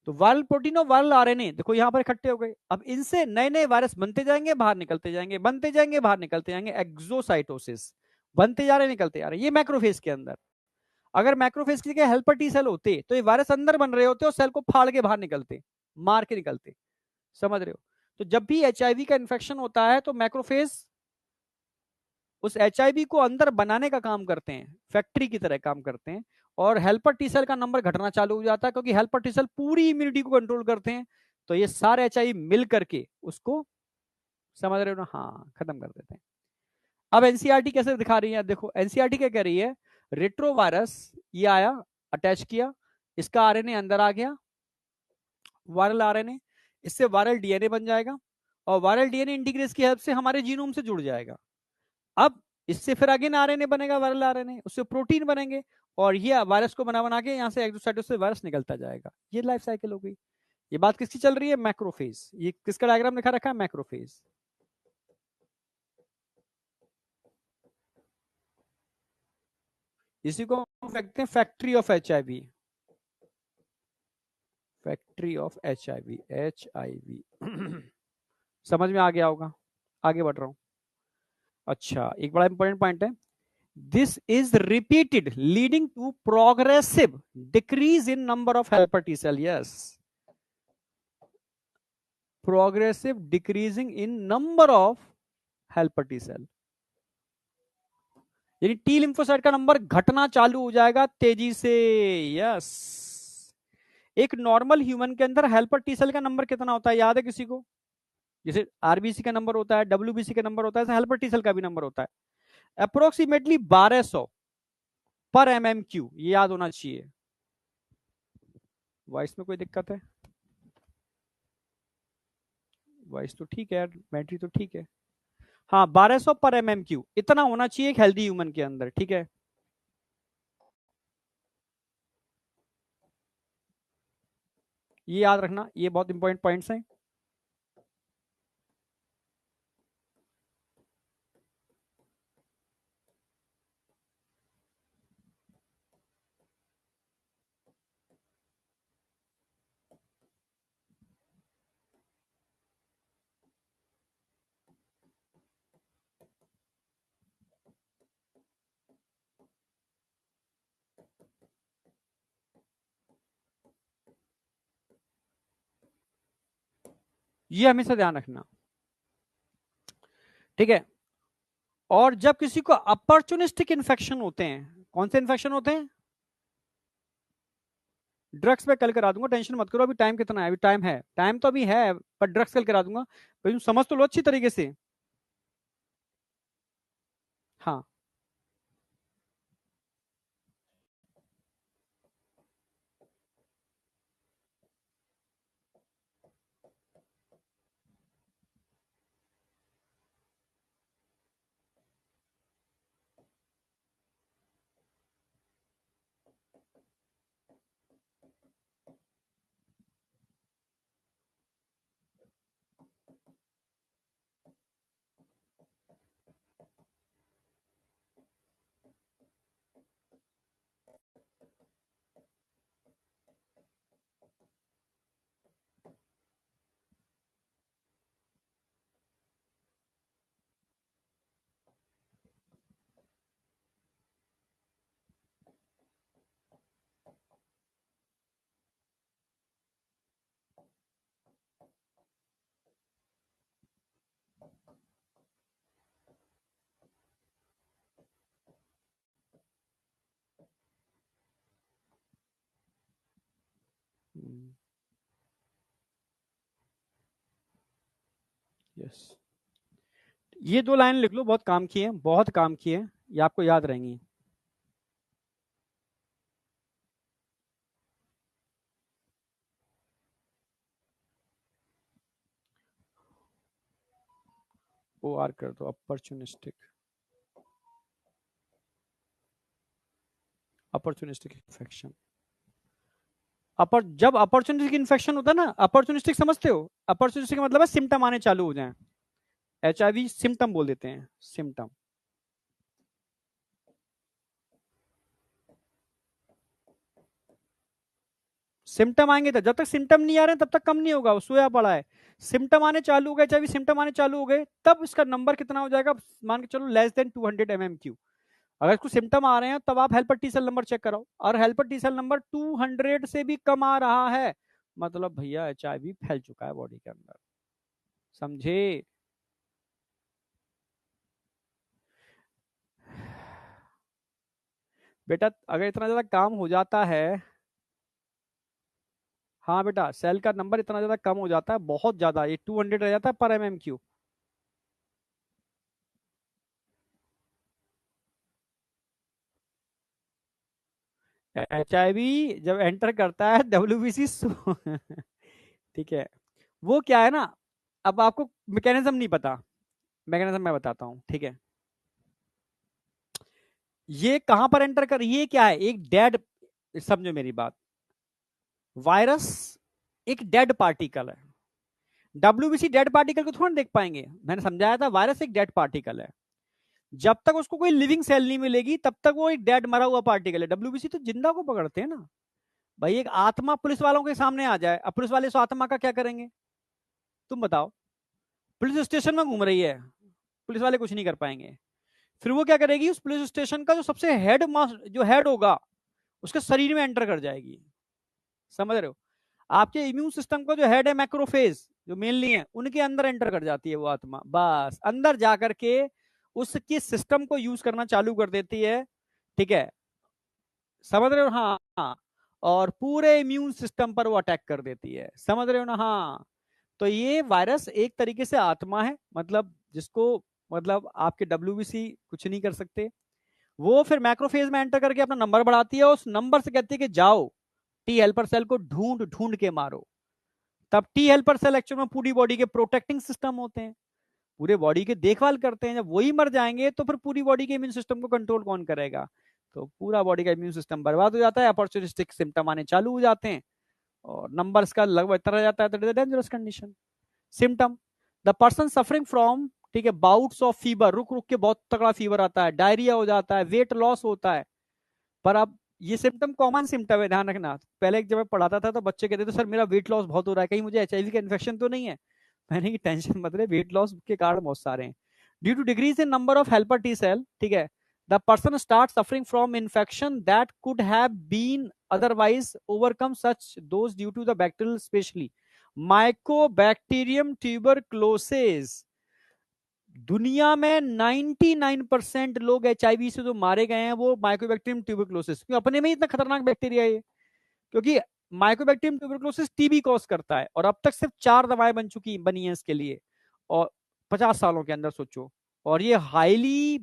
तो वायरल प्रोटीन और वायरल आरएनए देखो यहां पर इकट्ठे हो गए। अब इनसे नए नए वायरस बनते जाएंगे, बाहर निकलते जाएंगे, बनते जाएंगे, बाहर निकलते जाएंगे, एक्सोसाइटोसिस, बनते जा रहे निकलते जा रहे। ये मैक्रोफेज के अंदर। अगर मैक्रोफेज की जगह हेल्पर टी सेल होते तो ये वायरस अंदर बन रहे होते और सेल को फाड़ के बाहर निकलते, मार के निकलते। समझ रहे हो? तो जब भी HIV का इन्फेक्शन होता है तो मैक्रोफेज उस HIV को अंदर बनाने का काम करते हैं, फैक्ट्री की तरह काम करते हैं, और हेल्पर टी सेल का नंबर घटना चालू हो जाता है क्योंकि हेल्पर टी सेल पूरी इम्यूनिटी को कंट्रोल करते हैं। तो ये सारे HIV मिल करके उसको, समझ रहे हो ना, हाँ खत्म कर देते हैं। अब एनसीईआरटी कैसे दिखा रही है? देखो एनसीईआरटी क्या कह रही है, रेट्रोवायरस ये आया, अटैच किया, इसका आरएनए अंदर आ गया, वायरल आरएनए, इससे वायरल डीएनए बन जाएगा, और वायरल डीएनए इंटीग्रेस की हेल्प से हमारे जीनोम से जुड़ जाएगा। अब इससे फिर अगेन आरएनए बनेगा, वायरल आरएनए, उससे प्रोटीन बनेंगे, और ये वायरस को बना बना के यहाँ से एक्सोसाइटोसिस से वायरस निकलता जाएगा। ये लाइफ साइकिल हो गई। ये बात किसकी चल रही है? मैक्रोफेज। ये किसका डायग्राम दिखा रखा है? मैक्रोफेज। इसी को देखते हैं factory of HIV, factory of HIV, HIV समझ में आ गया होगा, आगे बढ़ रहा हूं। अच्छा, एक बड़ा इंपॉर्टेंट पॉइंट है, this is repeated leading to progressive decrease in number of helper T cell. Yes, progressive decreasing in number of helper T cell, यानी टी लिम्फोसाइट का नंबर घटना चालू हो जाएगा तेजी से। यस, एक नॉर्मल ह्यूमन के अंदर हेल्पर टी सेल का नंबर कितना होता है, याद है किसी को? जैसे आरबीसी का नंबर होता है, डब्ल्यूबीसी का नंबर होता है, ऐसे हेल्पर टी सेल का भी नंबर होता है, अप्रोक्सीमेटली 1200 पर MMQ, ये याद होना चाहिए। वॉइस में कोई दिक्कत है? वॉइस तो ठीक है, बैटरी तो ठीक है। हाँ, 1200 पर MMQ इतना होना चाहिए एक हेल्दी ह्यूमन के अंदर, ठीक है। ये याद रखना, ये बहुत इंपॉर्टेंट पॉइंट्स हैं। ये हमेशा ध्यान रखना, ठीक है। और जब किसी को अपॉर्चुनिस्टिक इन्फेक्शन होते हैं, कौन से इन्फेक्शन होते हैं? ड्रग्स पे कल करा दूंगा, टेंशन मत करो। अभी टाइम कितना है? अभी टाइम है, टाइम तो अभी है, पर ड्रग्स कल करा दूंगा। भाई तुम समझ तो लो अच्छी तरीके से। हाँ, यस, ये दो लाइन लिख लो, बहुत काम की है, बहुत काम की है, ये आपको याद रहेंगी। ओ आर कर दो, अपॉर्चुनिस्टिक, अपॉर्चुनिस्टिक इन्फेक्शन। जब अपॉर्चुनिस्टिक इन्फेक्शन होता है ना, अपॉर्चुनिस्टिक समझते हो? अपॉर्चुनिस्टिक का मतलब है सिम्टम आने चालू हो जाए, HIV सिम्टम बोल देते हैं, सिम्टम। सिम्टम आएंगे तो, जब तक सिम्टम नहीं आ रहे हैं तब तक कम नहीं होगा, वो सोया पड़ा है। सिम्टम आने चालू हो गए, चाहे सिम्टम आने चालू हो गए, तब इसका नंबर कितना हो जाएगा, मान के चलो लेस देन 200 MMQ। अगर कुछ सिम्टम आ रहे हैं तब आप helper T cell number check कराओ, और हेल्पर टी सेल नंबर 200 से भी कम आ रहा है, मतलब भैया HIV फैल चुका है बॉडी के अंदर, समझे? बेटा अगर इतना ज्यादा काम हो जाता है, हाँ बेटा, सेल का नंबर इतना ज्यादा कम हो जाता है, बहुत ज्यादा, ये 200 रह जाता है पर MMQ। HIV जब एंटर करता है WBC ठीक है, वो क्या है ना, अब आपको मैकेनिज्म नहीं पता, मैकेनिज्म मैं बताता हूँ, ठीक है। ये कहां पर एंटर कर, ये क्या है, एक डेड, समझो मेरी बात, वायरस एक डेड पार्टिकल है। WBC डेड पार्टिकल को थोड़ा देख पाएंगे, मैंने समझाया था, वायरस एक डेड पार्टिकल है। जब तक उसको कोई लिविंग सेल नहीं मिलेगी तब तक वो एक डेड मरा हुआ पार्टिकल है। डब्ल्यूबीसी तो जिंदा को पकड़ते हैं ना भाई। एक आत्मा पुलिस वालों के सामने आ जाए, अब पुलिस वाले उस आत्मा का क्या करेंगे तुम बताओ। पुलिस स्टेशन में घूम रही है, पुलिस वाले कुछ नहीं कर पाएंगे। फिर वो क्या करेगी, उस पुलिस स्टेशन का जो सबसे जो हेड होगा उसके शरीर में एंटर कर जाएगी। समझ रहे हो? आपके इम्यून सिस्टम का जो हेड है मैक्रोफेज जो मेनली है, उनके अंदर एंटर कर जाती है वो आत्मा। बस अंदर जाकर के उसकी सिस्टम को यूज करना चालू कर देती है। ठीक है, समझ रहे हो? हाँ हाँ। और पूरे इम्यून सिस्टम पर वो अटैक कर देती है। समझ रहे हो ना? हाँ। तो ये वायरस एक तरीके से आत्मा है, मतलब जिसको मतलब आपके डब्ल्यूबीसी कुछ नहीं कर सकते। वो फिर मैक्रोफेज में एंटर करके अपना नंबर बढ़ाती है, उस नंबर से कहती है कि जाओ टी हेल्पर सेल को ढूंढ ढूंढ के मारो। तब टी हेल्पर सेल एक्चुअल में पूरी बॉडी के प्रोटेक्टिंग सिस्टम होते हैं, पूरे बॉडी के देखभाल करते हैं। जब वही मर जाएंगे तो फिर पूरी बॉडी के इम्यून सिस्टम को कंट्रोल कौन करेगा? तो पूरा बॉडी का इम्यून सिस्टम बर्बाद हो जाता है, अपॉर्चुनिस्टिक सिम्टम आने चालू हो जाते हैं और नंबर्स का लगभग इतना रह जाता है। तो dangerous condition. Symptom, the person suffering from, ठीक है, बाउट्स ऑफ फीवर, रुक रुक के बहुत तगड़ा फीवर आता है, डायरिया हो जाता है, वेट लॉस होता है। पर अब ये सिम्टम कॉमन सिम्टम है, ध्यान रखना। पहले जब मैं पढ़ाता था तो बच्चे कहते थे सर मेरा वेट लॉस बहुत हो रहा है, कहीं मुझे एचआईवी का इन्फेक्शन तो नहीं है। मैंने की टेंशन मत ले, वेट लॉस के कारण बहुत सारे हैं। Due to decrease in number of helper T cell, ठीक है, the person start suffering from infection that could have been otherwise overcome, such those due to the bacterial, especially mycobacterium tuberculosis। दुनिया में 99% लोग एचआईवी से जो मारे गए हैं वो माइकोबैक्टीरियम ट्यूबरकुलोसिस, क्यों? अपने में ही इतना खतरनाक बैक्टीरिया है ये। क्योंकि माइकोबैक्टीरियम ट्यूबरकुलोसिस टीबी कॉज करता है और अब तक सिर्फ 4 दवाएं बनी हैं इसके लिए, और 50 सालों के अंदर, सोचो। और ये हाईली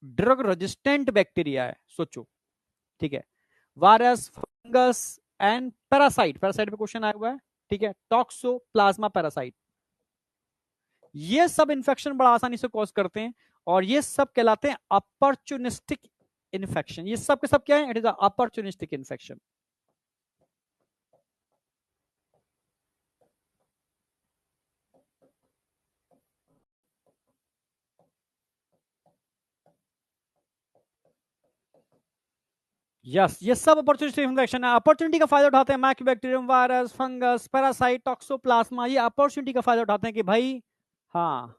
ड्रग रेजिस्टेंट बैक्टीरिया है, सोचो। ठीक है, virus, fungus and parasite, parasite पे क्वेश्चन आया हुआ है। ठीक है, टॉक्सोप्लाज्मा पैरासाइट, ये सब इन्फेक्शन बड़ा आसानी से कॉज करते हैं और ये सब कहलाते हैं अपॉर्चुनिस्टिक इन्फेक्शन। ये सब के सब क्या है? It is opportunistic infection. Yes, ये सब अपॉर्चुनिस्टिक इन्फेक्शन है। अपॉर्चुनिटी का फायदा उठाते हैं Mycobacterium, virus, fungus, parasite, toxoplasma, ये अपॉर्चुनिटी का फायदा उठाते हैं कि भाई हाँ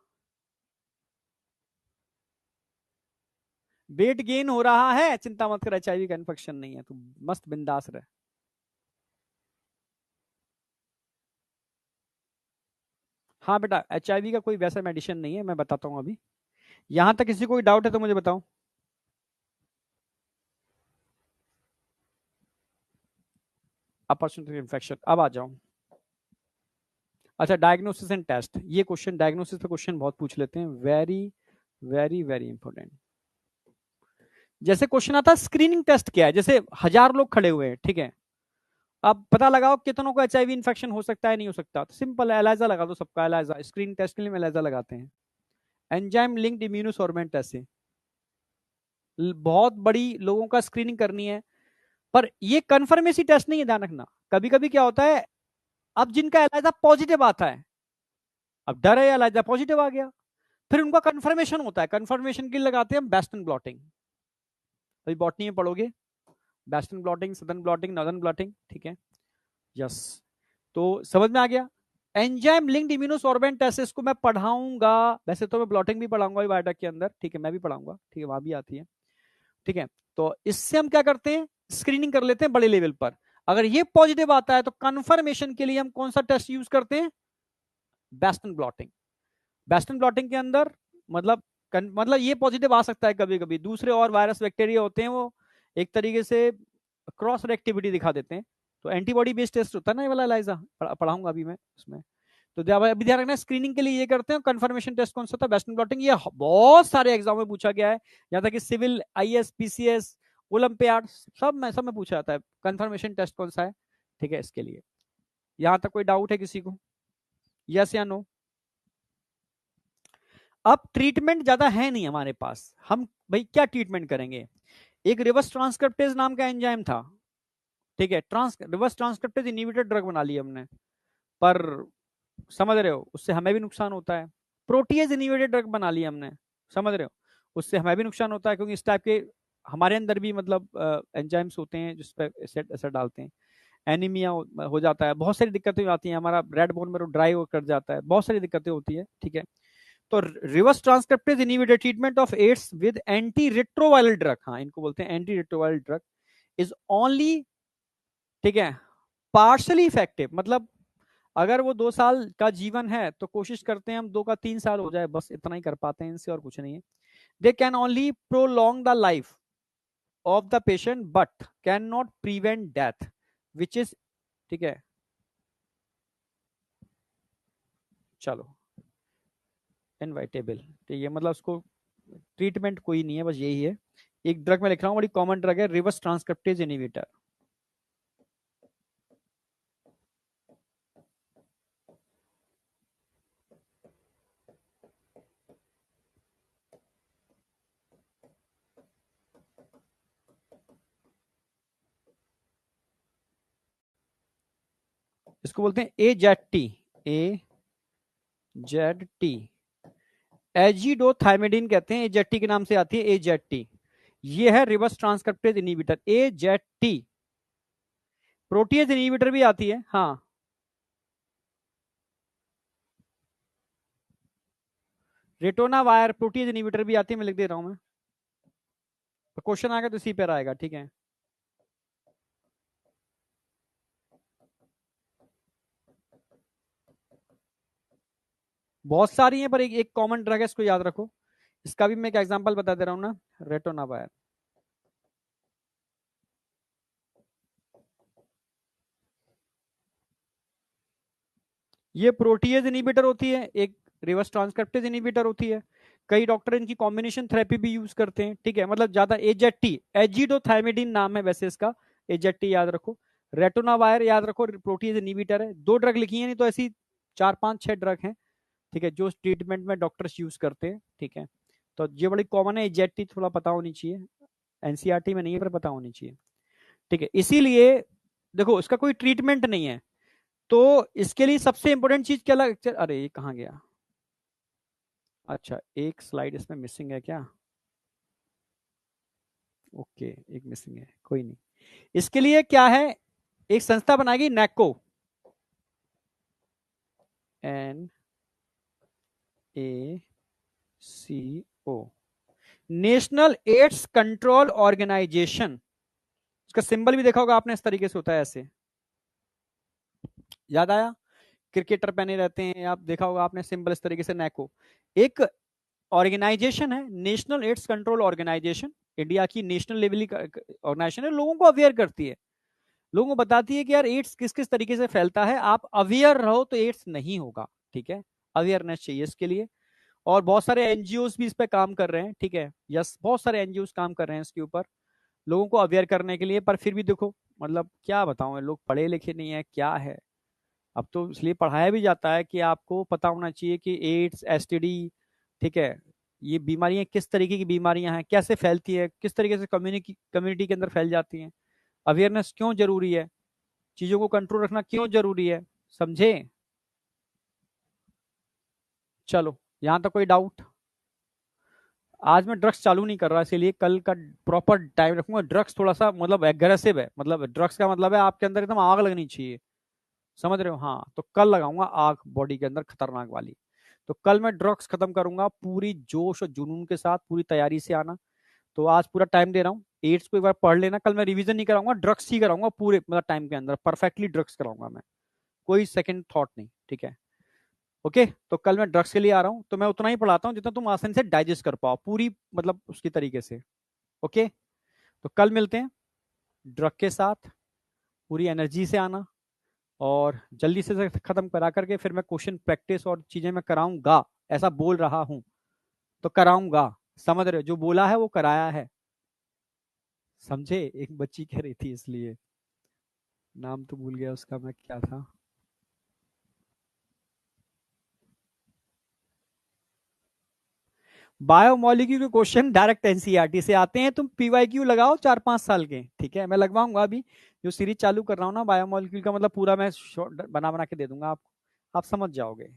वेट गेन हो रहा है, चिंता मत कर, एचआईवी का इन्फेक्शन नहीं है, तू मस्त बिंदास रहे। हाँ बेटा, एचआईवी का कोई वैसा मेडिसिन नहीं है, मैं बताता हूँ अभी। यहां तक किसी को कोई डाउट है तो मुझे बताओ। अपॉर्चुनिटी इन्फेक्शन, अब आ जाओ। अच्छा, डायग्नोसिस एंड टेस्ट, ये क्वेश्चन डायग्नोसिस पे क्वेश्चन बहुत पूछ लेते हैं, वेरी वेरी वेरी इंपॉर्टेंट। जैसे क्वेश्चन आता है स्क्रीनिंग टेस्ट क्या है, जैसे 1000 लोग खड़े हुए हैं, ठीक है, अब पता लगाओ कितनों को एचआईवी इन्फेक्शन हो सकता है, नहीं हो सकता। तो सिंपल है, एलाइजा लगा दो सबका, एलाइजा। स्क्रीनिंग टेस्ट के लिए एलाइजा लगाते हैं। एंजाइम लिंक्ड इम्यूनोसोर्बेंट टेस्ट से बहुत बड़ी लोगों का स्क्रीनिंग करनी है, पर ये कंफर्मेसी टेस्ट नहीं है, ध्यान रखना। कभी कभी क्या होता है, अब जिनका एलाइजा पॉजिटिव आता है, अब डर है एलाइजा पॉजिटिव आ गया, फिर उनका कंफर्मेशन होता है, कंफर्मेशन के लिए लगाते हैं हम बेस्टन ब्लॉटिंग। अभी बॉटनी में पढ़ोगे, western blotting, southern blotting, northern blotting, ठीक है। यस, तो समझ में आ गया। एंजाइम लिंक्ड इम्यूनोसॉर्बेंट टेस्ट, इसको मैं पढ़ाऊंगा, वैसे तो मैं ब्लॉटिंग भी पढ़ाऊंगा बायोटेक के अंदर, ठीक है, मैं भी पढ़ाऊंगा, ठीक है, वहां भी आती है। ठीक है, तो इससे हम क्या करते हैं, स्क्रीनिंग कर लेते हैं बड़े लेवल पर। अगर ये पॉजिटिव आता है तो कंफर्मेशन के लिए हम कौन सा टेस्ट यूज करते हैं? Western blotting. वेस्टर्न ब्लॉटिंग के अंदर मतलब मतलब ये पॉजिटिव आ सकता है कभी कभी, दूसरे और वायरस बैक्टीरिया होते हैं वो एक तरीके से क्रॉस रिएक्टिविटी दिखा देते हैं, तो एंटीबॉडी बेस्ड टेस्ट होता है ना ये वाला एलाइजा, पढ़ाऊंगा अभी मैं उसमें। तो अभी ध्यान रखना, स्क्रीनिंग के लिए ये करते हैं। कंफर्मेशन टेस्ट कौन सा था? Western blotting. ये बहुत सारे एग्जाम में पूछा गया है, यहाँ तक कि सिविल, आईएएस, पीसीएस, ओलंपियाड, सब में पूछा जाता है कंफर्मेशन टेस्ट कौन सा है। ठीक है, इसके लिए यहां तक कोई डाउट है किसी को? यस या नो? अब ट्रीटमेंट ज्यादा है नहीं हमारे पास, हम भाई क्या ट्रीटमेंट करेंगे? एक रिवर्स ट्रांसक्रिप्टेज नाम का एंजाइम था, ठीक है, रिवर्स ट्रांसक्रिप्टेज इनहिबिटर ड्रग बना ली हमने, पर समझ रहे हो उससे हमें भी नुकसान होता है। प्रोटीएज इनहिबिटर ड्रग बना ली हमने, समझ रहे हो, उससे हमें भी नुकसान होता है, क्योंकि इस टाइप के हमारे अंदर भी मतलब एंजाइम्स होते हैं जिस पर एसिड असर डालते हैं। एनीमिया हो जाता है, बहुत सारी दिक्कतें आती हैं, हमारा रेड बोन में ड्राई कर जाता है, बहुत सारी दिक्कतें होती है, ठीक है। तो reverse transcriptase inhibitor treatment of AIDS with anti retroviral drug, हाँ इनको बोलते हैं anti retroviral drug, is only, ठीक है, पार्शली इफेक्टिव। मतलब अगर वो 2 साल का जीवन है तो कोशिश करते हैं हम 2 का 3 साल हो जाए, बस इतना ही कर पाते हैं इनसे, और कुछ नहीं है। They can only prolong the life of the patient but can not prevent death, which is, ठीक है। चलो, इनवाइटेबल, ठीक है, मतलब उसको ट्रीटमेंट कोई नहीं है, बस यही है। एक ड्रग में लिख रहा हूँ, बड़ी कॉमन ड्रग है, रिवर्स ट्रांसक्रिप्टेज इनहिबिटर। इसको बोलते हैं AZT, AZT, एजिडोथाइमिडीन कहते हैं, AZT के नाम से आती है AZT। ये है reverse transcriptase inhibitor AZT। Protease inhibitor भी आती है, हाँ। रेटोना वायर प्रोटीएज इनहिबिटर भी आती है, मैं लिख दे रहा हूं मैं, तो क्वेश्चन आएगा तो इसी पर आएगा, ठीक है। बहुत सारी है, पर एक कॉमन ड्रग है, इसको याद रखो। इसका भी मैं एक एग्जांपल बता दे रहा हूं ना, रेटोना वायर। ये प्रोटीएज इनहिबिटर होती है, एक रिवर्स ट्रांसक्रिप्टेज इनहिबिटर होती है। कई डॉक्टर इनकी कॉम्बिनेशन थेरेपी भी यूज करते हैं, ठीक है। मतलब ज्यादा एजेटी, एजिडोथाइमिडीन नाम है वैसे इसका, एजेटी याद रखो। रेटोनावायर याद रखो, प्रोटीएज इनहिबिटर है। 2 ड्रग लिखी है, नहीं तो ऐसी 4 5 6 ड्रग हैं, ठीक है, जो ट्रीटमेंट में डॉक्टर्स यूज करते हैं, ठीक है। तो ये बड़ी कॉमन है, एजेटी थोड़ा पता होनी चाहिए, एनसीईआरटी में नहीं है पर पता होनी चाहिए, ठीक है। इसीलिए देखो, इसका कोई ट्रीटमेंट नहीं है, तो इसके लिए सबसे इंपॉर्टेंट चीज क्या लग, अरे ये कहाँ गया, अच्छा एक स्लाइड इसमें मिसिंग है क्या, ओके एक मिसिंग है, कोई नहीं। इसके लिए क्या है, एक संस्था बनाएगी नैको, NACO, national AIDS control organisation. इसका सिंबल भी देखा होगा आपने, इस तरीके से होता है ऐसे, याद आया, क्रिकेटर पहने रहते हैं, आप देखा होगा आपने सिंबल इस तरीके से, नैको। एक ऑर्गेनाइजेशन है, national AIDS control organisation, India की नेशनल लेवल की ऑर्गेनाइजेशन है, लोगों को अवेयर करती है, लोगों को बताती है कि यार एड्स किस किस तरीके से फैलता है, आप अवेयर रहो तो एड्स नहीं होगा, ठीक है। अवेयरनेस चाहिए इसके लिए, और बहुत सारे एनजीओ भी इस पे काम कर रहे हैं, ठीक है, यस बहुत सारे एनजीओ काम कर रहे हैं इसके ऊपर, लोगों को अवेयर करने के लिए। पर फिर भी देखो, मतलब क्या बताऊं, लोग पढ़े लिखे नहीं है, क्या है, अब तो इसलिए पढ़ाया भी जाता है कि आपको पता होना चाहिए कि एड्स, एसटीडी, ठीक है, ये बीमारियां किस तरीके की बीमारियां हैं, कैसे फैलती है, किस तरीके से कम्युनिटी के अंदर फैल जाती हैं, अवेयरनेस क्यों जरूरी है, चीजों को कंट्रोल रखना क्यों जरूरी है, समझे। चलो, यहां तक कोई डाउट। आज मैं ड्रग्स चालू नहीं कर रहा, इसीलिए कल का प्रॉपर टाइम रखूंगा। ड्रग्स थोड़ा सा मतलब एग्रेसिव है, मतलब ड्रग्स का मतलब है आपके अंदर एकदम आग लगनी चाहिए, समझ रहे हो, हाँ। तो कल लगाऊंगा आग बॉडी के अंदर खतरनाक वाली। तो कल मैं ड्रग्स खत्म करूंगा पूरी जोश और जुनून के साथ, पूरी तैयारी से आना। तो आज पूरा टाइम दे रहा हूँ, एड्स को एक बार पढ़ लेना, कल मैं रिवीजन नहीं कराऊंगा, ड्रग्स ही कराऊंगा पूरे मतलब टाइम के अंदर, परफेक्टली ड्रग्स कराऊंगा मैं, कोई सेकंड थॉट नहीं, ठीक है। ओके, तो कल मैं ड्रग्स के लिए आ रहा हूँ, तो मैं उतना ही पढ़ाता हूँ जितना तुम आसानी से डाइजेस्ट कर पाओ, पूरी मतलब उसकी तरीके से। ओके, तो कल मिलते हैं ड्रग के साथ, पूरी एनर्जी से आना, और जल्दी से खत्म करा करके फिर मैं क्वेश्चन प्रैक्टिस और चीजें मैं कराऊंगा, ऐसा बोल रहा हूं तो कराऊंगा, समझ रहे हो, जो बोला है वो कराया है, समझे। एक बच्ची कह रही थी, इसलिए नाम तो भूल गया उसका मैं, क्या था, बायोमोलिक्यूल के क्वेश्चन डायरेक्ट एनसीईआरटी से आते हैं, तुम पीवाईक्यू लगाओ 4 5 साल के, ठीक है, मैं लगवाऊंगा अभी, जो सीरीज चालू कर रहा हूँ ना बायोमोलिक्यूल का, मतलब पूरा मैं बना बना के दे दूंगा आपको, आप समझ जाओगे।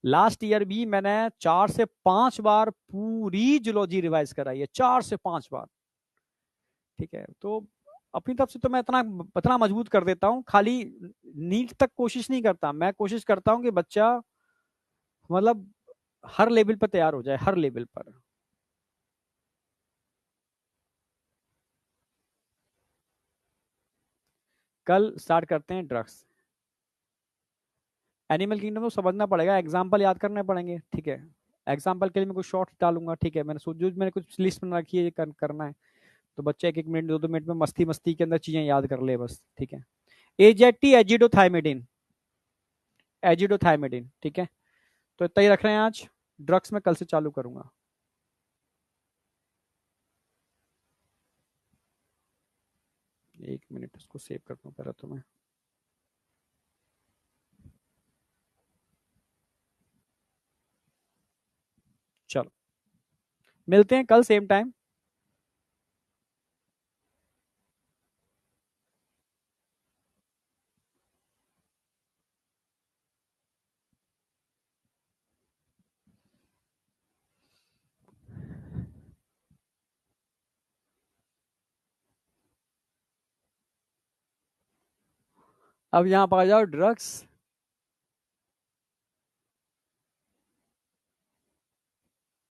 लास्ट ईयर भी मैंने 4 से 5 बार पूरी जूलॉजी रिवाइज कराई है, 4 से 5 बार। ठीक है, तो अपनी तरफ से तो मैं इतना इतना मजबूत कर देता हूँ, खाली नीट तक कोशिश नहीं करता, मैं कोशिश करता हूँ कि बच्चा मतलब हर लेवल पर तैयार हो जाए, हर लेवल पर। कल स्टार्ट करते हैं ड्रग्स। एनिमल किंगडम तो समझना पड़ेगा, एग्जाम्पल याद करने पड़ेंगे। ठीक है, एग्जाम्पल के लिए मैं कुछ शॉर्ट्स डालूंगा। ठीक है, मैंने सोच जो मैंने कुछ लिस्ट बना रखी है, ये करना है। तो बच्चा 1-1 मिनट 2-2 मिनट में मस्ती मस्ती के अंदर चीजें याद कर ले बस। ठीक है, एजेटी एजिडोथाइमिडिन, एजिडोथाइमिडिन। ठीक है, तो इतना ही रख रहे हैं आज। ड्रग्स में कल से चालू करूंगा। 1 मिनट इसको सेव करता हूँ पहले तो मैं। चलो, मिलते हैं कल सेम टाइम। अब यहाँ पर आ जाओ ड्रग्स।